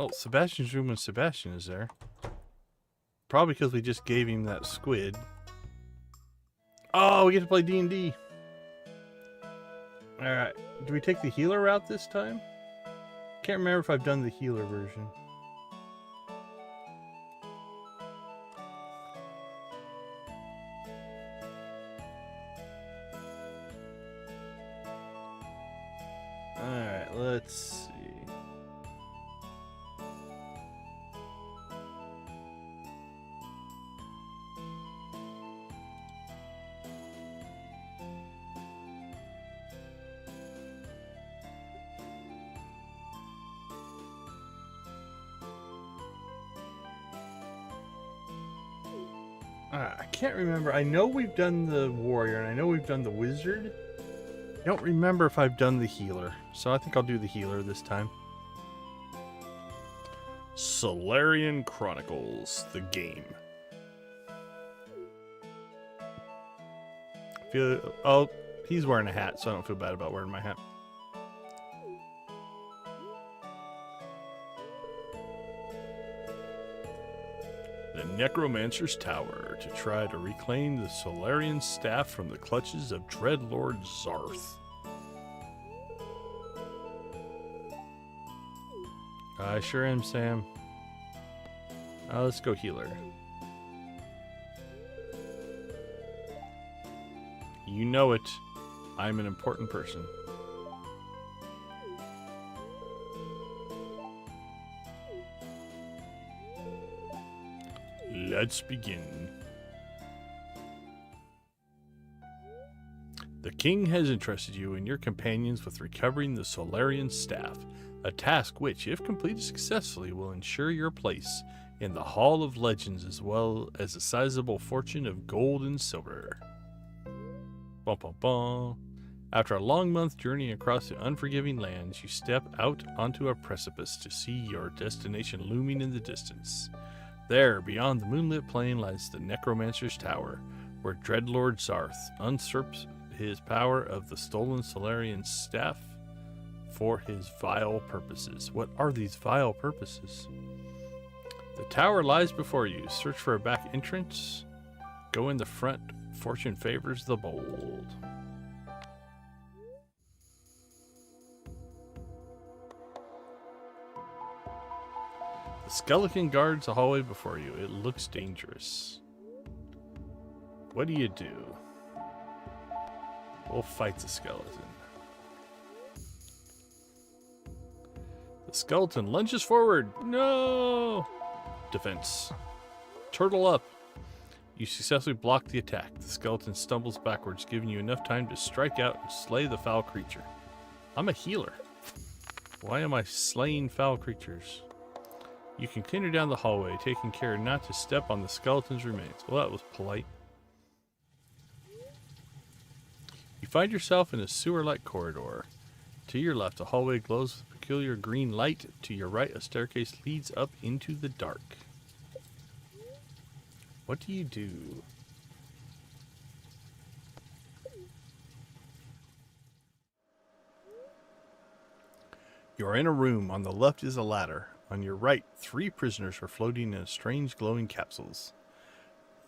Oh, Sebastian's room when Sebastian is there. Probably because we just gave him that squid. Oh, we get to play D&D. Alright. Do we take the healer route this time? Can't remember if I've done the healer version. Alright, let's see. I can't remember. I know we've done the warrior and I know we've done the wizard. I don't remember if I've done the healer, so I think I'll do the healer this time. Solarian Chronicles, the game. Oh, he's wearing a hat, so I don't feel bad about wearing my hat. The Necromancer's Tower to try to reclaim the Solarian staff from the clutches of Dreadlord Zarth. I sure am, Sam. Let's go healer. You know it. I'm an important person. Let's begin. The king has entrusted you and your companions with recovering the Solarian staff, a task which, if completed successfully, will ensure your place in the Hall of Legends as well as a sizable fortune of gold and silver. Bum, bum, bum. After a long month journey across the unforgiving lands, you step out onto a precipice to see your destination looming in the distance. There, beyond the moonlit plain, lies the Necromancer's Tower, where Dreadlord Zarth usurps his power of the stolen Solarian staff for his vile purposes. What are these vile purposes? The tower lies before you. Search for a back entrance. Go in the front. Fortune favors the bold. The skeleton guards the hallway before you. It looks dangerous. What do you do? We'll fight the skeleton. The skeleton lunges forward. No! Defense. Turtle up. You successfully block the attack. The skeleton stumbles backwards, giving you enough time to strike out and slay the foul creature. I'm a healer. Why am I slaying foul creatures? You continue down the hallway, taking care not to step on the skeleton's remains. Well, that was polite. You find yourself in a sewer-like corridor. To your left, a hallway glows with a peculiar green light. To your right, a staircase leads up into the dark. What do you do? You are in a room. On the left is a ladder. On your right, 3 prisoners are floating in strange glowing capsules.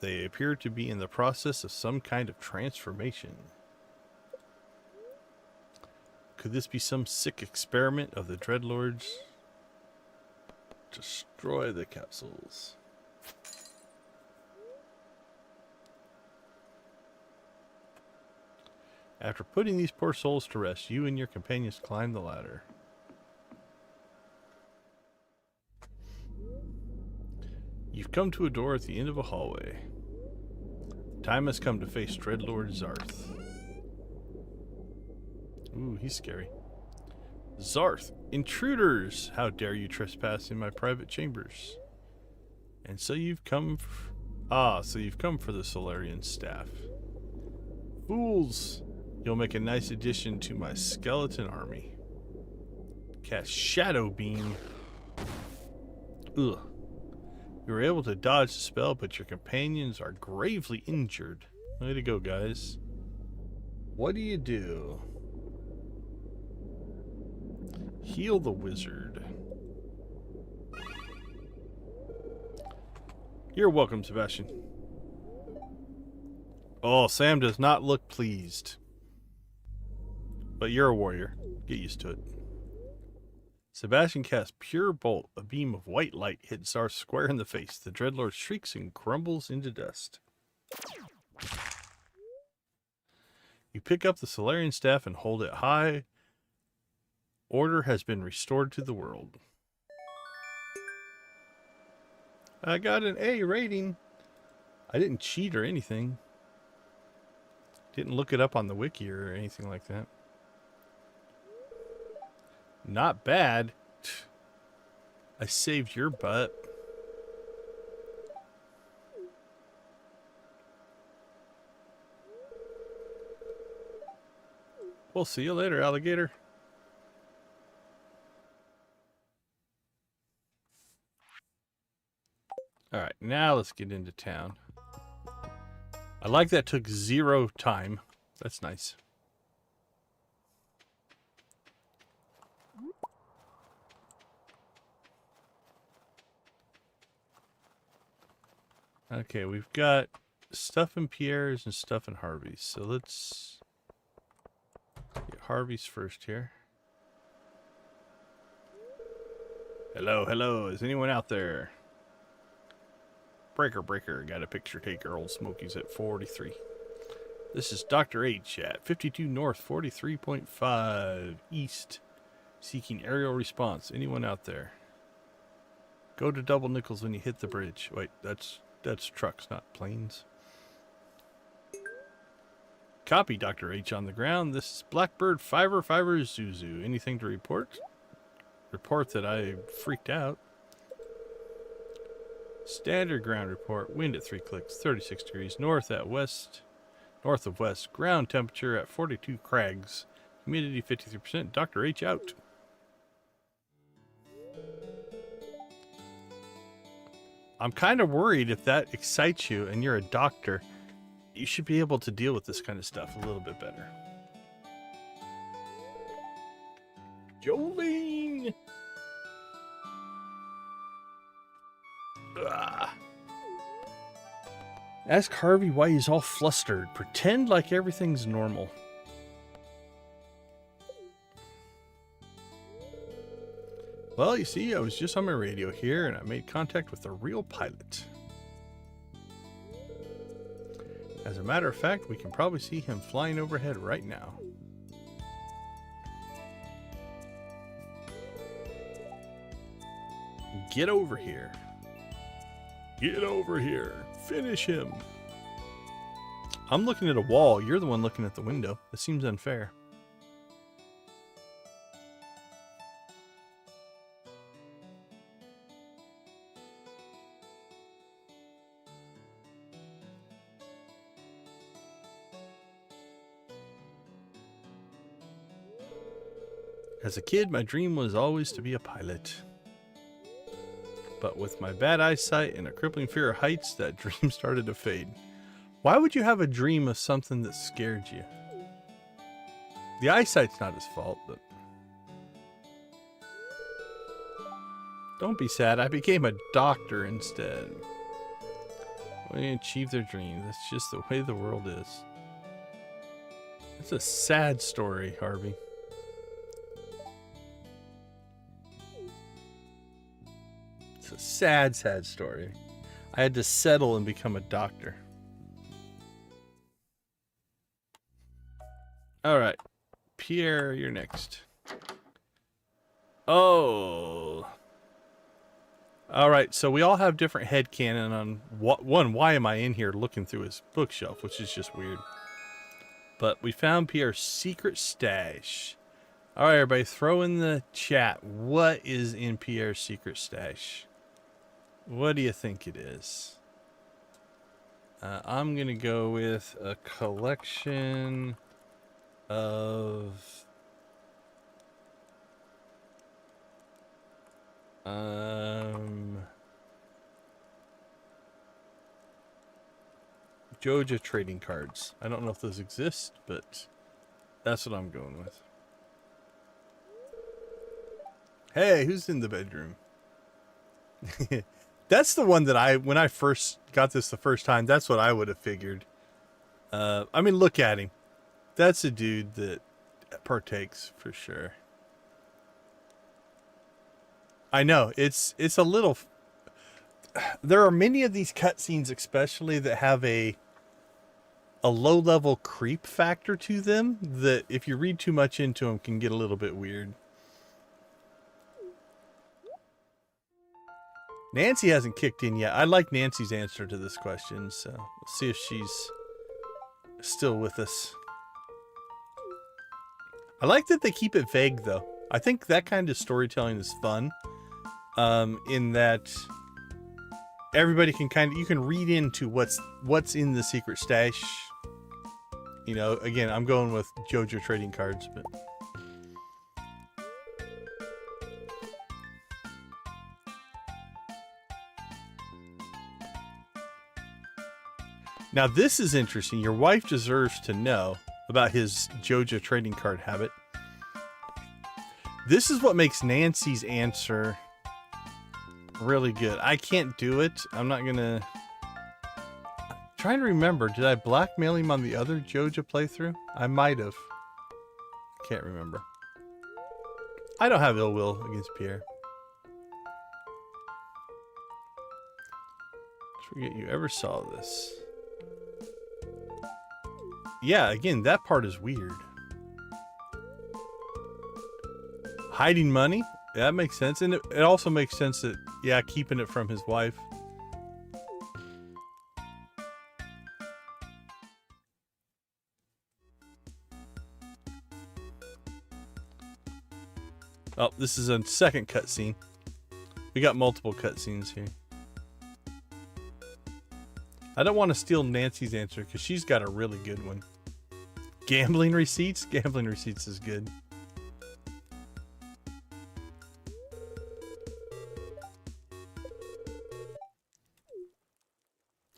They appear to be in the process of some kind of transformation. Could this be some sick experiment of the Dreadlords? Destroy the capsules. After putting these poor souls to rest, you and your companions climb the ladder. You've come to a door at the end of a hallway. The time has come to face Dreadlord Zarth. Ooh, he's scary. Zarth, intruders! How dare you trespass in my private chambers? And so you've come so you've come for the Solarian staff. Fools! You'll make a nice addition to my skeleton army. Cast Shadow Beam. Ugh. You were able to dodge the spell, but your companions are gravely injured. Way to go, guys. What do you do? Heal the wizard. You're welcome, Sebastian. Oh, Sam does not look pleased. But you're a warrior. Get used to it. Sebastian casts Pure Bolt. A beam of white light hits Sar square in the face. The Dreadlord shrieks and crumbles into dust. You pick up the Solarian staff and hold it high. Order has been restored to the world. I got an A rating. I didn't cheat or anything. Didn't look it up on the wiki or anything like that. Not bad. I saved your butt. We'll see you later, alligator. Alright, now let's get into town. I like that took 0 time. That's nice. Okay, we've got stuff in Pierre's and stuff in Harvey's. So let's get Harvey's first here. Hello, hello. Is anyone out there? Breaker, got a picture taker. Old Smoky's at 43. This is Dr. H at 52 North, 43.5 East. Seeking aerial response. Anyone out there? Go to double nickels when you hit the bridge. Wait, that's trucks, not planes. Copy, Dr. H on the ground. This is Blackbird Fiver Zuzu. Anything to report? Report that I freaked out. Standard ground report. Wind at 3 clicks, 36 degrees north of west. Ground temperature at 42 crags. Humidity 53%. Dr. H out. I'm kind of worried if that excites you and you're a doctor, you should be able to deal with this kind of stuff a little bit better. Jolene! Ugh. Ask Harvey why he's all flustered. Pretend like everything's normal. Well, you see, I was just on my radio here and I made contact with a real pilot. As a matter of fact, we can probably see him flying overhead right now. Get over here. Get over here. Finish him. I'm looking at a wall. You're the one looking at the window. This seems unfair. As a kid, my dream was always to be a pilot. But with my bad eyesight and a crippling fear of heights, that dream started to fade. Why would you have a dream of something that scared you? The eyesight's not his fault, but... Don't be sad, I became a doctor instead. When they achieve their dreams, that's just the way the world is. It's a sad story, Harvey. It's a sad, sad story. I had to settle and become a doctor. Alright. Pierre, you're next. Oh. Alright, so we all have different headcanon on why am I in here looking through his bookshelf, which is just weird. But we found Pierre's secret stash. Alright, everybody, throw in the chat. What is in Pierre's secret stash? What do you think it is? I'm going to go with a collection of... Joja trading cards. I don't know if those exist, but that's what I'm going with. Hey, who's in the bedroom? That's the one that when I first got this the first time, that's what I would have figured. I mean, look at him. That's a dude that partakes for sure. I know, it's a little... There are many of these cutscenes especially that have a low-level creep factor to them that if you read too much into them can get a little bit weird. Nancy hasn't kicked in yet. I like Nancy's answer to this question, so we'll see if she's still with us. I like that they keep it vague, though. I think that kind of storytelling is fun, in that everybody can you can read into what's in the secret stash. You know, again, I'm going with Joja trading cards, but... Now this is interesting. Your wife deserves to know about his Joja trading card habit. This is what makes Nancy's answer really good. I can't do it. I'm not gonna... I'm trying to remember. Did I blackmail him on the other Joja playthrough? I might have. Can't remember. I don't have ill will against Pierre. I forget you ever saw this. Yeah, again, that part is weird. Hiding money? Yeah, that makes sense. And it also makes sense that, yeah, keeping it from his wife. Oh, this is a second cutscene. We got multiple cutscenes here. I don't want to steal Nancy's answer because she's got a really good one. Gambling receipts? Gambling receipts is good.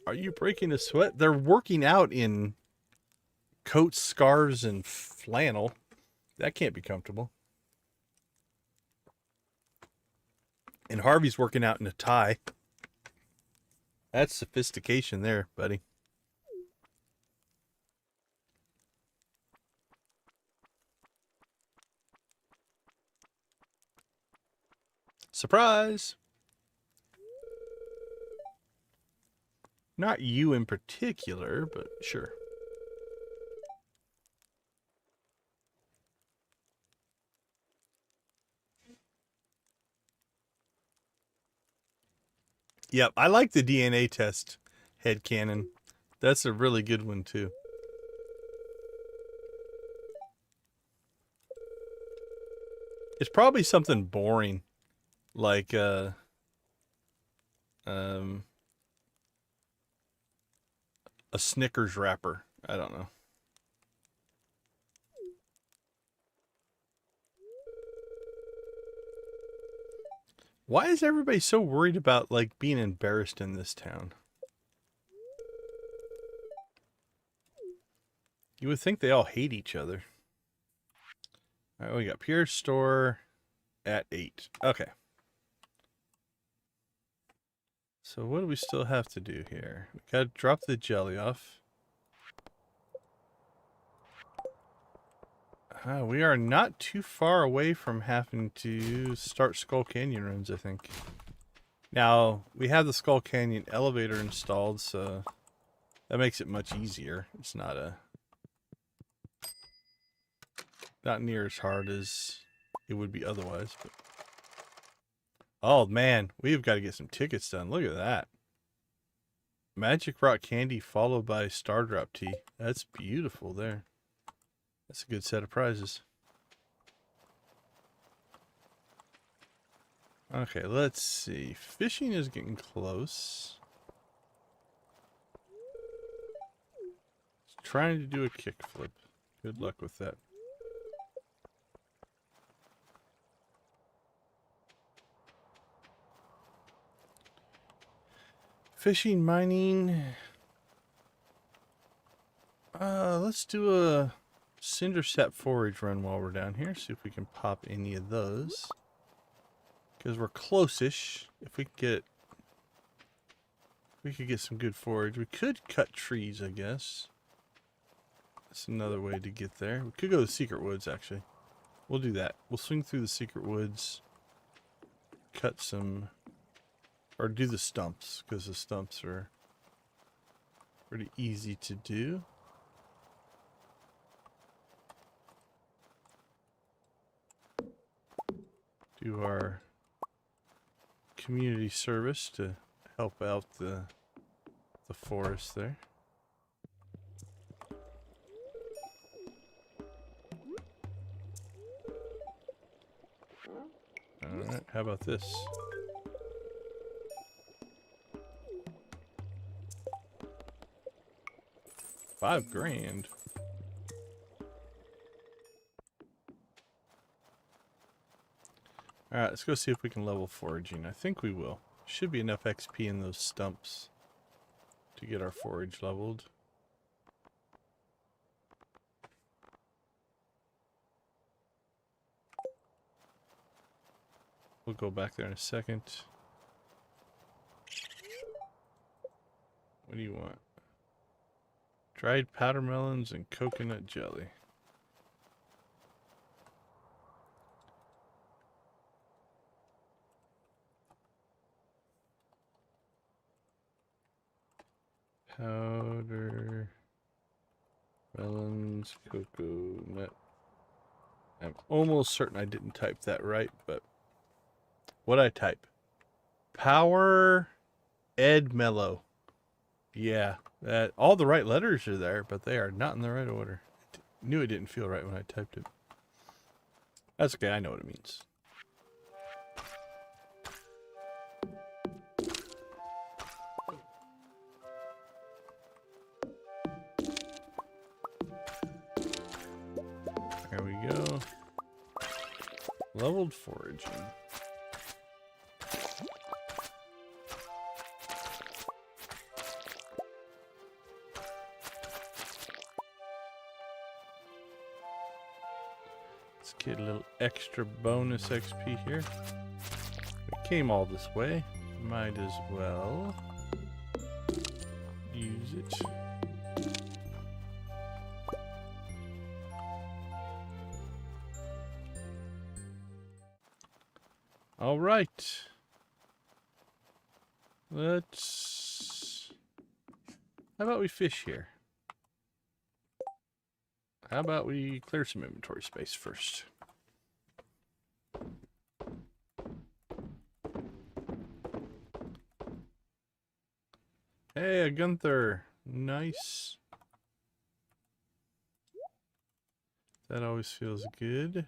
Are you breaking a sweat? They're working out in coats, scarves, and flannel. That can't be comfortable. And Harvey's working out in a tie. That's sophistication there, buddy. Surprise! Not you in particular, but sure. Yep, I like the DNA test headcanon. That's a really good one, too. It's probably something boring, like, a Snickers wrapper. I don't know. Why is everybody so worried about, like, being embarrassed in this town? You would think they all hate each other. All right, we got Pierre's store at 8. Okay. So what do we still have to do here? We gotta drop the jelly off. We are not too far away from having to start Skull Canyon runs, I think. Now, we have the Skull Canyon elevator installed, so that makes it much easier. It's not near as hard as it would be otherwise. But... Oh, man, we've got to get some tickets done. Look at that. Magic Rock Candy followed by Star Drop Tea. That's beautiful there. That's a good set of prizes. Okay, let's see. Fishing is getting close. trying to do a kickflip. Good luck with that. Fishing, mining. Let's do a cinder sap forage run while we're down here. See if we can pop any of those. Because we're close-ish. If we could get some good forage. We could cut trees, I guess. That's another way to get there. We could go to the secret woods, actually. We'll do that. We'll swing through the secret woods. Cut some... Or do the stumps, because the stumps are pretty easy to do. Do our community service to help out the forest there. Alright, how about this? $5,000. Alright, let's go see if we can level foraging. I think we will. Should be enough XP in those stumps to get our forage leveled. We'll go back there in a second. What do you want? Dried powder melons and coconut jelly. Powder melons, coconut. I'm almost certain I didn't type that right, but what'd I type? Power Ed Mellow. Yeah, that all the right letters are there, but they are not in the right order. Knew it didn't feel right when I typed it. That's okay, I know what it means. There we go. Leveled foraging. Let's get a little extra bonus XP here. We came all this way. Might as well use it. All right. Let's... How about we fish here? How about we clear some inventory space first? Hey, a Gunther. Nice. That always feels good.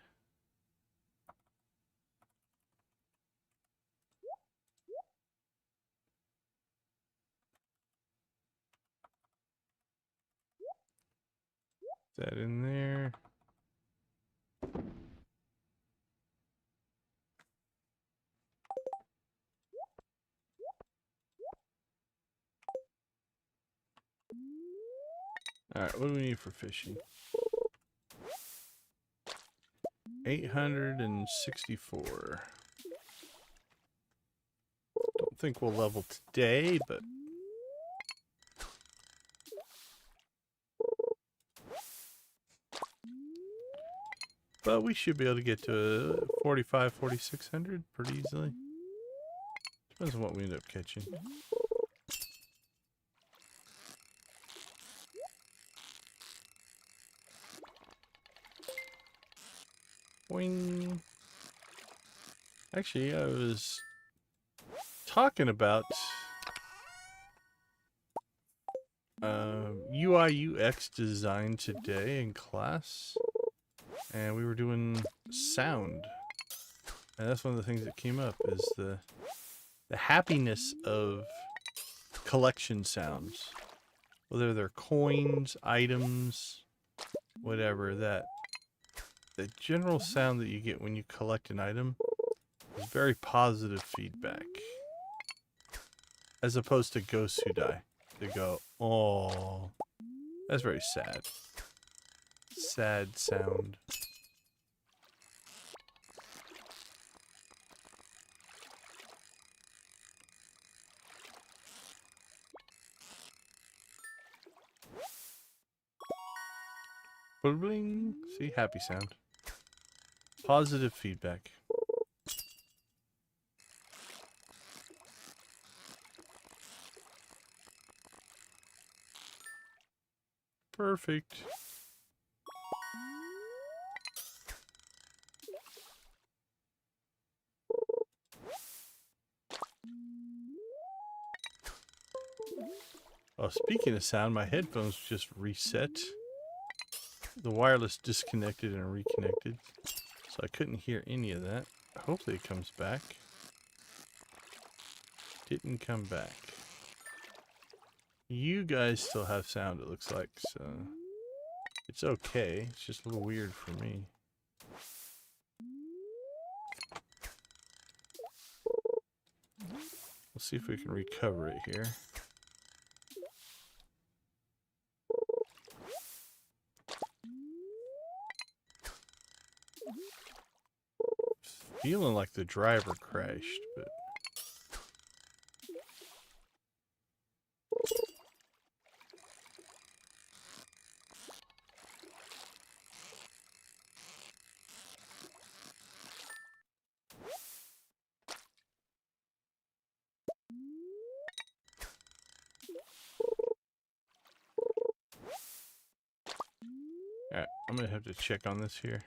That in there. Alright, what do we need for fishing? 864. Don't think we'll level today, but we should be able to get to 45, 4600 pretty easily. Depends on what we end up catching. Boing. Actually, I was talking about UI UX design today in class, and we were doing sound, and that's one of the things that came up is the happiness of collection sounds. whether they're coins, items, whatever, that the general sound that you get when you collect an item is very positive feedback. As opposed to ghosts who die. They go, oh, that's very sad. Sad sound. Bling. See, happy sound. Positive feedback. Perfect. Oh, speaking of sound, my headphones just reset. The wireless disconnected and reconnected, so I couldn't hear any of that. Hopefully it comes back. Didn't come back. You guys still have sound, it looks like, so it's okay. It's just a little weird for me. We'll see if we can recover it here. Feeling like the driver crashed, but alright, I'm gonna have to check on this here.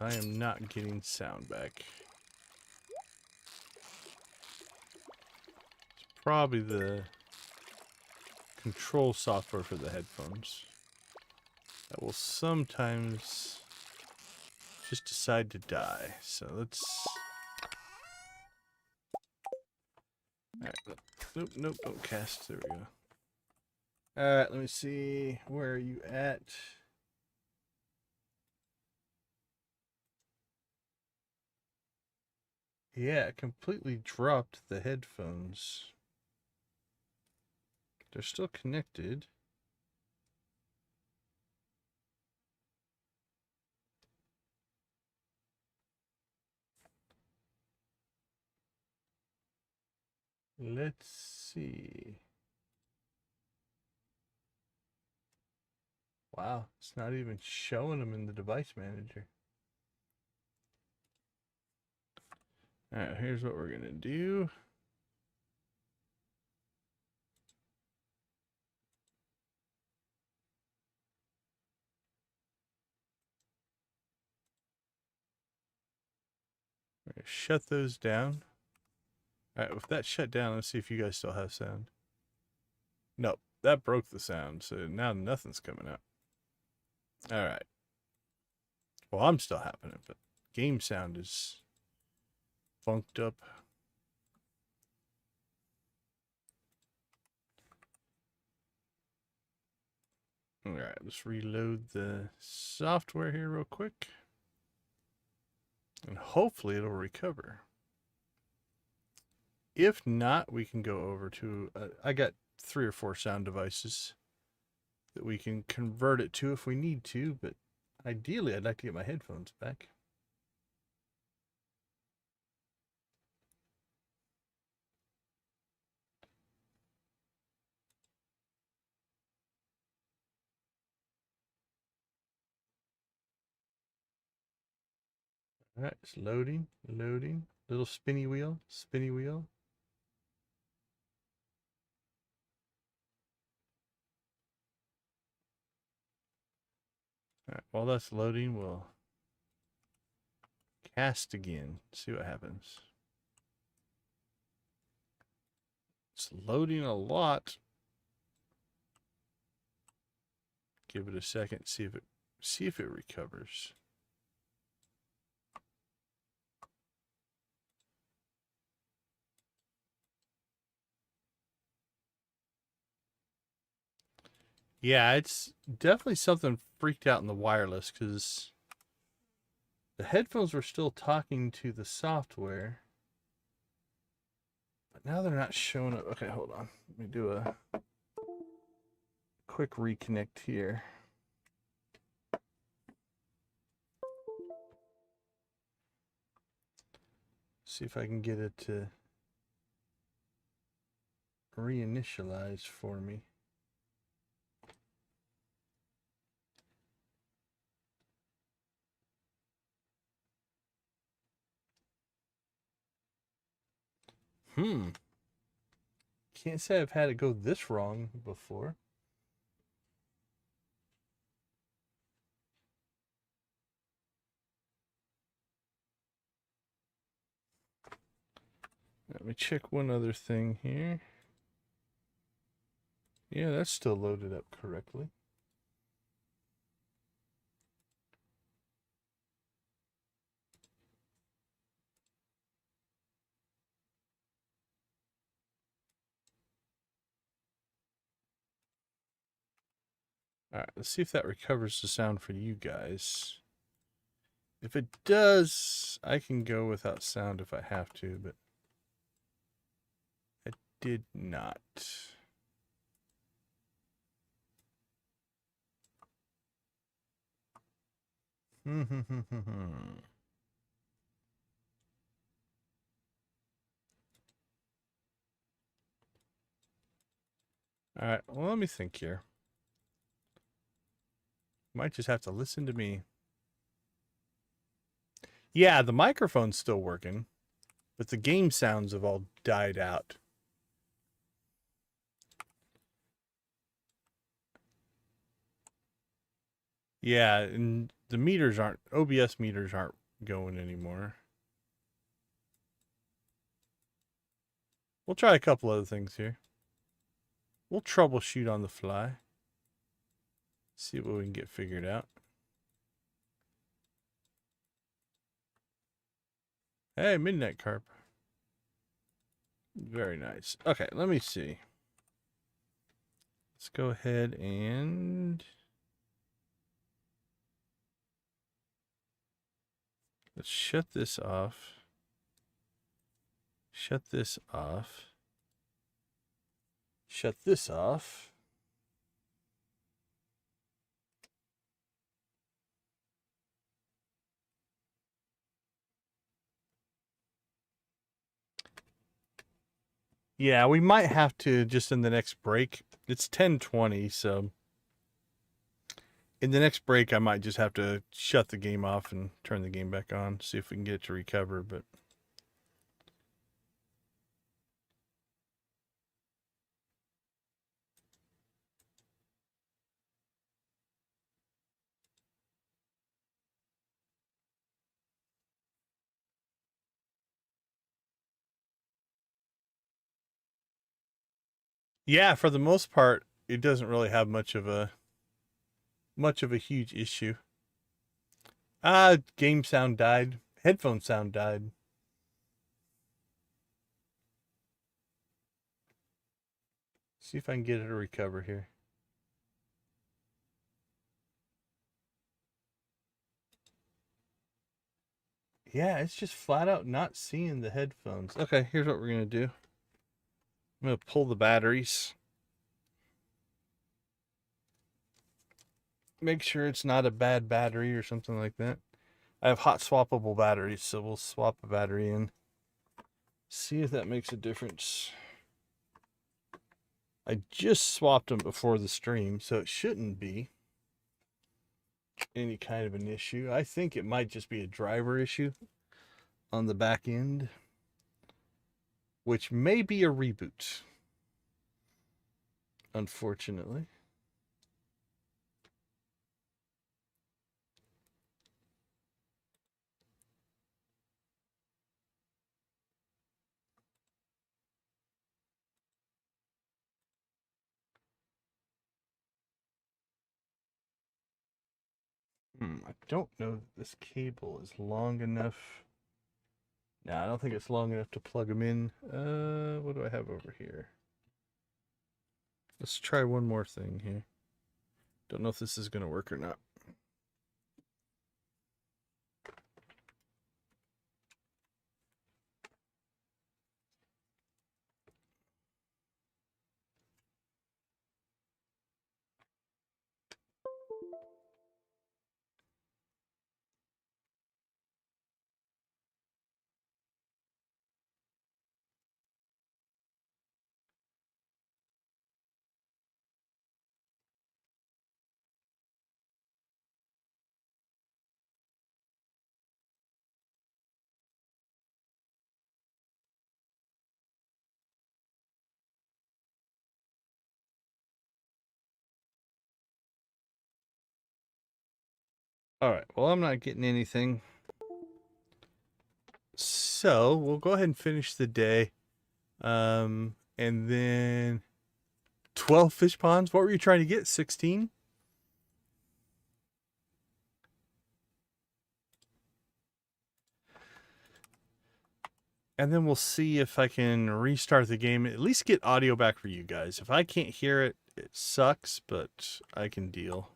I am not getting sound back. It's probably the control software for the headphones that will sometimes just decide to die. So let's... Alright, nope, nope, don't cast. There we go. Alright, let me see. Where are you at? Yeah, it completely dropped the headphones. They're still connected. Let's see. Wow, it's not even showing them in the device manager. Alright, here's what we're gonna do. We're gonna shut those down. Alright, with that shut down, let's see if you guys still have sound. Nope, that broke the sound, so now nothing's coming out. Alright. Well, I'm still having it, but game sound is funked up. Alright, let's reload the software here real quick. And hopefully it'll recover. If not, we can go over to... I got 3 or 4 sound devices that we can convert it to if we need to, but ideally I'd like to get my headphones back. Alright, it's loading, loading. Little spinny wheel, spinny wheel. Alright, while that's loading, we'll cast again, see what happens. It's loading a lot. Give it a second, see if it recovers. Yeah, it's definitely something freaked out in the wireless because the headphones were still talking to the software, but now they're not showing up. Okay, hold on. Let me do a quick reconnect here. See if I can get it to reinitialize for me. Can't say I've had it go this wrong before. Let me check one other thing here. Yeah, that's still loaded up correctly. All right, let's see if that recovers the sound for you guys. If it does, I can go without sound if I have to, but I did not. All right, well, let me think here. Might just have to listen to me. Yeah, the microphone's still working, but the game sounds have all died out. Yeah, and the meters aren't, OBS meters aren't going anymore. We'll try a couple other things here. We'll troubleshoot on the fly. See what we can get figured out. Hey, Midnight Carp. Very nice. Okay, let me see. Let's go ahead and let's shut this off. Shut this off. Shut this off. Yeah, we might have to just in the next break. It's 10:20, so in the next break I might just have to shut the game off and turn the game back on, see if we can get it to recover, but yeah, for the most part, it doesn't really have much of a huge issue. Game sound died. Headphone sound died. See if I can get it to recover here. Yeah, it's just flat out not seeing the headphones. Okay, here's what we're going to do. I'm going to pull the batteries. Make sure it's not a bad battery or something like that. I have hot swappable batteries, so we'll swap a battery in. See if that makes a difference. I just swapped them before the stream, so it shouldn't be any kind of an issue. I think it might just be a driver issue on the back end, which may be a reboot, unfortunately. I don't know that this cable is long enough. No, I don't think it's long enough to plug them in. What do I have over here? Let's try one more thing here. Don't know if this is going to work or not. All right. Well, I'm not getting anything. So we'll go ahead and finish the day. And then 12 fish ponds. What were you trying to get? 16? And then we'll see if I can restart the game. At least get audio back for you guys. If I can't hear it, it sucks, but I can deal.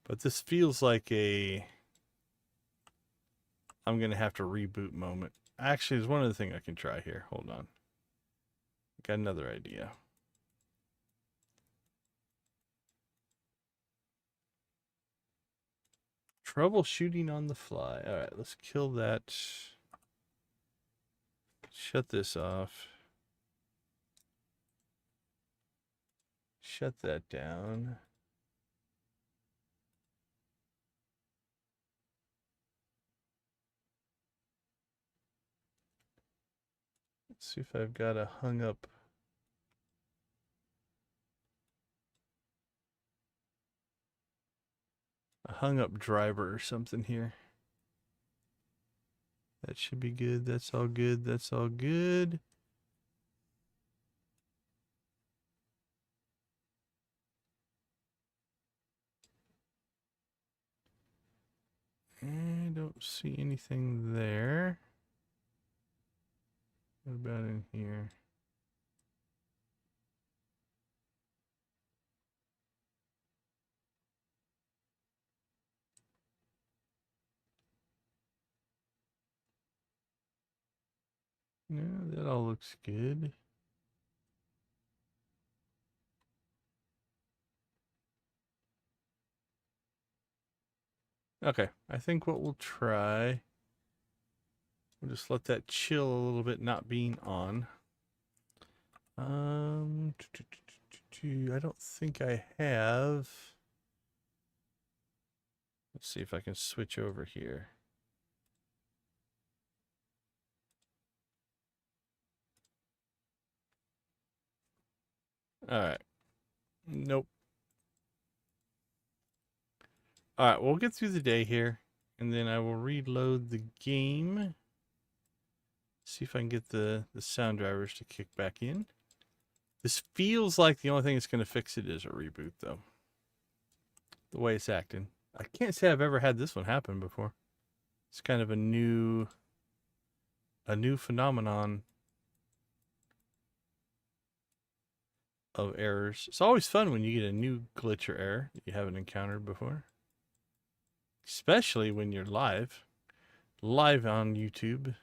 But this feels like a I'm going to have to reboot moment. Actually, there's one other thing I can try here. Hold on. Got another idea. Troubleshooting on the fly. All right, let's kill that. Shut this off. Shut that down. Let's see if I've got a hung up. A hung up driver or something here. That should be good. That's all good. That's all good. I don't see anything there. What about in here? No, that all looks good. Okay, I think what we'll try, we'll just let that chill a little bit, not being on. I don't think I have. Let's see if I can switch over here. All right. Nope. All right, we'll get through the day here, and then I will reload the game. See if I can get the sound drivers to kick back in. This feels like the only thing that's going to fix it is a reboot, though. The way it's acting. I can't say I've ever had this one happen before. It's kind of a new phenomenon of errors. It's always fun when you get a new glitch or error that you haven't encountered before. Especially when you're live on YouTube.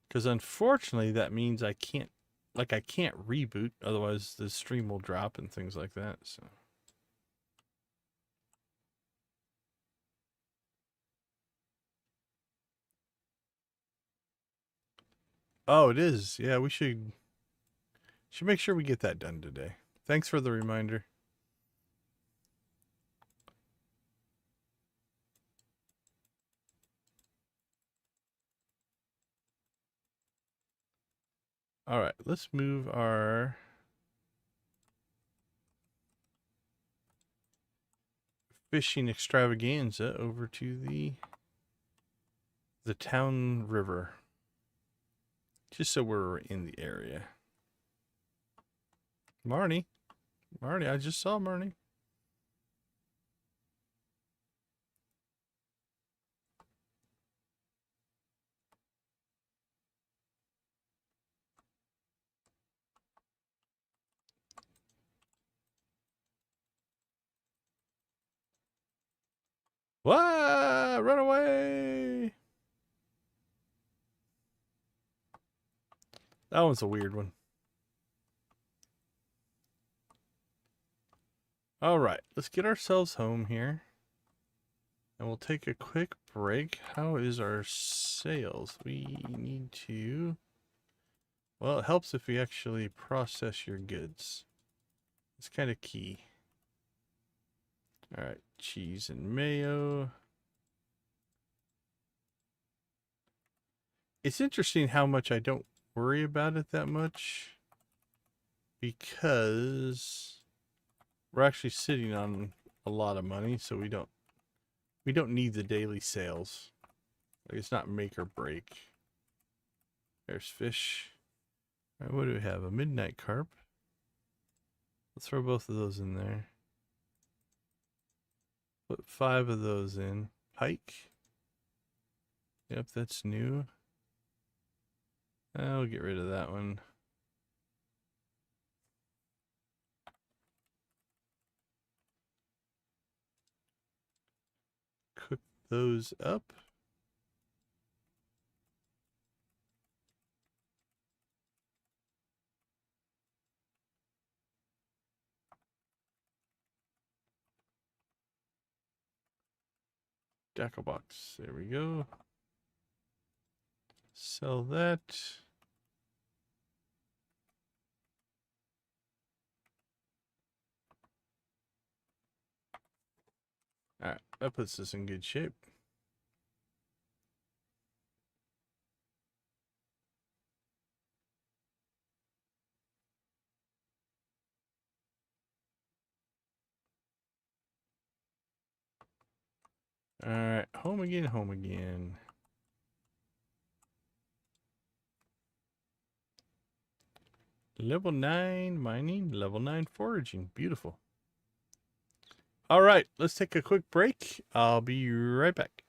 Because unfortunately that means I can't reboot, otherwise the stream will drop and things like that. So oh, it is. Yeah, we should make sure we get that done today. Thanks for the reminder. All right, let's move our fishing extravaganza over to the town river. Just so we're in the area. Marnie, I just saw Marnie. What? Run away! That one's a weird one. All right, let's get ourselves home here. And we'll take a quick break. How is our sales? We need to... Well, it helps if we actually process your goods. It's kind of key. All right, cheese and mayo. It's interesting how much I don't worry about it that much, because we're actually sitting on a lot of money, so we don't need the daily sales. Like, it's not make or break. There's fish. All right, what do we have? A midnight carp. Let's throw both of those in there. Put 5 of those in. Pike. Yep, that's new. I'll get rid of that one. Cook those up. Jukebox. There we go. Sell that. Alright, that puts us in good shape. Alright, home again, home again. Level 9 mining, level 9 foraging. Beautiful. Alright, let's take a quick break. I'll be right back.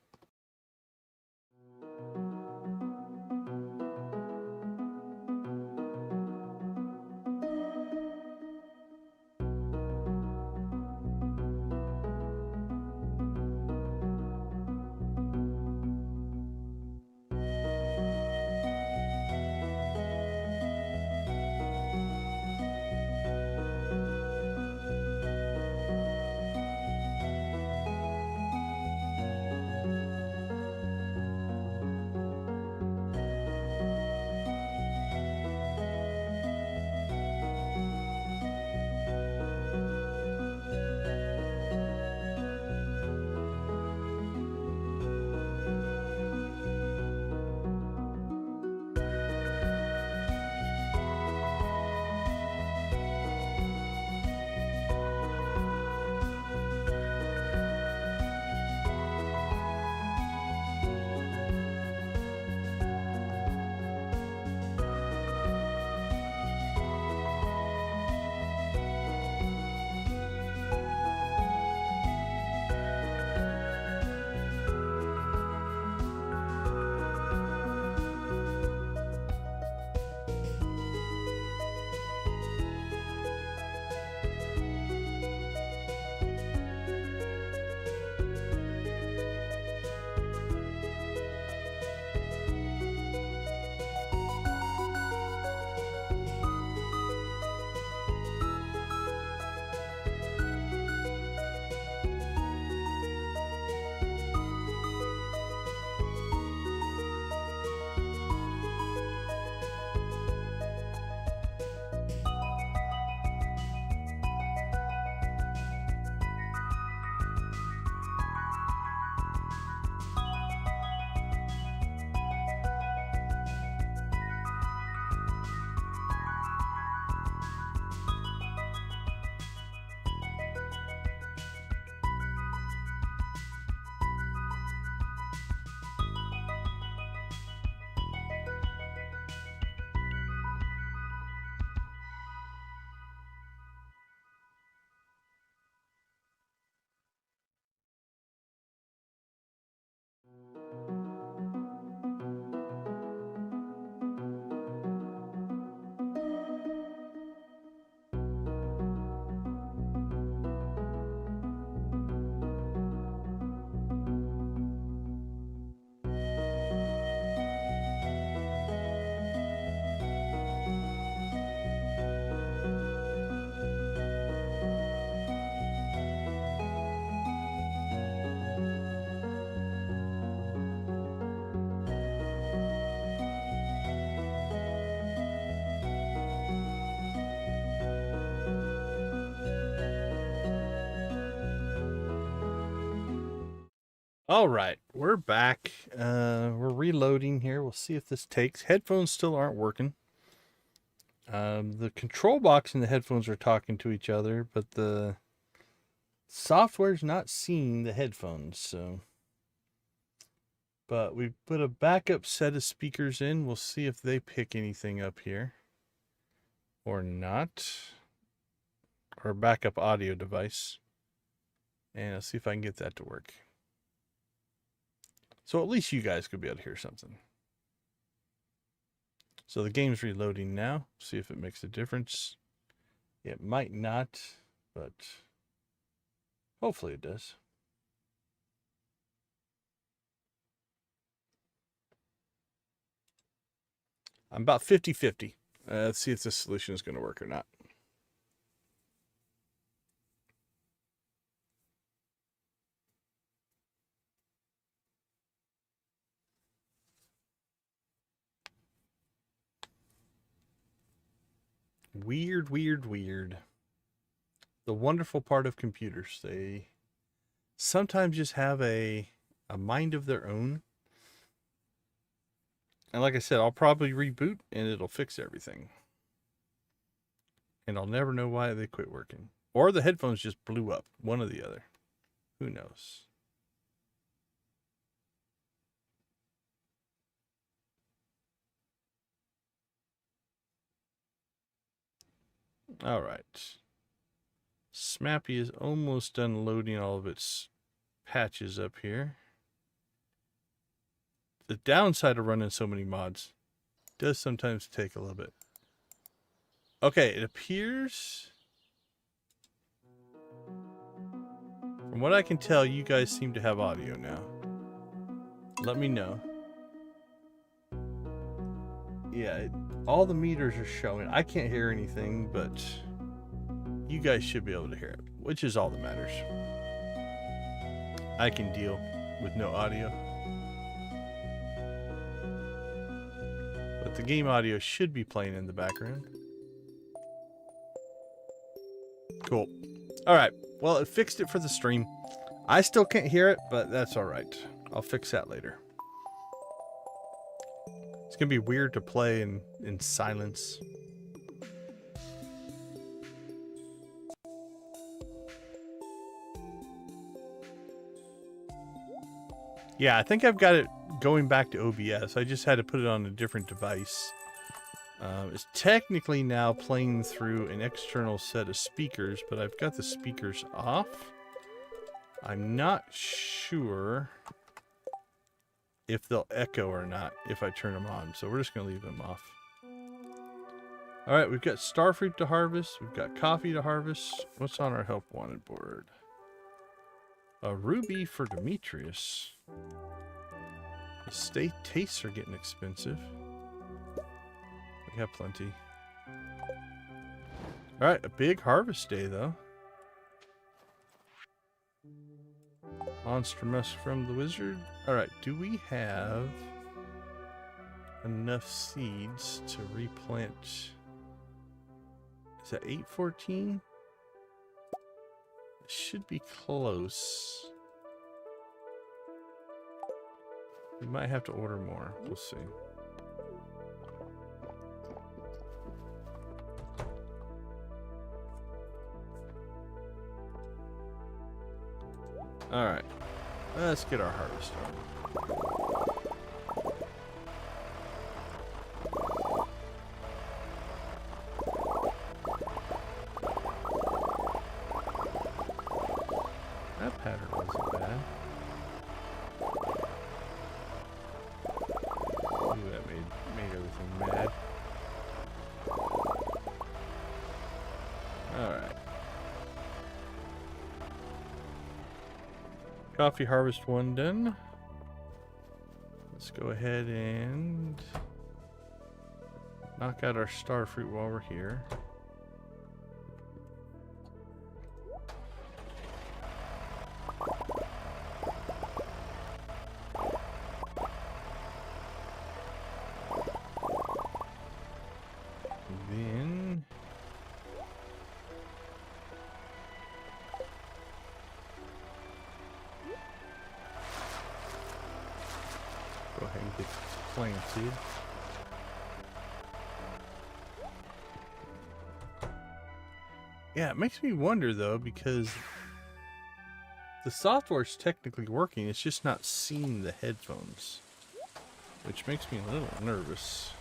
All right, we're back. We're reloading here. We'll see if this takes. Headphones still aren't working. The control box and the headphones are talking to each other, but the software's not seeing the headphones. So, but we put a backup set of speakers in. We'll see if they pick anything up here or not. Or a backup audio device. And I'll see if I can get that to work. So at least you guys could be able to hear something. So the game's reloading now. See if it makes a difference. It might not, but hopefully it does. I'm about 50-50. Let's see if this solution is going to work or not. Weird, weird, weird. The wonderful part of computers, they sometimes just have a mind of their own. And like I said, I'll probably reboot and it'll fix everything. And I'll never know why they quit working. Or the headphones just blew up. One or the other. Who knows? All right. Smappy is almost done loading all of its patches up here. The downside of running so many mods does sometimes take a little bit. Okay, it appears, from what I can tell, you guys seem to have audio now. Let me know. Yeah, all the meters are showing. I can't hear anything, but you guys should be able to hear it, which is all that matters. I can deal with no audio. But the game audio should be playing in the background. Cool. All right. Well, it fixed it for the stream. I still can't hear it, but that's all right. I'll fix that later. It's going to be weird to play in silence. Yeah, I think I've got it going back to OBS. I just had to put it on a different device. It's technically now playing through an external set of speakers, but I've got the speakers off. I'm not sure if they'll echo or not if I turn them on, so we're just going to leave them off. All right, we've got starfruit to harvest. We've got coffee to harvest. What's on our help wanted board? A ruby for Demetrius. The tastes are getting expensive. We have plenty. All right, a big harvest day, though. Monster musk from the wizard. All right, do we have enough seeds to replant? Is that 814? It should be close. We might have to order more. We'll see. All right, let's get our harvest on. That pattern wasn't bad. Ooh, that made everything mad. All right. Coffee harvest 1 done. Let's go ahead and knock out our starfruit while we're here. Then ahead and get planted. Yeah, it makes me wonder though, because the software's technically working, it's just not seeing the headphones, which makes me a little nervous.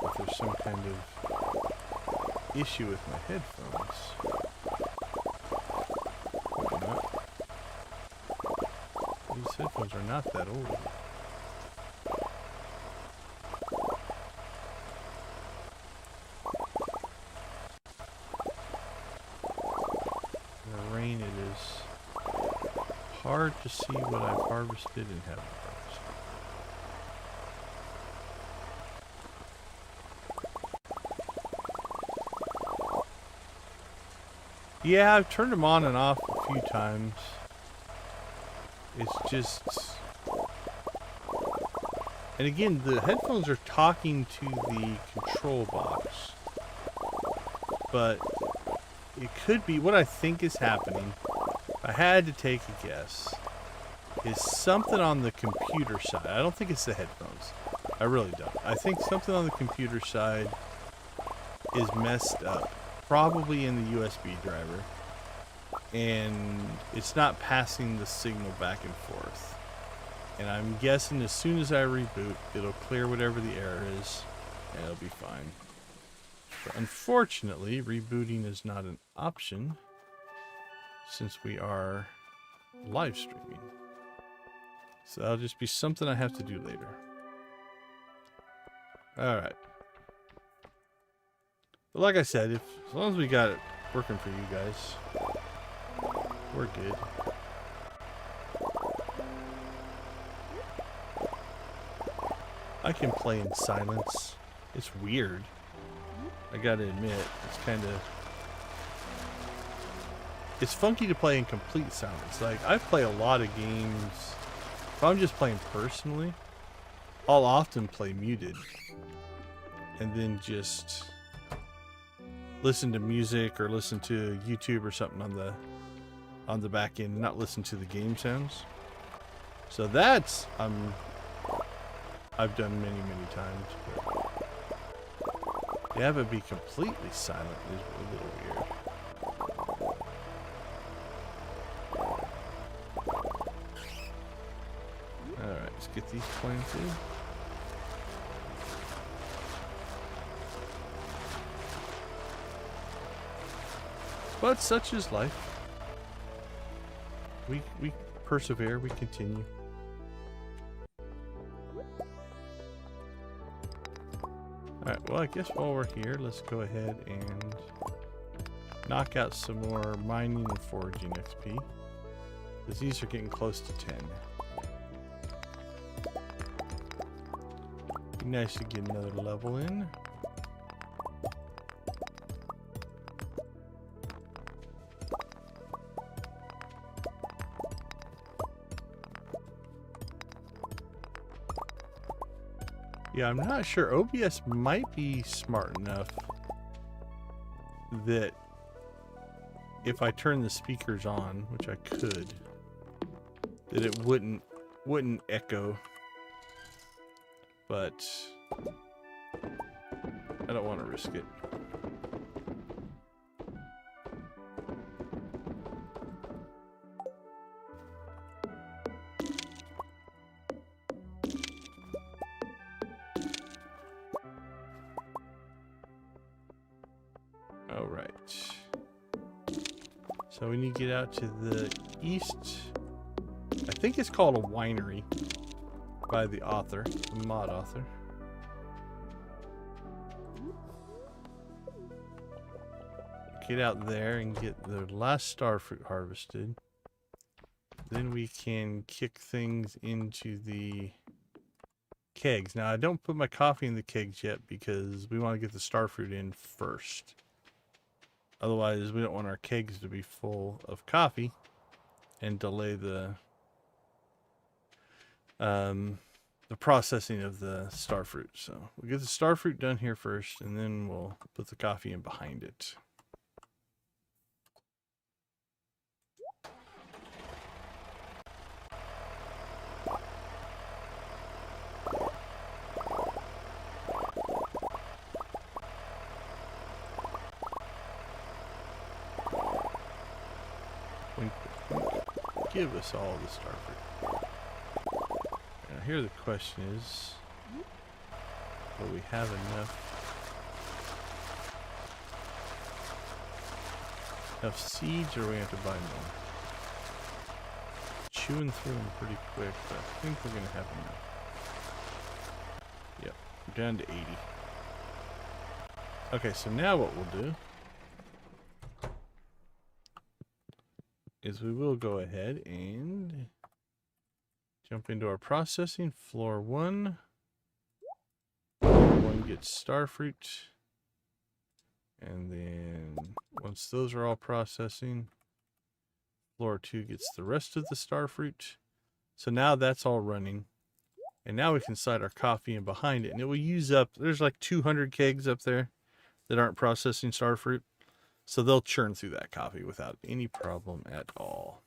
If there's some kind of issue with my headphones. Maybe not. These headphones are not that old. In the rain it is hard to see what I've harvested and haven't harvested. Yeah, I've turned them on and off a few times. It's just... And again, the headphones are talking to the control box. But it could be, what I think is happening, if I had to take a guess, is something on the computer side. I don't think it's the headphones. I really don't. I think something on the computer side is messed up. Probably in the USB driver, and it's not passing the signal back and forth. And I'm guessing as soon as I reboot, it'll clear whatever the error is, and it'll be fine. But unfortunately, rebooting is not an option since we are live streaming. So that'll just be something I have to do later. All right. But like I said, as long as we got it working for you guys, we're good. I can play in silence. It's weird. I gotta admit, it's kind of... It's funky to play in complete silence. Like, I play a lot of games. If I'm just playing personally, I'll often play muted. And then just... listen to music or listen to YouTube or something on the back end, not listen to the game sounds. So that's I've done many times. But to have it be completely silent is a little weird. All right, let's get these planted. But such is life. We persevere, we continue. Alright, well I guess while we're here, let's go ahead and knock out some more mining and foraging XP. Because these are getting close to 10. Be nice to get another level in. Yeah, I'm not sure. OBS might be smart enough that if I turn the speakers on, which I could, that it wouldn't echo. But I don't want to risk it. All right. So we need to get out to the east. I think it's called a winery by the author, the mod author. Get out there and get the last starfruit harvested. Then we can kick things into the kegs. Now I don't put my coffee in the kegs yet because we want to get the starfruit in first. Otherwise we don't want our kegs to be full of coffee and delay the processing of the starfruit. So we'll get the starfruit done here first, and then we'll put the coffee in behind it. give us all the starfruit. Now here the question is, will we have enough seeds, or we have to buy more? Chewing through them pretty quick, but I think we're gonna have enough. Yep, we're down to 80. Okay, so now what we'll do is we will go ahead and jump into our processing. Floor 1. Floor 1 gets starfruit. And then once those are all processing, floor 2 gets the rest of the starfruit. So now that's all running. And now we can slide our coffee in behind it. And it will use up, there's like 200 kegs up there that aren't processing starfruit. So they'll churn through that coffee without any problem at all.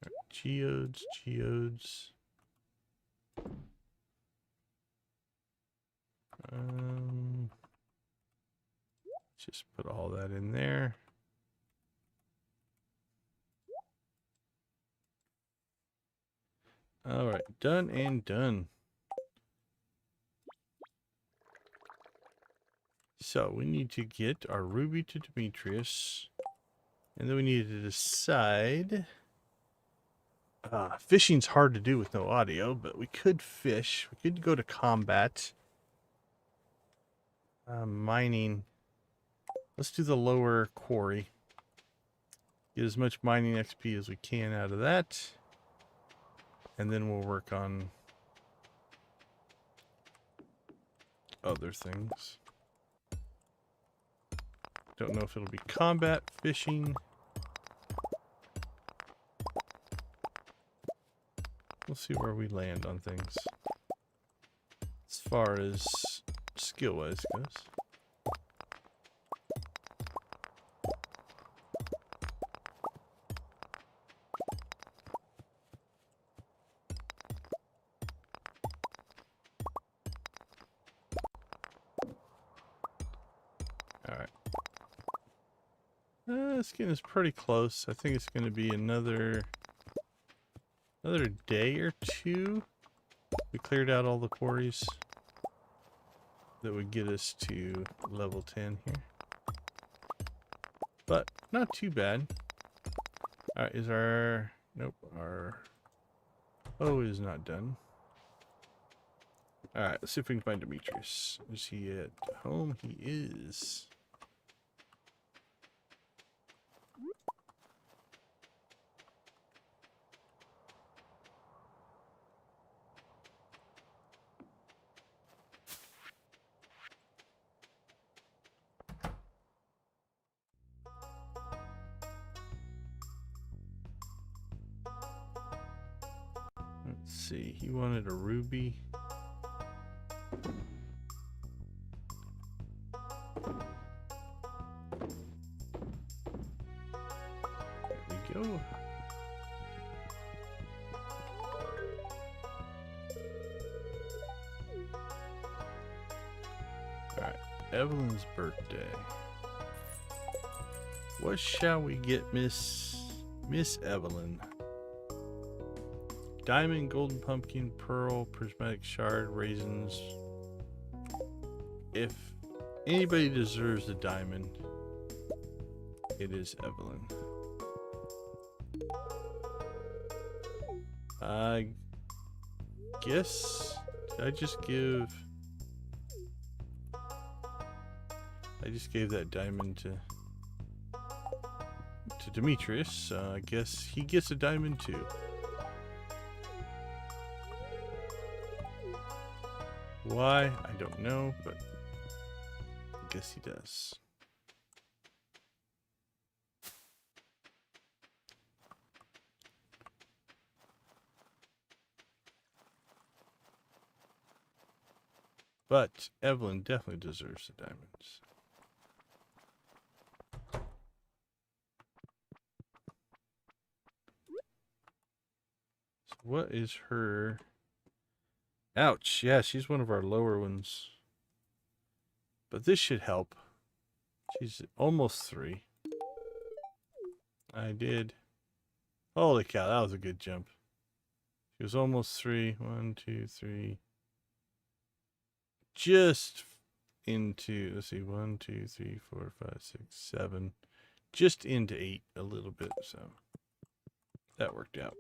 Right, geodes. Just put all that in there. All right, done and done. So we need to get our ruby to Demetrius, and then we need to decide. Fishing's hard to do with no audio, but we could fish. We could go to combat. Mining. Let's do the lower quarry. Get as much mining XP as we can out of that. And then we'll work on other things. Don't know if it'll be combat, fishing. We'll see where we land on things. As far as skill-wise goes. This game is pretty close. I think it's going to be another day or two. We cleared out all the quarries that would get us to level 10 here. But not too bad. Alright, is our... Nope, our... O is not done. Alright, let's see if we can find Demetrius. Is he at home? He is. Let's see, he wanted a ruby. There we go. Alright, Evelyn's birthday. What shall we get Miss Evelyn? Diamond, golden pumpkin, pearl, prismatic shard, raisins. If anybody deserves a diamond, it is Evelyn. I guess I just gave that diamond to Demetrius. I guess he gets a diamond too. Why? I don't know, but I guess he does. But Evelyn definitely deserves the diamonds. So what is her... Ouch, yeah, she's one of our lower ones. But this should help. She's almost 3. I did. Holy cow, that was a good jump. She was almost 3. 1, 2, 3. Just into, let's see, 1, 2, 3, 4, 5, 6, 7. Just into 8 a little bit, so that worked out.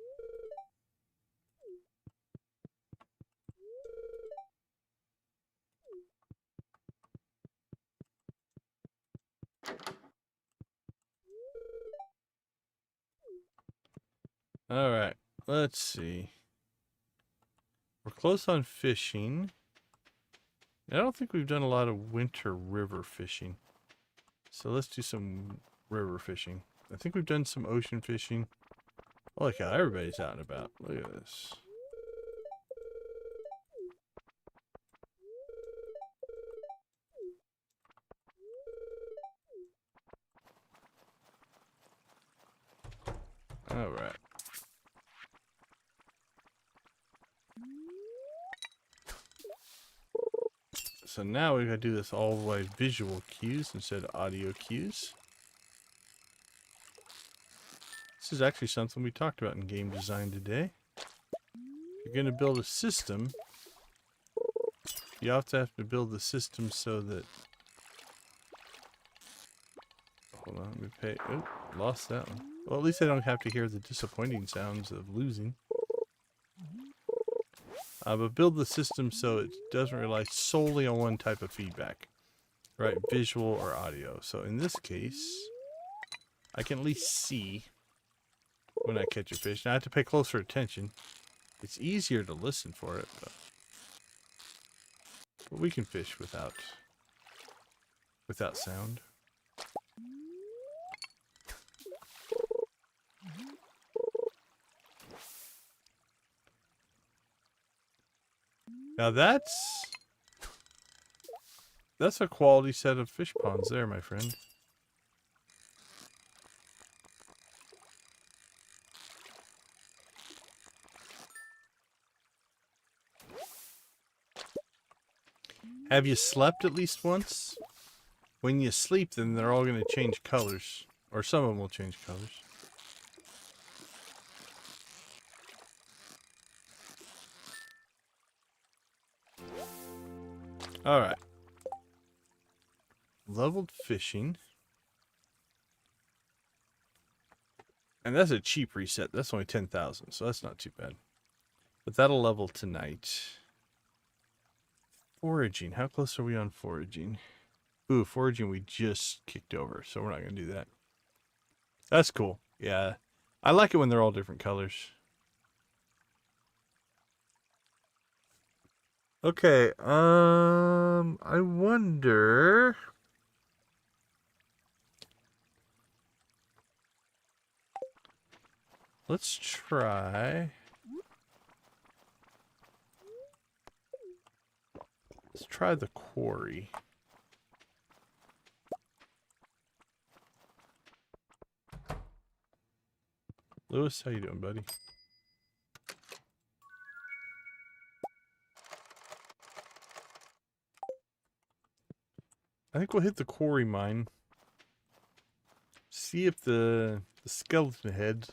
All right, let's see. We're close on fishing. I don't think we've done a lot of winter river fishing. So let's do some river fishing. I think we've done some ocean fishing. Oh, look how everybody's out and about. Look at this. All right. So now we gotta do this all the way visual cues instead of audio cues. This is actually something we talked about in game design today. If you're gonna build a system, you have to build the system so that. Hold on, let me pay. Oh, lost that one. Well, at least I don't have to hear the disappointing sounds of losing. But build the system so it doesn't rely solely on one type of feedback, right? Visual or audio. So in this case, I can at least see when I catch a fish. Now I have to pay closer attention. It's easier to listen for it, but we can fish without sound. Now that's a quality set of fish ponds there, my friend. Have you slept at least once? When you sleep, then they're all going to change colors. Or some of them will change colors. Alright. Leveled fishing. And that's a cheap reset. That's only 10,000, so that's not too bad. But that'll level tonight. Foraging. How close are we on foraging? Ooh, foraging we just kicked over, so we're not going to do that. That's cool. Yeah. I like it when they're all different colors. Okay, I wonder. Let's try. Let's try the quarry. Lewis, how you doing, buddy? I think we'll hit the quarry mine. See if the skeleton heads.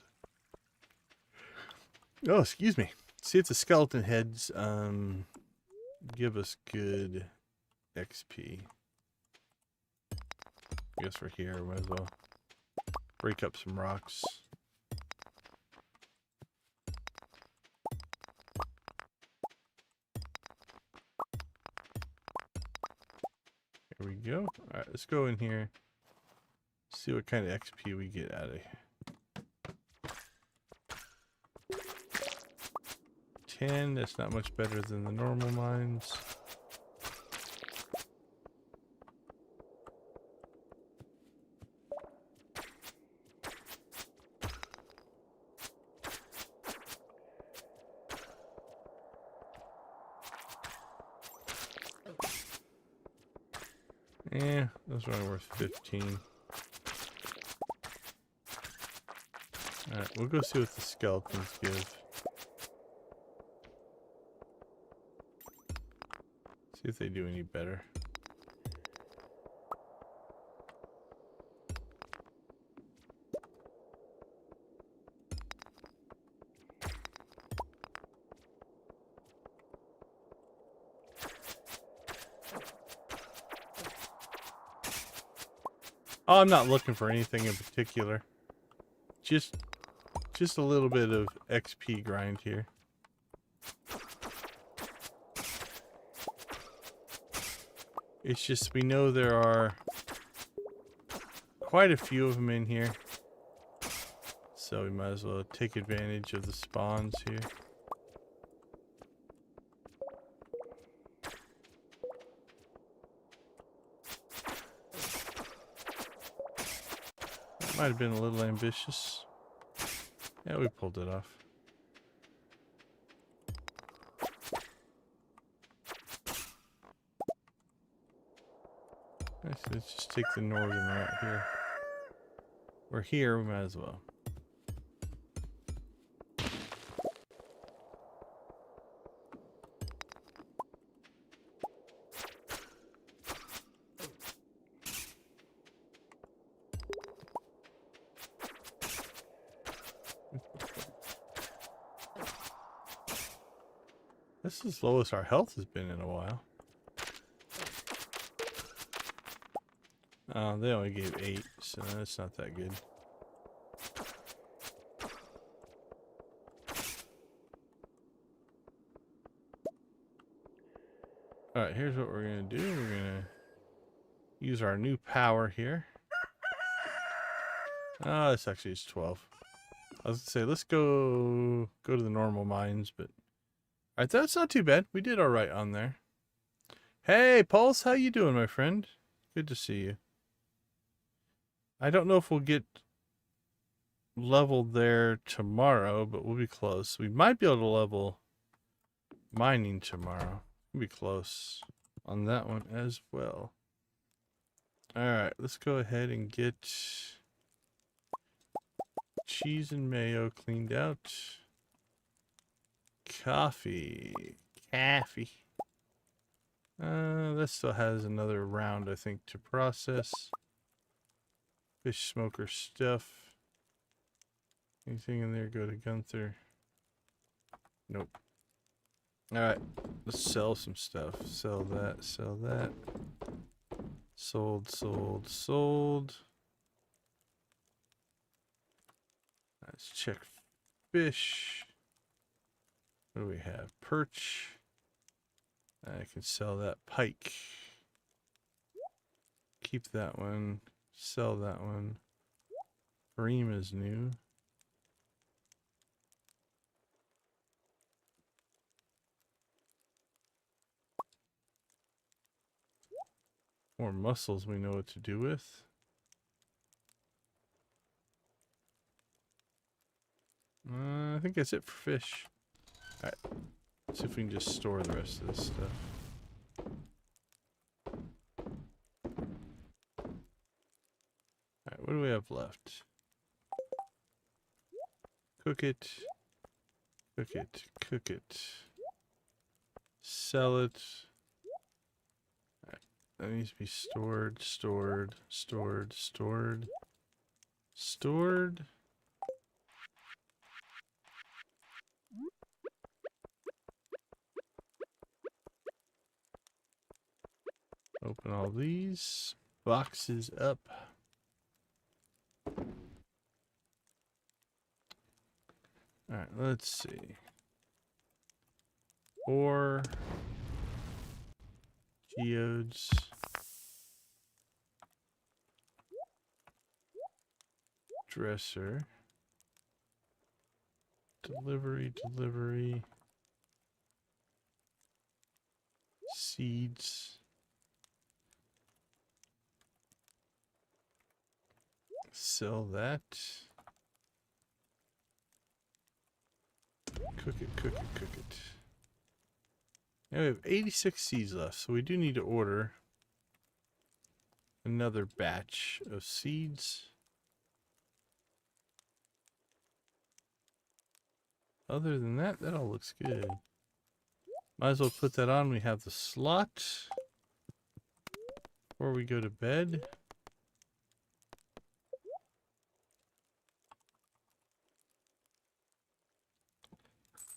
Oh, excuse me. See if the skeleton heads give us good XP. I guess we're here. Might as well break up some rocks. There we go. Alright, let's go in here. See what kind of XP we get out of here. 10, that's not much better than the normal mines. Yeah, those are only worth 15. Alright, we'll go see what the skeletons give. See if they do any better. Oh, I'm not looking for anything in particular. Just a little bit of XP grind here. It's just we know there are quite a few of them in here. So we might as well take advantage of the spawns here. That might have been a little ambitious. Yeah, we pulled it off. Let's just take the northern route here. We're here, we might as well. This is as low as our health has been in a while. Oh, they only gave 8, so that's not that good. Alright, here's what we're going to do. We're going to use our new power here. Oh, this actually is 12. I was going to say, let's go to the normal mines, but... Alright, that's not too bad. We did alright on there. Hey, Pulse, how you doing, my friend? Good to see you. I don't know if we'll get leveled there tomorrow, but we'll be close. We might be able to level mining tomorrow. We'll be close on that one as well. Alright, let's go ahead and get cheese and mayo cleaned out. Coffee. That still has another round, I think, to process. Fish smoker stuff. Anything in there go to Gunther? Nope. Alright, let's sell some stuff. Sell that, sell that. Sold, sold, sold. Let's check fish. What do we have? Perch. I can sell that pike. Keep that one. Sell that one. Bream is new. More mussels we know what to do with. I think that's it for fish. Alright. Let's see if we can just store the rest of this stuff. Alright, what do we have left? Cook it. Cook it. Cook it. Sell it. Alright, that needs to be stored, stored, stored, stored, stored. Open all these boxes up. Alright, let's see. Ore. Geodes. Dresser. Delivery, delivery. Seeds. Sell that. Cook it, cook it, cook it. Now we have 86 seeds left, so we do need to order another batch of seeds. Other than that, that all looks good. Might as well put that on. We have the slot before we go to bed.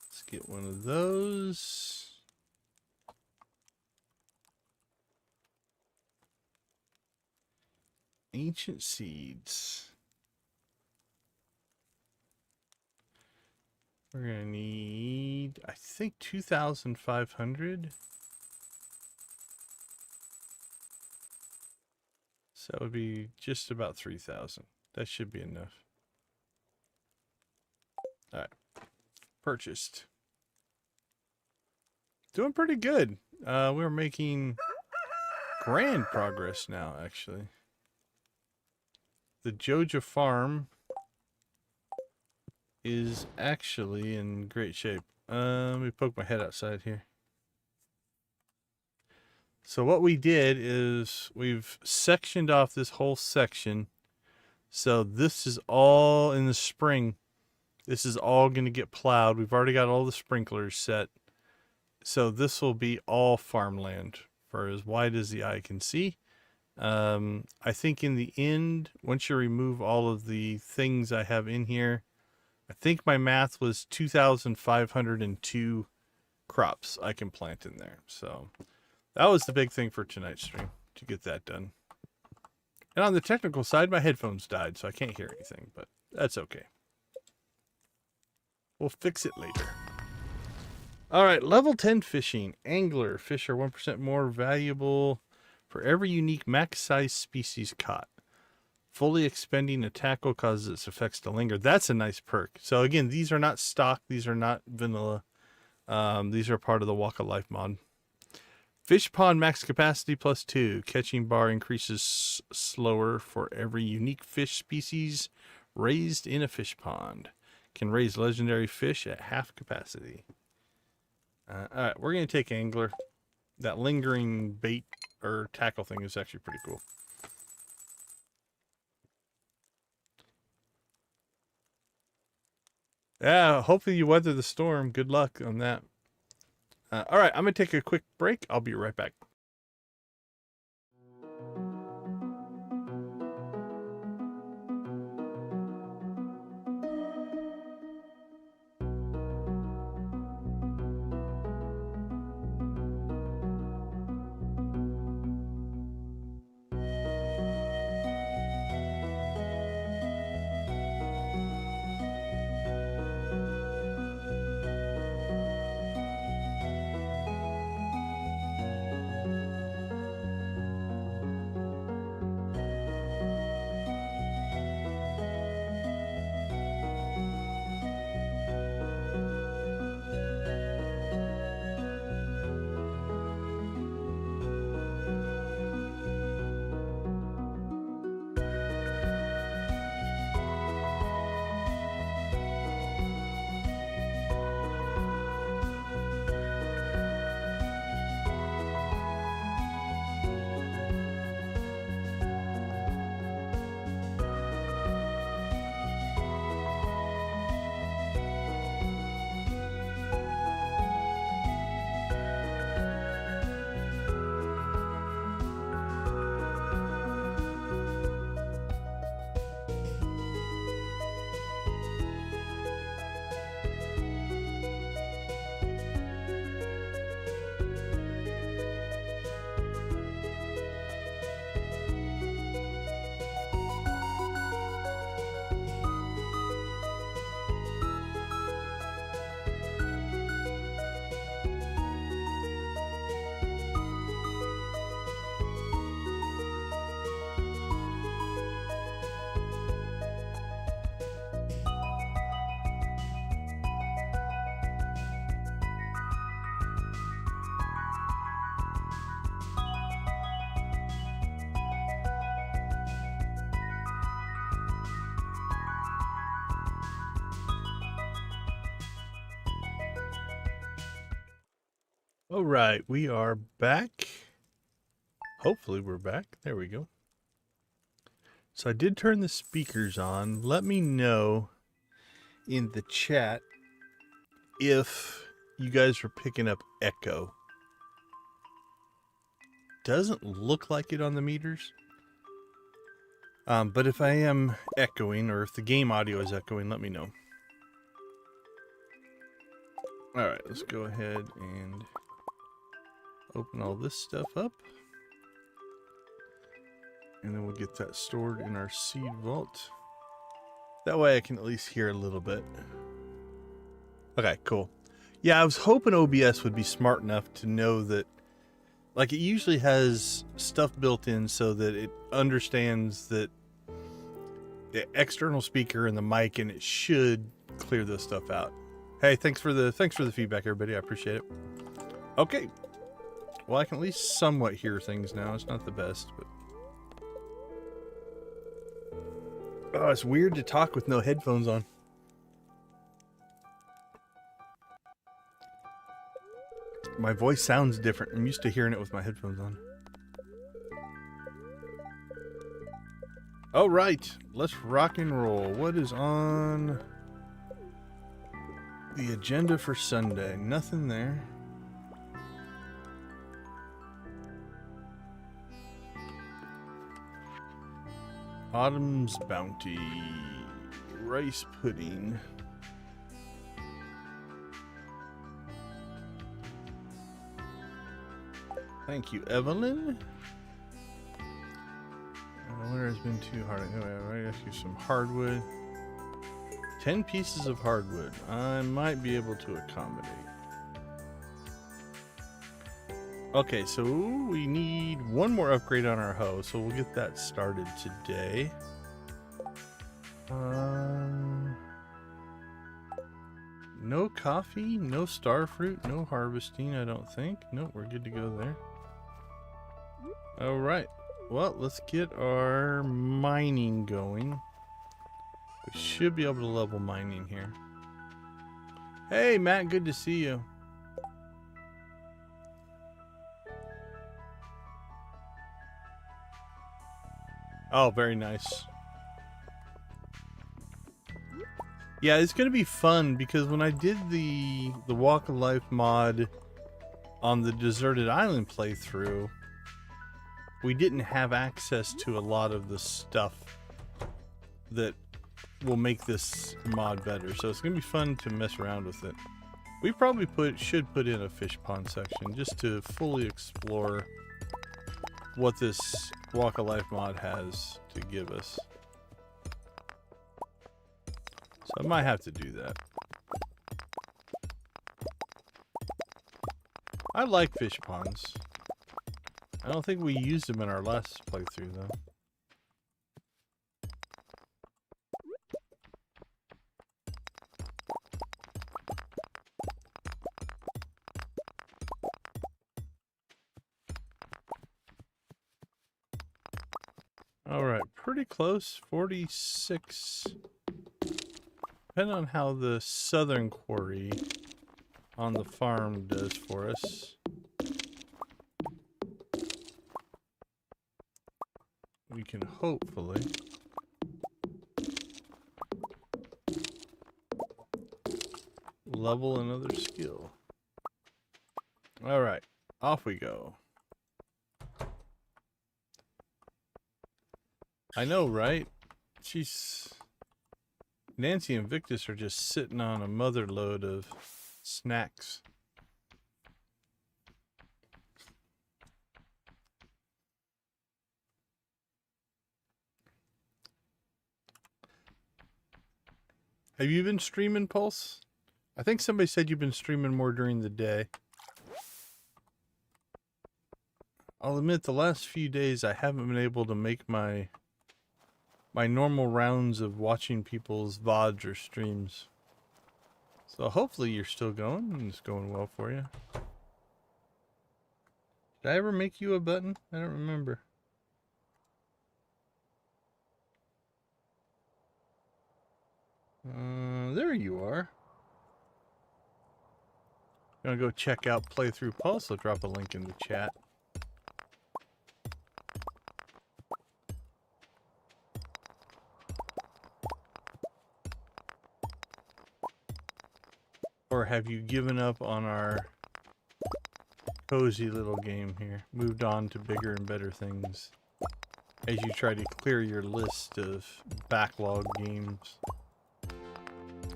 Let's get one of those. Ancient seeds. We're gonna need, I think, 2,500. So that would be just about 3,000. That should be enough. All right, purchased. Doing pretty good. We're making grand progress now, actually. The Joja farm is actually in great shape. Let me poke my head outside here. So what we did is we've sectioned off this whole section. So this is all in the spring. This is all going to get plowed. We've already got all the sprinklers set. So this will be all farmland for as wide as the eye can see. I think in the end, once you remove all of the things I have in here, I think my math was 2,502 crops I can plant in there. So that was the big thing for tonight's stream, to get that done. And on the technical side, my headphones died, so I can't hear anything, but that's okay. We'll fix it later. All right, level 10 fishing. Angler. Fish are 1% more valuable for every unique max-size species caught. Fully expending a tackle causes its effects to linger. That's a nice perk. So again, these are not stock. These are not vanilla. These are part of the Walk of Life mod. Fish pond max capacity +2. Catching bar increases slower for every unique fish species raised in a fish pond. Can raise legendary fish at half capacity. All right, we're going to take angler. That lingering bait or tackle thing is actually pretty cool. Yeah, hopefully you weather the storm. Good luck on that. All right, I'm going to take a quick break. I'll be right back. All right, we are back. Hopefully we're back. There we go. So I did turn the speakers on. Let me know in the chat if you guys are picking up echo. Doesn't look like it on the meters. But if I am echoing or if the game audio is echoing, let me know. All right, let's go ahead and open all this stuff up. And then we'll get that stored in our seed vault. That way I can at least hear a little bit. Okay, cool. Yeah, I was hoping OBS would be smart enough to know that, like, it usually has stuff built in so that it understands that the external speaker and the mic, and it should clear this stuff out. Hey, thanks for the feedback, everybody. I appreciate it. Okay. Well, I can at least somewhat hear things now. It's not the best, but oh, it's weird to talk with no headphones on. My voice sounds different. I'm used to hearing it with my headphones on. All right, let's rock and roll. What is on the agenda for Sunday? Nothing there. Autumn's Bounty. Rice pudding. Thank you, Evelyn. The winter has been too hard. Anyway, I'm going to ask you some hardwood. 10 pieces of hardwood. I might be able to accommodate. Okay, so we need one more upgrade on our hoe, so we'll get that started today. No coffee, no star fruit, no harvesting, I don't think. Nope, we're good to go there. Alright, well, let's get our mining going. We should be able to level mining here. Hey, Matt, good to see you. Oh, very nice. Yeah, it's going to be fun because when I did the Walk of Life mod on the Deserted Island playthrough, we didn't have access to a lot of the stuff that will make this mod better. So it's going to be fun to mess around with it. We probably should put in a fish pond section just to fully explore what this Walk of Life mod has to give us. So I might have to do that. I like fish ponds. I don't think we used them in our last playthrough though. Alright, pretty close. 46. Depending on how the southern quarry on the farm does for us. We can hopefully level another skill. Alright, off we go. I know, right? Nancy and Victus are just sitting on a mother load of snacks. Have you been streaming, Pulse? I think somebody said you've been streaming more during the day. I'll admit the last few days I haven't been able to make my normal rounds of watching people's VODs or streams. So hopefully you're still going and it's going well for you. Did I ever make you a button? I don't remember. There you are. Gonna go check out Playthrough Pulse. I'll drop a link in the chat. Or have you given up on our cozy little game here? Moved on to bigger and better things as you try to clear your list of backlog games.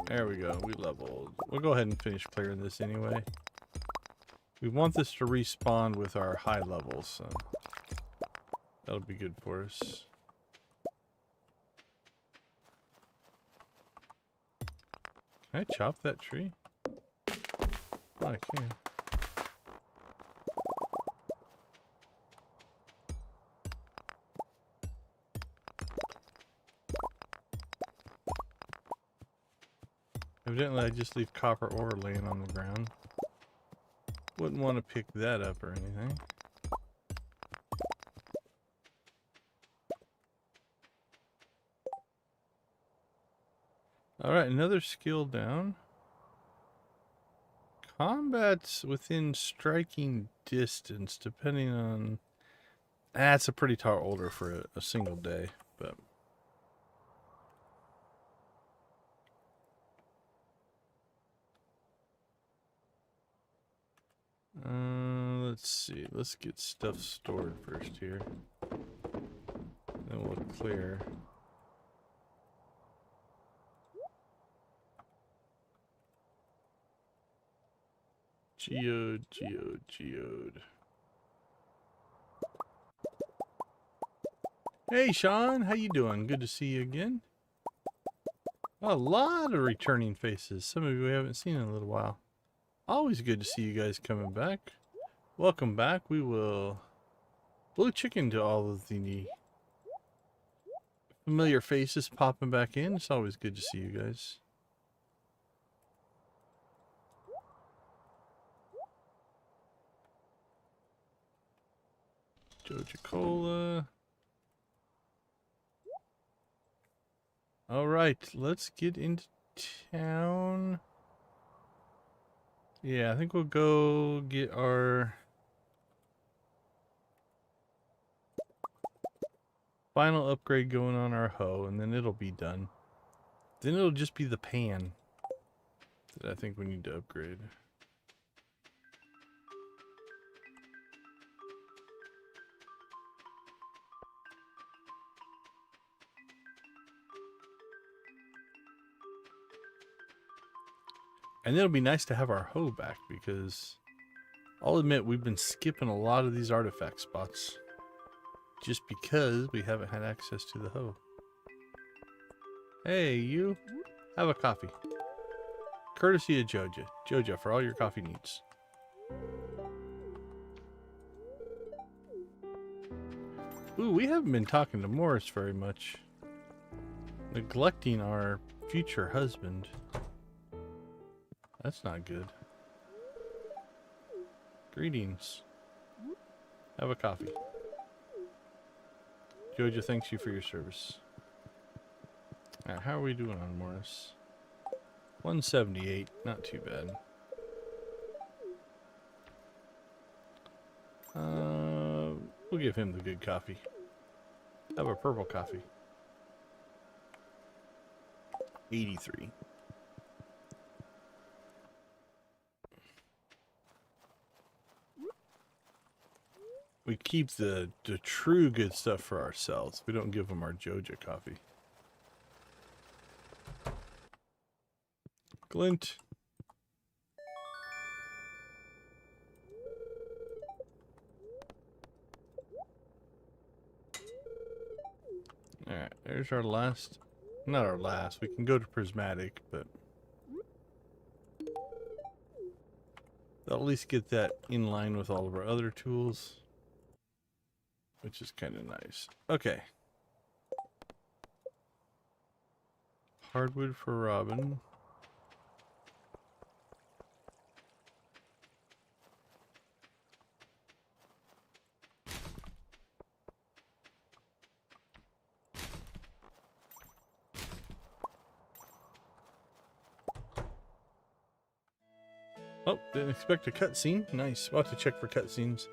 There we go, we leveled. We'll go ahead and finish clearing this anyway. We want this to respawn with our high levels, so That'll be good for us. Can I chop that tree? Oh, I can. Evidently, I just leave copper ore laying on the ground. Wouldn't want to pick that up or anything. Alright, another skill down. Combat's within striking distance, depending on... That's a pretty tall order for a single day, but... Let's see. Let's get stuff stored first here. Then we'll clear. Geode. Hey, Sean. How you doing? Good to see you again. A lot of returning faces. Some of you we haven't seen in a little while. Always good to see you guys coming back. Welcome back. We will blue chicken to all of the familiar faces popping back in. It's always good to see you guys. Joja Cola. Alright, let's get into town. Yeah, I think we'll go get our final upgrade going on our hoe, and then it'll be done. Then it'll just be the pan that I think we need to upgrade. And it'll be nice to have our hoe back, because I'll admit we've been skipping a lot of these artifact spots just because we haven't had access to the hoe. Hey, you. Have a coffee. Courtesy of Joja. Joja for all your coffee needs. Ooh, we haven't been talking to Morris very much. Neglecting our future husband. That's not good. Greetings. Have a coffee. Joja thanks you for your service. Alright, how are we doing on Morris? 178, not too bad. We'll give him the good coffee. Have a purple coffee. 83. We keep the true good stuff for ourselves. We don't give them our Joja coffee. Glint. Alright, there's our last. Not our last. We can go to Prismatic, but they'll at least get that in line with all of our other tools, which is kind of nice. Okay. Hardwood for Robin. Oh, didn't expect a cutscene. Nice. We'll have to check for cutscenes.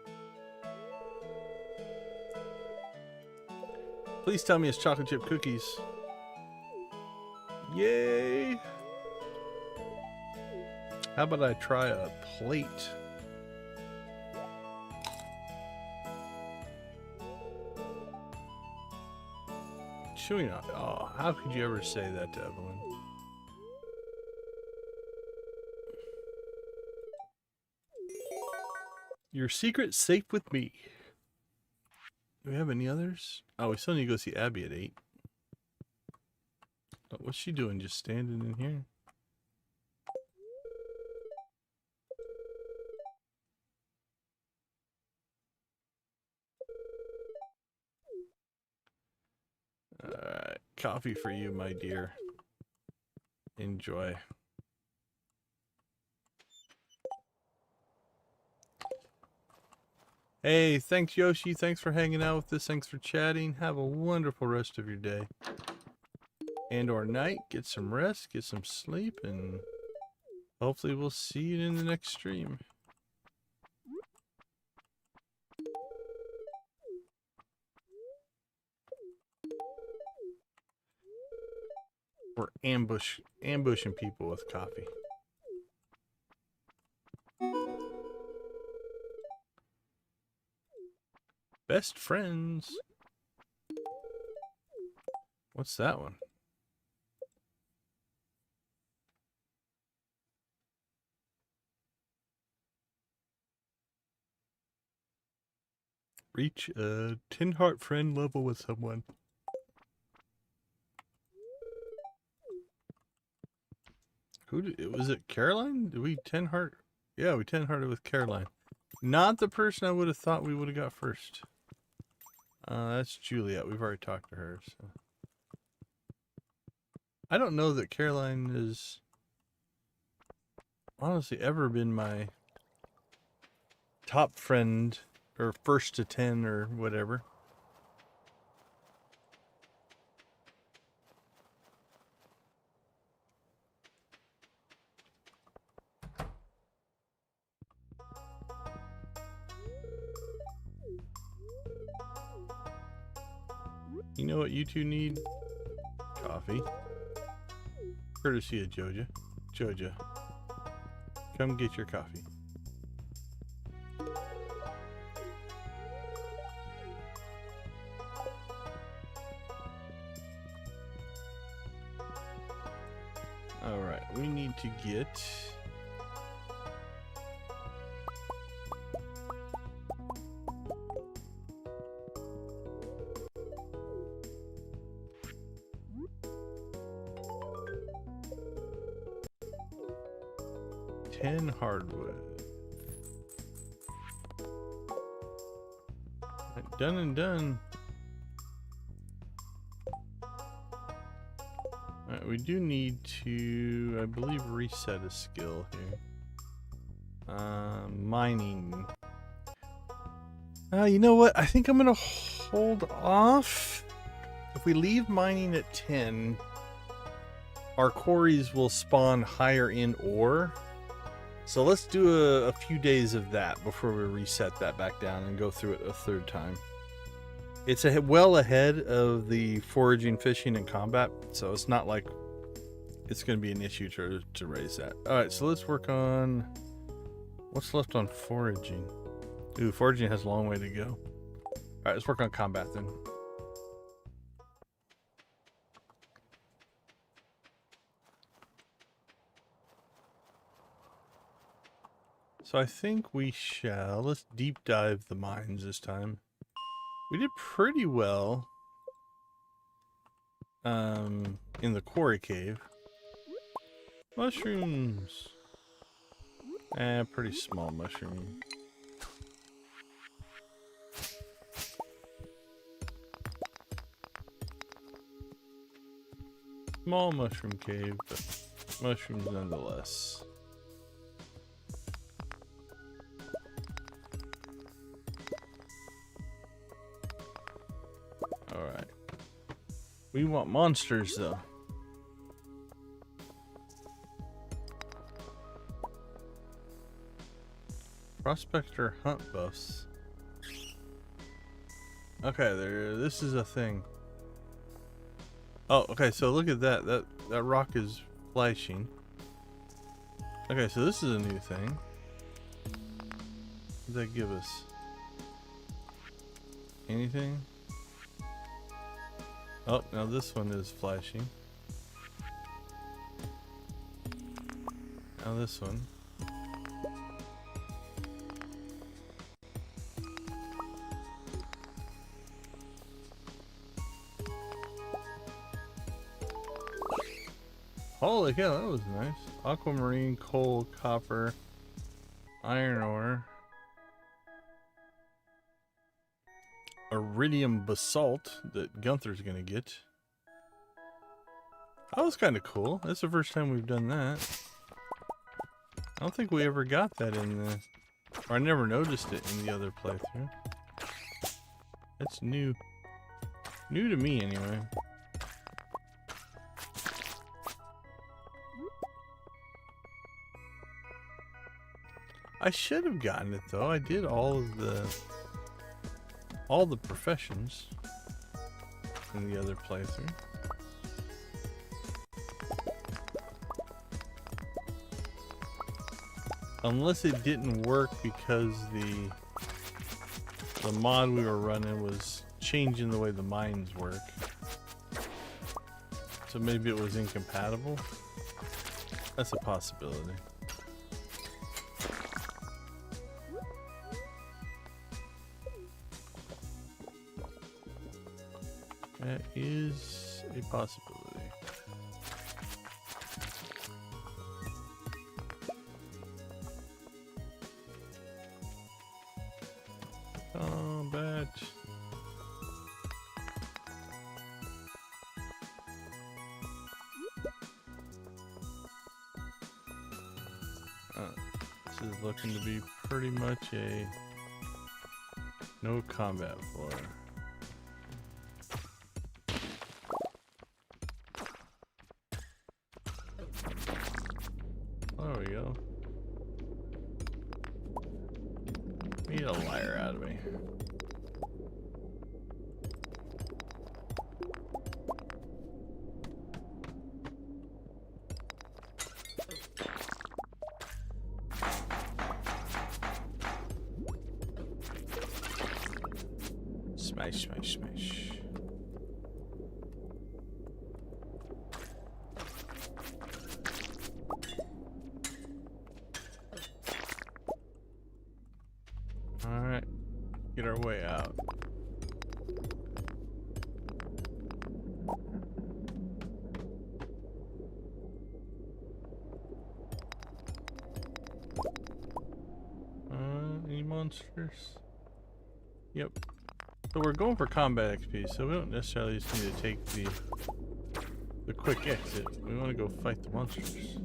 Please tell me it's chocolate chip cookies. Yay! How about I try a plate? Chewing on. Oh, how could you ever say that to Evelyn? Your secret's safe with me. Do we have any others? Oh, we still need to go see Abby at 8. Oh, what's she doing? Just standing in here? Alright, coffee for you, my dear. Enjoy. Hey, thanks Yoshi. Thanks for hanging out with us. Thanks for chatting. Have a wonderful rest of your day. And or night. Get some rest, get some sleep, and hopefully we'll see you in the next stream. We're ambushing people with coffee. Best friends. What's that one? Reach a 10 heart friend level with someone. Was it Caroline? Did we 10 heart? Yeah, we 10 hearted with Caroline. Not the person I would have thought we would have got first. That's Juliet. We've already talked to her. So. I don't know that Caroline has honestly ever been my top friend or first to 10 or whatever. You know what you two need? Coffee. Courtesy of Joja. Joja. Come get your coffee. Alright, we need to get... hardwood. Right, done and done. Alright, we do need to, I believe, reset a skill here. Mining. You know what? I think I'm gonna hold off. If we leave mining at 10, our quarries will spawn higher in ore. So let's do a few days of that before we reset that back down and go through it a third time. It's well ahead of the foraging, fishing, and combat, so it's not like it's going to be an issue to raise that. Alright, so let's work on... What's left on foraging? Ooh, foraging has a long way to go. Alright, let's work on combat then. So I think we shall... Let's deep dive the mines this time. We did pretty well in the quarry cave. Mushrooms. Pretty small mushroom. Small mushroom cave, but mushrooms nonetheless. Alright. We want monsters, though. Prospector hunt buffs. Okay, this is a thing. Oh, okay, so look at that. That rock is flashing. Okay, so this is a new thing. What does that give us? Anything? Oh, now this one is flashing. Now this one. Holy cow, that was nice. Aquamarine, coal, copper, iron ore, iridium basalt that Gunther's gonna get. That was kind of cool. That's the first time we've done that. I don't think we ever got that in the... Or I never noticed it in the other playthrough. That's new. New to me, anyway. I should have gotten it, though. I did all the professions in the other playthrough. Unless it didn't work because the mod we were running was changing the way the mines work. So maybe it was incompatible. That's a possibility. That is a possibility. Combat. This is looking to be pretty much a no combat floor. There we go. Need a liar out of me. Smash, smash, smash. Alright, get our way out. Any monsters? Yep. So we're going for combat XP, so we don't necessarily just need to take the quick exit. We want to go fight the monsters.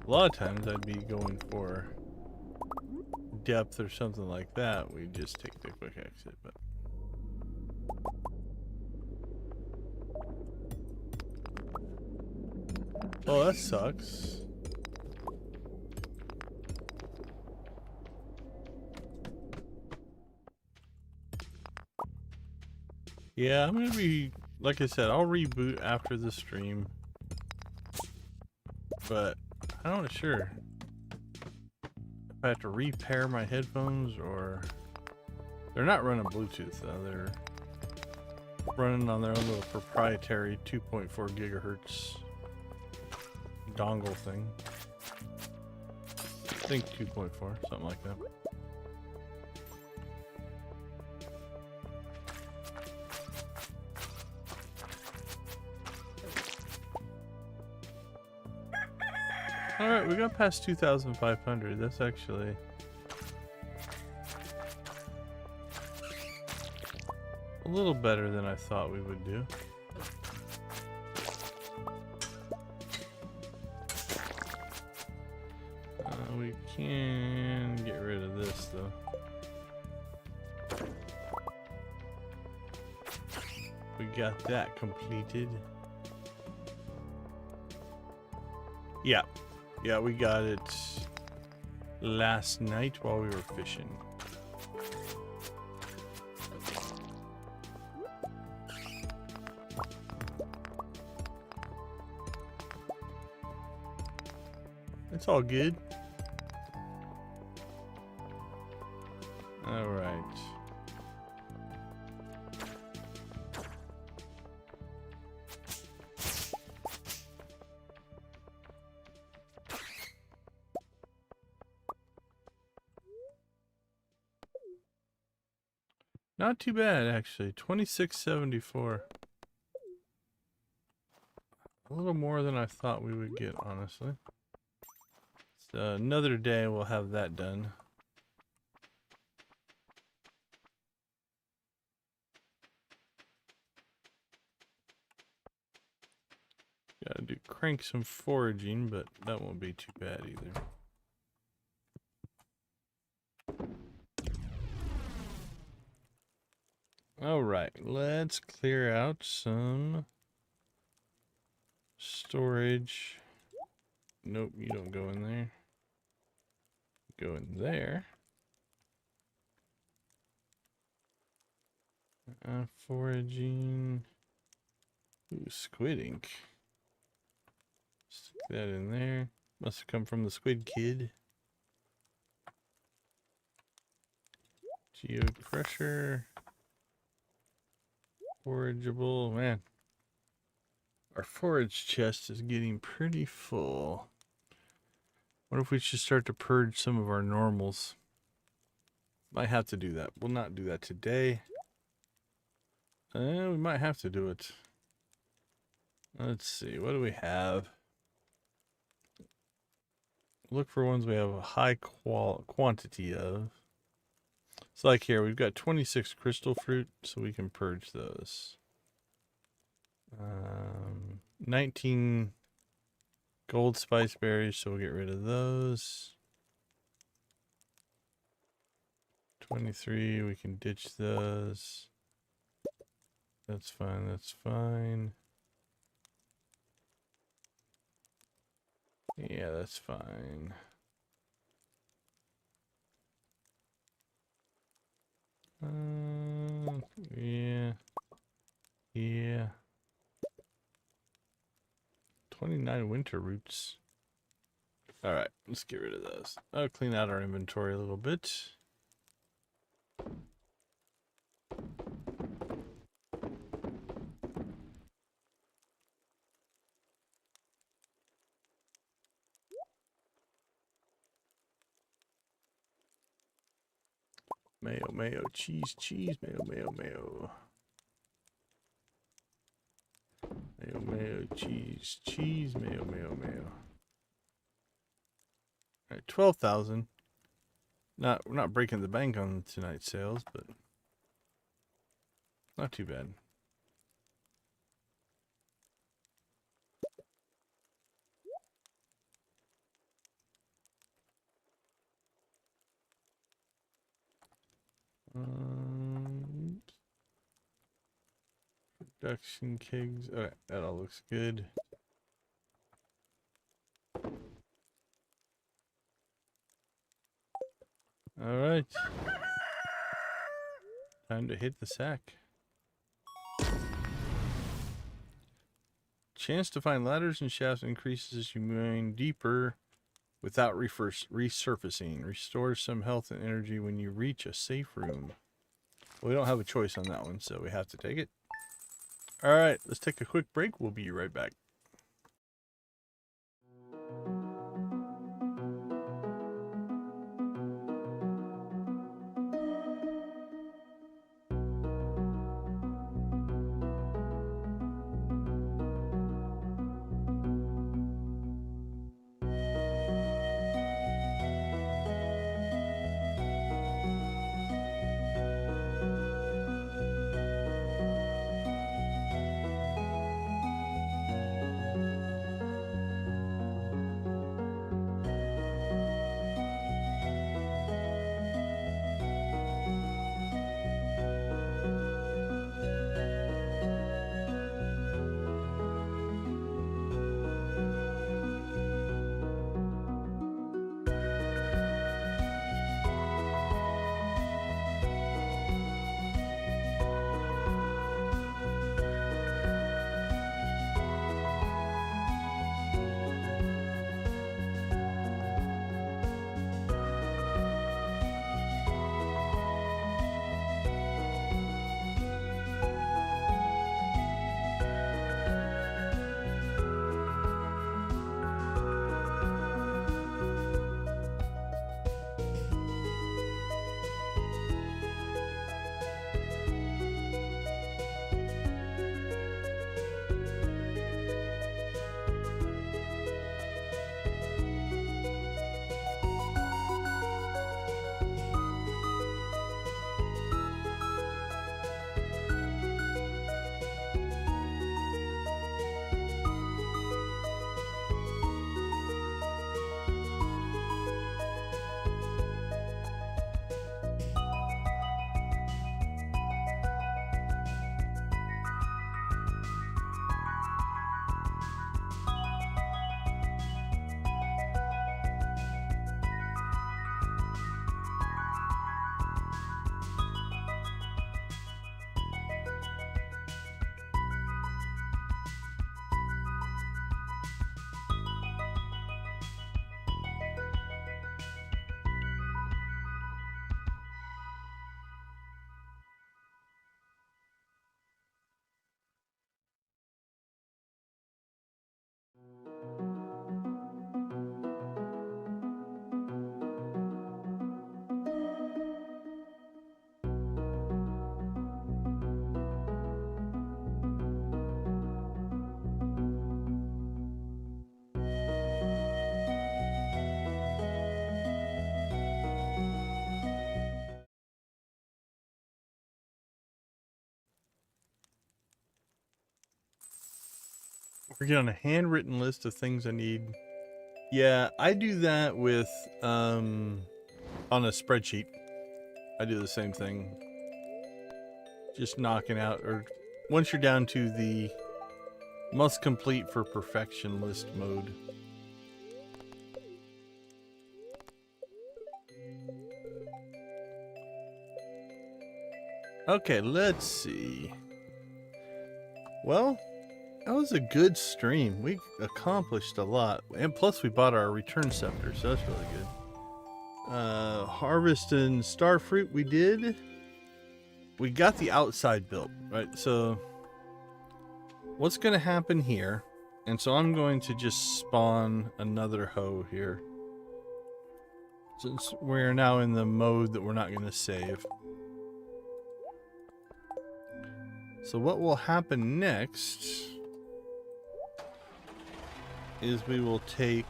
A lot of times I'd be going for depth or something like that. We just take the quick exit, but oh, that sucks. Yeah, I'm gonna be, like I said, I'll reboot after the stream, but I'm not sure if I have to repair my headphones or... They're not running Bluetooth though, they're running on their own little proprietary 2.4 gigahertz dongle thing. I think 2.4, something like that. Alright, we got past 2,500. That's actually a little better than I thought we would do. We can get rid of this though. We got that completed. Yeah. Yeah, we got it last night while we were fishing. It's all good. All right. Not too bad, actually. 2674. A little more than I thought we would get, honestly. So another day we'll have that done. Gotta crank some foraging, but that won't be too bad either. Alright, let's clear out some storage. Nope, you don't go in there. Go in there. Foraging. Ooh, squid ink. Stick that in there. Must have come from the squid kid. Geo crusher. Forageable. Man. Our forage chest is getting pretty full. What if we should start to purge some of our normals? Might have to do that. We'll not do that today. We might have to do it. Let's see. What do we have? Look for ones we have a high quantity of. So like here, we've got 26 crystal fruit, so we can purge those. 19 gold spice berries, so we'll get rid of those. 23, we can ditch those. That's fine, that's fine. Yeah, that's fine. Yeah. Yeah. 29 winter roots. Alright, let's get rid of those. I'll clean out our inventory a little bit. Mayo, mayo, cheese, cheese, mayo, mayo, mayo. Mayo, mayo, cheese, cheese, mayo, mayo, mayo. Alright, 12,000. We're not breaking the bank on tonight's sales, but not too bad. Production kegs. Alright, that all looks good. Alright. Time to hit the sack. Chance to find ladders and shafts increases as you mine deeper without resurfacing. Restores some health and energy when you reach a safe room. Well, we don't have a choice on that one, so we have to take it. Alright, let's take a quick break. We'll be right back. Working on a handwritten list of things I need. Yeah, I do that with on a spreadsheet. I do the same thing. Just knocking out, or once you're down to the must complete for perfection list mode. Okay, let's see. Well, that was a good stream. We accomplished a lot. And plus we bought our return scepter, so that's really good. Harvest and star fruit we did. We got the outside built, right? So what's going to happen here? And so I'm going to just spawn another hoe here. Since we're now in the mode that we're not going to save. So what will happen next is we will take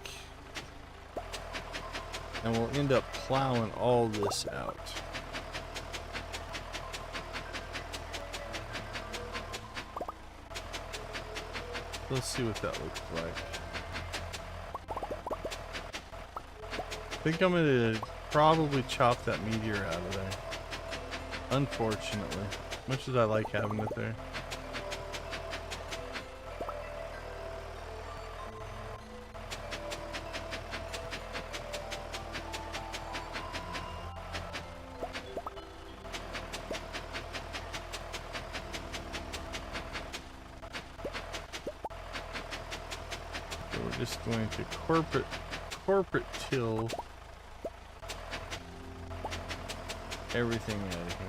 and we'll end up plowing all this out. Let's see what that looks like. I think I'm going to probably chop that meteor out of there. Unfortunately. Much as I like having it there. So we're just going to corporate till everything out of here.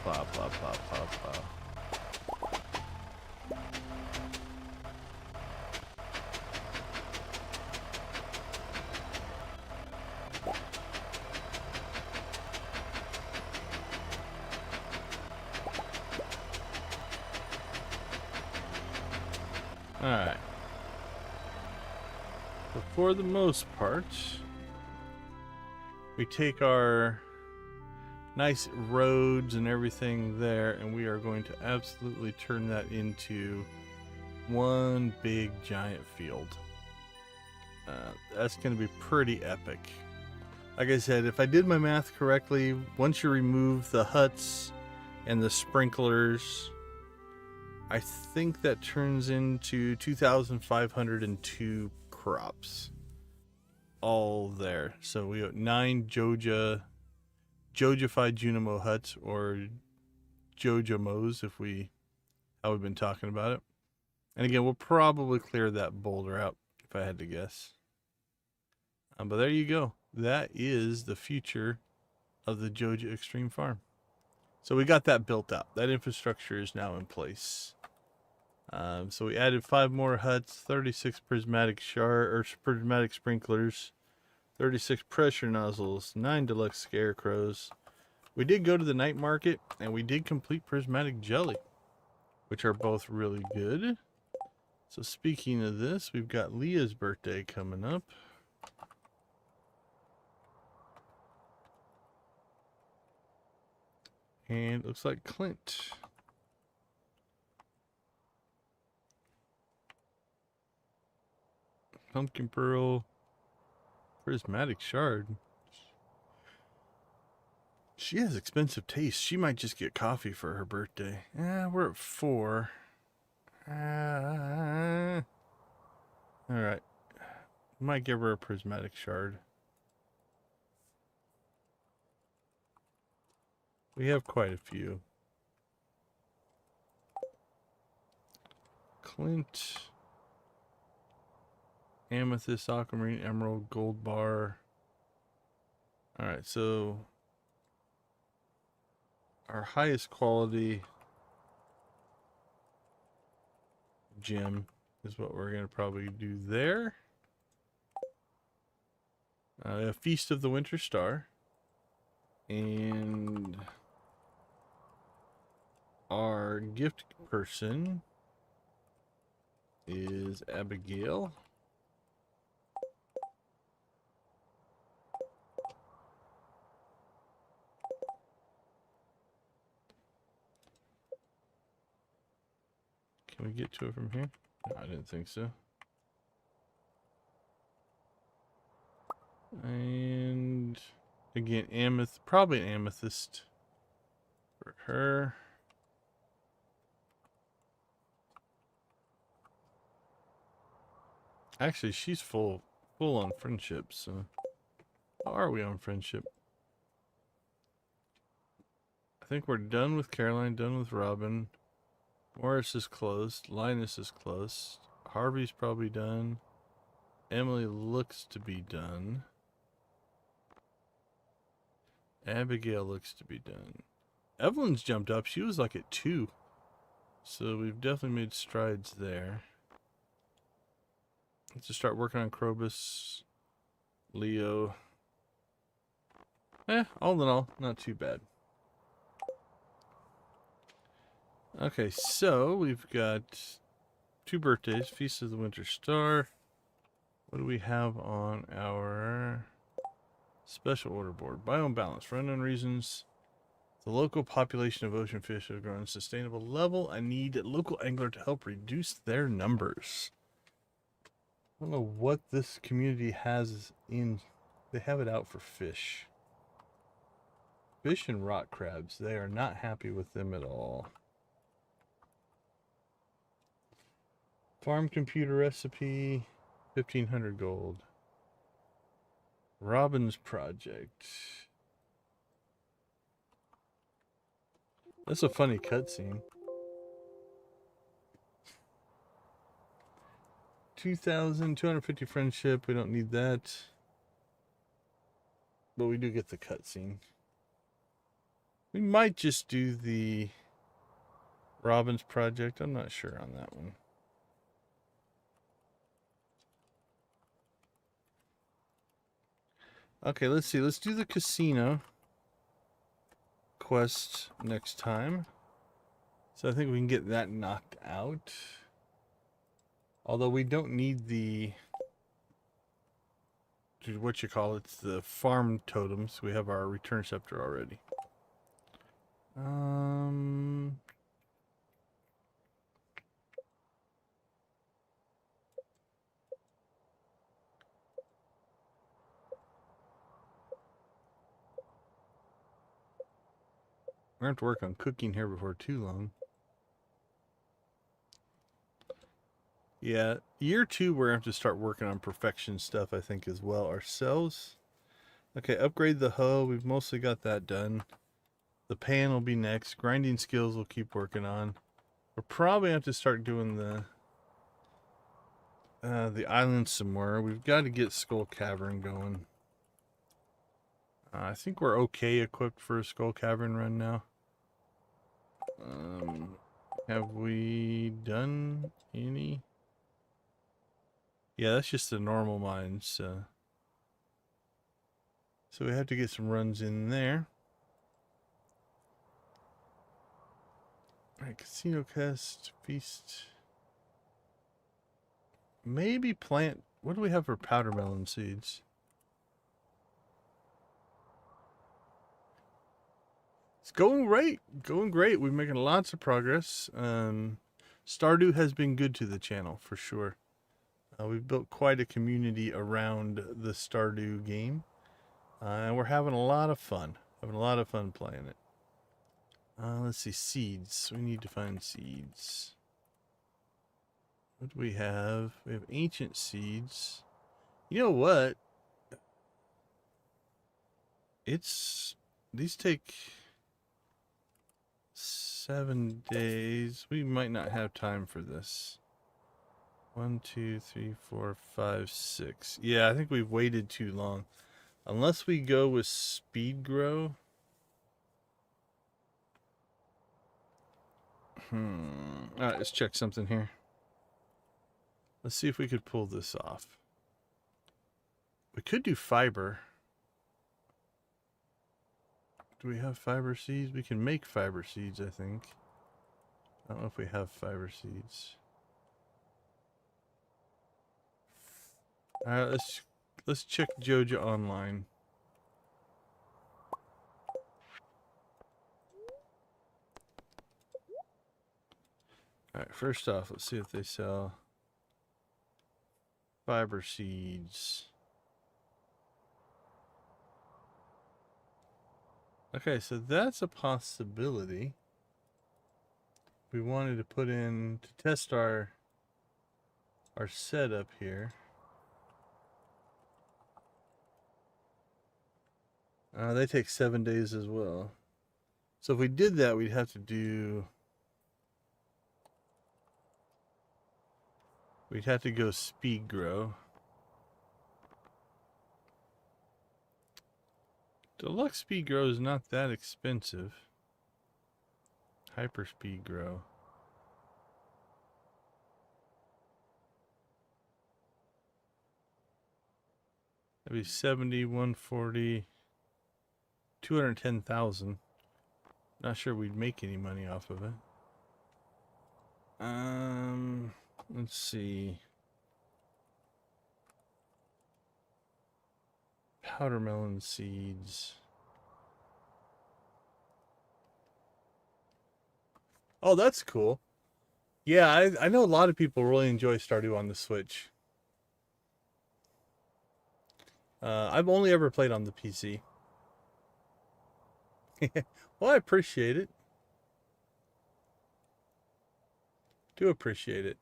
Blah, blah, blah, blah, blah. Alright. But for the most part, we take our nice roads and everything there, and we are going to absolutely turn that into one big giant field. That's going to be pretty epic. Like I said, if I did my math correctly, once you remove the huts and the sprinklers, I think that turns into 2,502 crops. All there. So we got 9 Jojafied Junimo Huts, or Jojamos how we've been talking about it. And again, we'll probably clear that boulder out if I had to guess. But there you go. That is the future of the Joja Extreme Farm. So we got that built out. That infrastructure is now in place. So we added 5 more huts, 36 prismatic sprinklers, 36 pressure nozzles, 9 deluxe scarecrows. We did go to the night market, and we did complete prismatic jelly, which are both really good. So speaking of this, we've got Leah's birthday coming up. And it looks like Clint. Pumpkin pearl, prismatic shard. She has expensive taste. She might just get coffee for her birthday. We're at 4. Alright. Might give her a prismatic shard. We have quite a few. Clint. Amethyst, aquamarine, emerald, gold bar. Alright, so our highest quality gem is what we're going to probably do there. A Feast of the Winter Star. And our gift person is Abigail. Can we get to it from here? No, I didn't think so. And again, probably an amethyst for her. Actually, she's full on friendship, so how are we on friendship? I think we're done with Caroline, done with Robin. Morris is closed. Linus is close. Harvey's probably done. Emily looks to be done. Abigail looks to be done. Evelyn's jumped up. She was like at 2. So we've definitely made strides there. Let's just start working on Krobus, Leo. All in all, not too bad. Okay, so we've got 2 birthdays. Feast of the Winter Star. What do we have on our special order board? Biome balance. For unknown reasons, the local population of ocean fish have grown a sustainable level. I need a local angler to help reduce their numbers. I don't know what this community has in... They have it out for fish. Fish and rock crabs. They are not happy with them at all. Farm computer recipe, 1,500 gold. Robin's project. That's a funny cutscene. 2,250 friendship. We don't need that. But we do get the cutscene. We might just do the Robin's project. I'm not sure on that one. Okay, let's see. Let's do the casino quest next time. So I think we can get that knocked out. Although we don't need the... what you call it, the farm totems. We have our return scepter already. We're going to have to work on cooking here before too long. Yeah, year 2 we're going to have to start working on perfection stuff, I think, as well ourselves. Okay, upgrade the hoe. We've mostly got that done. The pan will be next. Grinding skills we'll keep working on. We'll probably have to start doing the island some more. We've got to get Skull Cavern going. I think we're okay equipped for a Skull Cavern run now. Have we done any? Yeah, that's just the normal mines. So we have to get some runs in there. Alright, casino quest, feast. Maybe plant. What do we have for powder melon seeds? It's going great. Going great. We're making lots of progress. Stardew has been good to the channel for sure. We've built quite a community around the Stardew game. And we're having a lot of fun. Having a lot of fun playing it. Let's see. Seeds. We need to find seeds. What do we have? We have ancient seeds. You know what? These take 7 days. We might not have time for this. 1, 2, 3, 4, 5, 6. Yeah, I think we've waited too long. Unless we go with speed grow. Alright, let's check something here. Let's see if we could pull this off. We could do fiber. Do we have fiber seeds? We can make fiber seeds, I think. I don't know if we have fiber seeds. Alright, let's check Joja online. Alright, first off, let's see if they sell fiber seeds. Okay, so that's a possibility. We wanted to put in to test our setup here. They take 7 days as well. So if we did that, we'd have to do... We'd have to go speed grow. Deluxe speed grow is not that expensive. Hyper speed grow. That'd be 70, 140, 210,000. Not sure we'd make any money off of it. Let's see. Powder melon seeds. Oh, that's cool. Yeah, I know a lot of people really enjoy Stardew on the Switch. I've only ever played on the PC. Well, I appreciate it. Do appreciate it.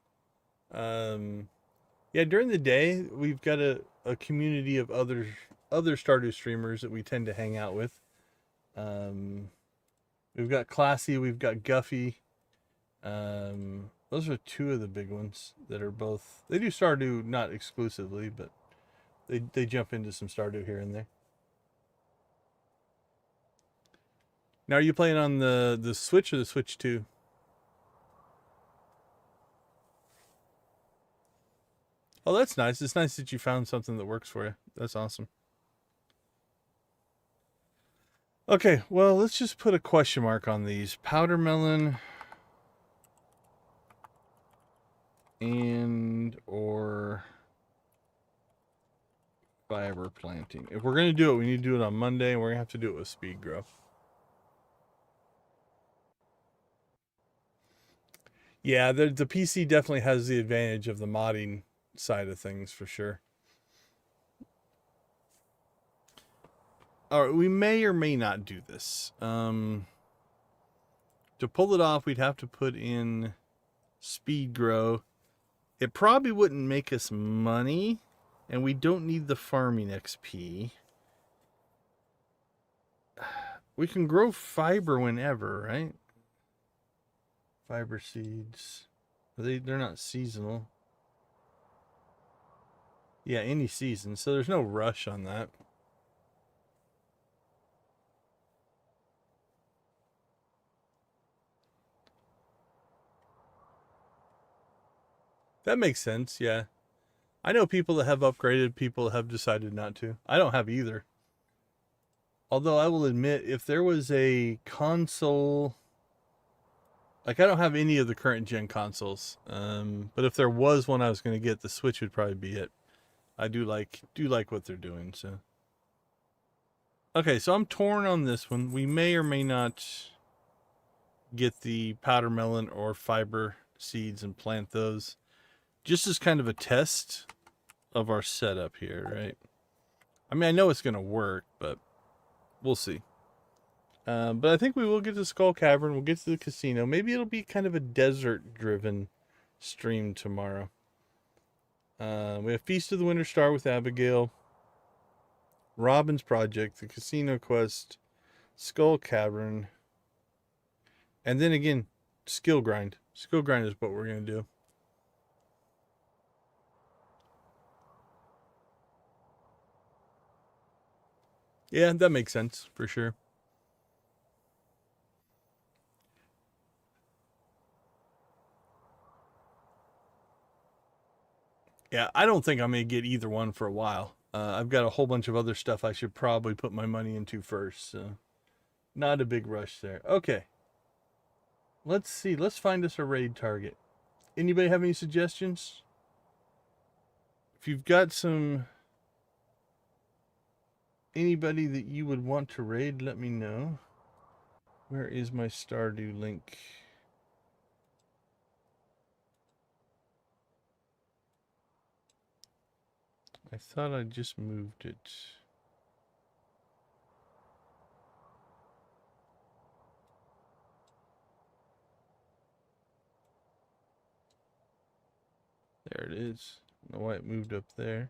Yeah, during the day, we've got a community of other Stardew streamers that we tend to hang out with. We've got Classy, we've got Guffy. Those are two of the big ones that are both... They do Stardew, not exclusively, but they jump into some Stardew here and there. Now, are you playing on the Switch or the Switch 2? Oh, that's nice. It's nice that you found something that works for you. That's awesome. Okay, well, let's just put a question mark on these. Powder melon and or fiber planting. If we're going to do it, we need to do it on Monday, and we're going to have to do it with speed growth. Yeah, the PC definitely has the advantage of the modding side of things for sure. All right, we may or may not do this. To pull it off, we'd have to put in speed grow. It probably wouldn't make us money, and we don't need the farming XP. We can grow fiber whenever, right? Fiber seeds. They're not seasonal. Yeah, any season. So there's no rush on that. That makes sense, yeah. I know people that have upgraded, people that have decided not to. I don't have either. Although I will admit, if there was a console... Like, I don't have any of the current gen consoles. But if there was one I was going to get, the Switch would probably be it. I do like what they're doing, so... Okay, so I'm torn on this one. We may or may not get the powder melon or fiber seeds and plant those. Just as kind of a test of our setup here, right? I mean, I know it's going to work, but we'll see. But I think we will get to Skull Cavern. We'll get to the casino. Maybe it'll be kind of a desert-driven stream tomorrow. We have Feast of the Winter Star with Abigail, Robin's Project, the Casino Quest, Skull Cavern, and then again, Skill Grind. Skill Grind is what we're going to do. Yeah, that makes sense, for sure. Yeah, I don't think I'm going to get either one for a while. I've got a whole bunch of other stuff I should probably put my money into first, so not a big rush there. Okay. Let's see. Let's find us a raid target. Anybody have any suggestions? If you've got anybody that you would want to raid, let me know. Where is my Stardew link? I thought I just moved it. There it is. I don't know why it moved up there.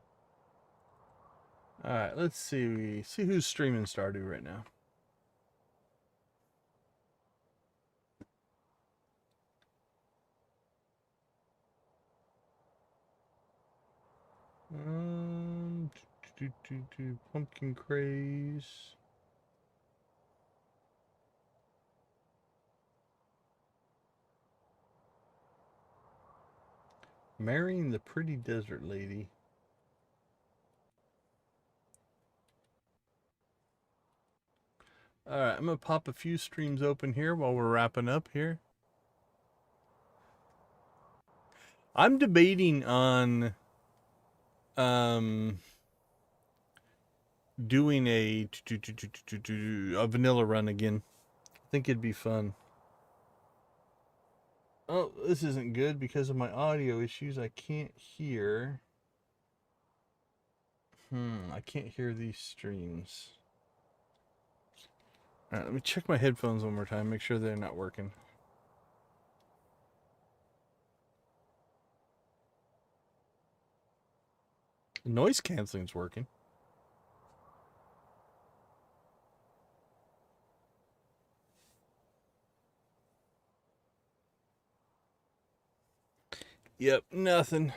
Alright, let's see who's streaming Stardew right now. Pumpkin craze. Marrying the pretty desert lady. Alright, I'm going to pop a few streams open here while we're wrapping up here. I'm debating on doing a vanilla run again. I think it'd be fun. Oh, this isn't good because of my audio issues. I can't hear. I can't hear these streams. Alright, let me check my headphones one more time, make sure they're not working. The noise canceling's working. Yep, nothing.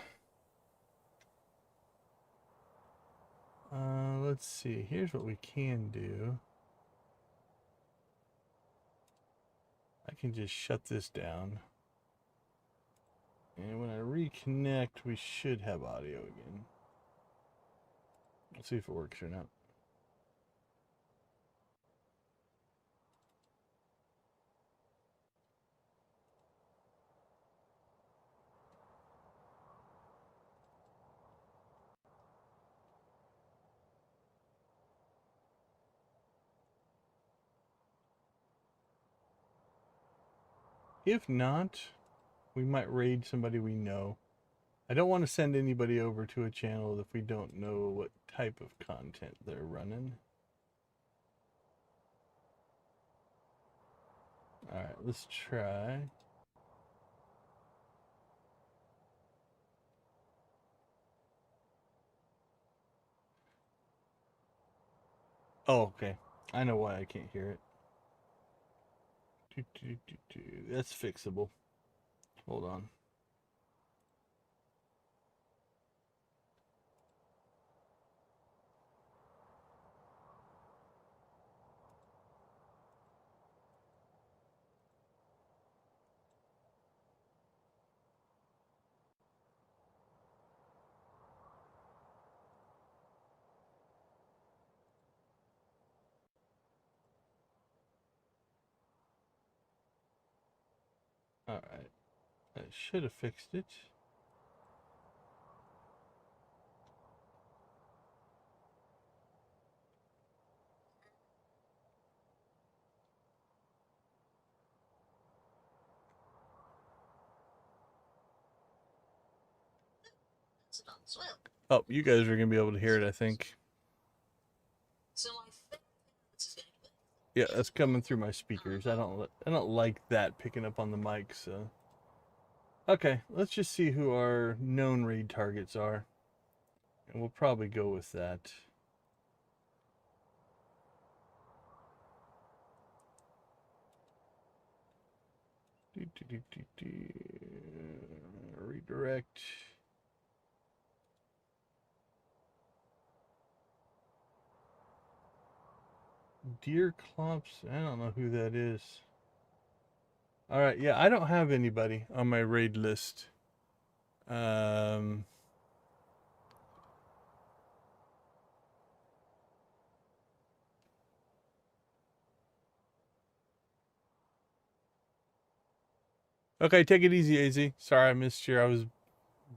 Let's see. Here's what we can do. I can just shut this down. And when I reconnect, we should have audio again. Let's see if it works or not. If not, we might raid somebody we know. I don't want to send anybody over to a channel if we don't know what type of content they're running. Alright, let's try. Oh, okay. I know why I can't hear it. That's fixable. Hold on. Alright. That should have fixed it. Oh, you guys are going to be able to hear it, I think. Yeah, that's coming through my speakers. I don't like that picking up on the mic, so. Okay, let's just see who our known raid targets are. And we'll probably go with that. Redirect. Deer Clops, I don't know who that is. Alright, yeah, I don't have anybody on my raid list. Okay, take it easy, AZ. Sorry I missed you. I was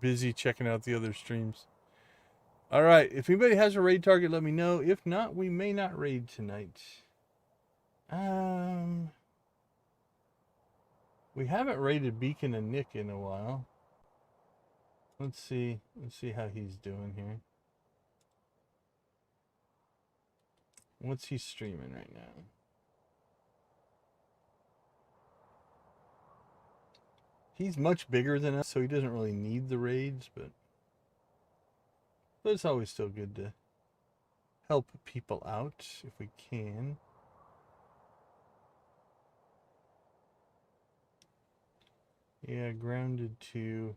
busy checking out the other streams. All right, if anybody has a raid target, let me know. If not, we may not raid tonight. We haven't raided Beacon and Nick in a while. Let's see how he's doing here. What's he streaming right now? He's much bigger than us, so he doesn't really need the raids, but it's always still good to help people out if we can. Yeah, grounded to...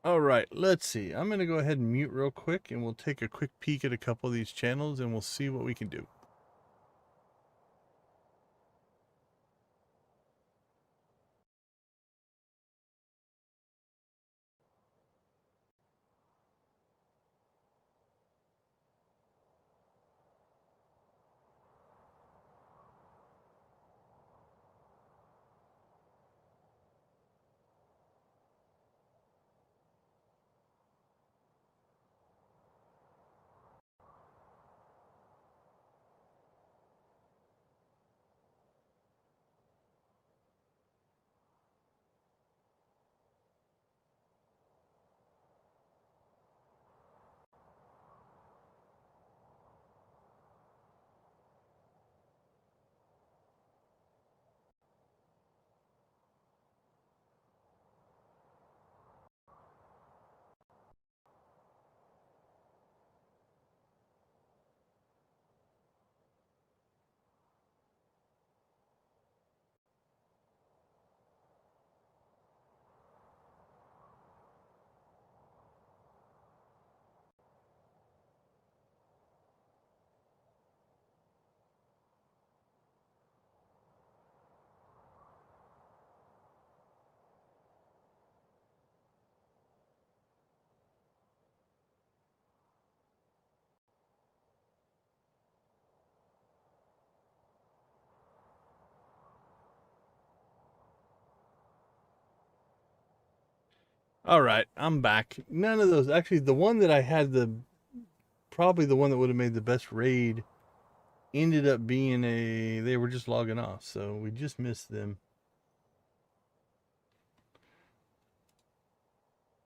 All right, let's see. I'm going to go ahead and mute real quick, and we'll take a quick peek at a couple of these channels, and we'll see what we can do. All right, I'm back. None of those. Actually, the one that I had, probably the one that would have made the best raid, ended up being they were just logging off, so we just missed them.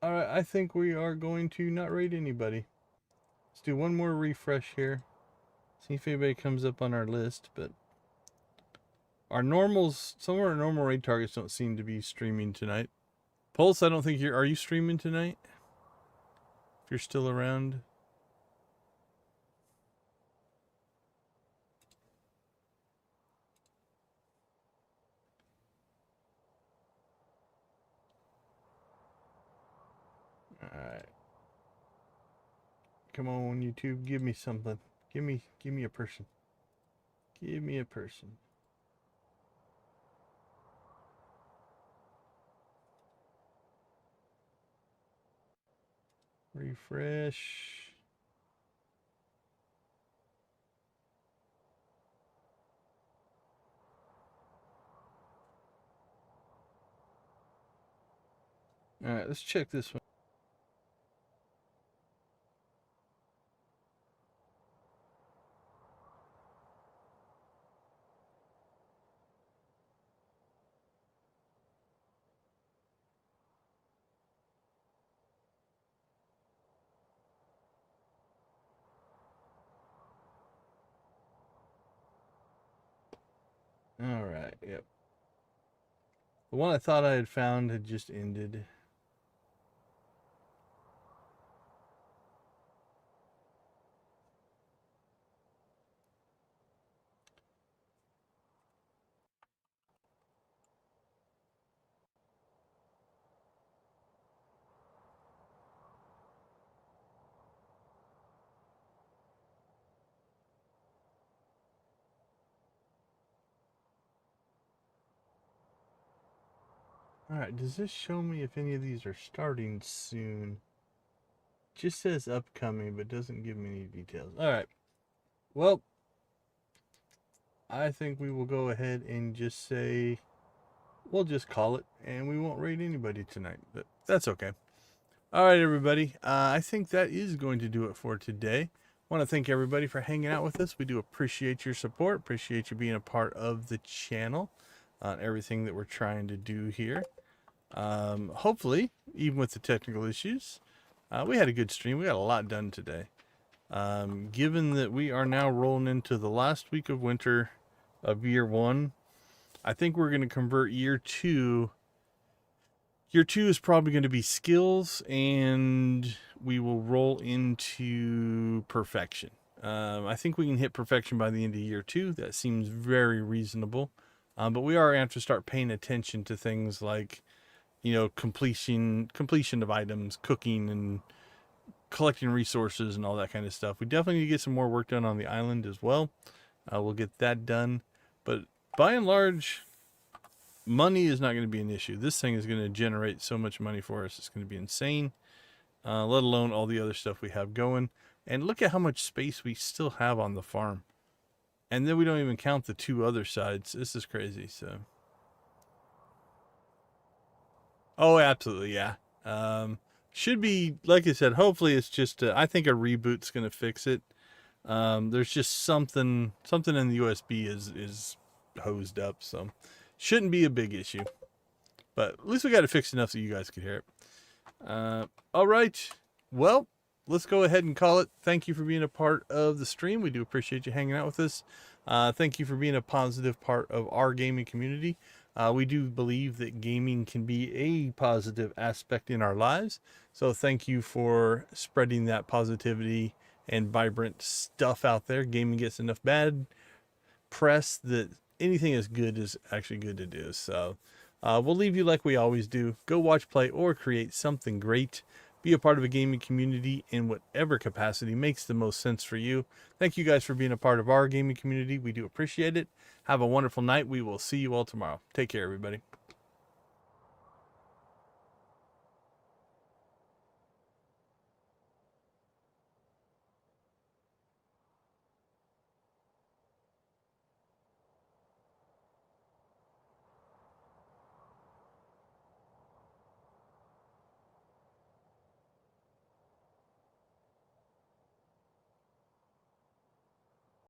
All right, I think we are going to not raid anybody. Let's do one more refresh here. See if anybody comes up on our list, but our normals, some of our normal raid targets don't seem to be streaming tonight. Pulse, I don't think are you streaming tonight? If you're still around. All right. Come on, YouTube, give me something. Give me a person. Give me a person. Refresh. All right, let's check this one. All right, yep. The one I thought I had found had just ended. Alright, does this show me if any of these are starting soon? Just says upcoming, but doesn't give me any details. Alright. Well, I think we will go ahead and just say, we'll just call it, and we won't raid anybody tonight, but that's okay. Alright, everybody. I think that is going to do it for today. I want to thank everybody for hanging out with us. We do appreciate your support, appreciate you being a part of the channel on everything that we're trying to do here. Hopefully, even with the technical issues, we had a good stream. We got a lot done today. Given that we are now rolling into the last week of winter of year 1, I think we're going to convert year 2. Year 2 is probably going to be skills, and we will roll into perfection. I think we can hit perfection by the end of year 2. That seems very reasonable. But we are going to have to start paying attention to things like, you know, completion of items, cooking, and collecting resources and all that kind of stuff. We definitely need to get some more work done on the island as well. We'll get that done. But by and large, money is not going to be an issue. This thing is going to generate so much money for us. It's going to be insane, let alone all the other stuff we have going. And look at how much space we still have on the farm. And then we don't even count the 2 other sides. This is crazy. So, oh, absolutely, yeah. Should be, like I said, hopefully it's just, I think a reboot's going to fix it. There's just something in the USB is hosed up, so shouldn't be a big issue. But at least we got it fixed enough so you guys could hear it. All right. Well, let's go ahead and call it. Thank you for being a part of the stream. We do appreciate you hanging out with us. Thank you for being a positive part of our gaming community. We do believe that gaming can be a positive aspect in our lives. So thank you for spreading that positivity and vibrant stuff out there. Gaming gets enough bad press that anything is good is actually good to do. So we'll leave you like we always do. Go watch, play, or create something great. Be a part of a gaming community in whatever capacity makes the most sense for you. Thank you guys for being a part of our gaming community. We do appreciate it. Have a wonderful night. We will see you all tomorrow. Take care, everybody.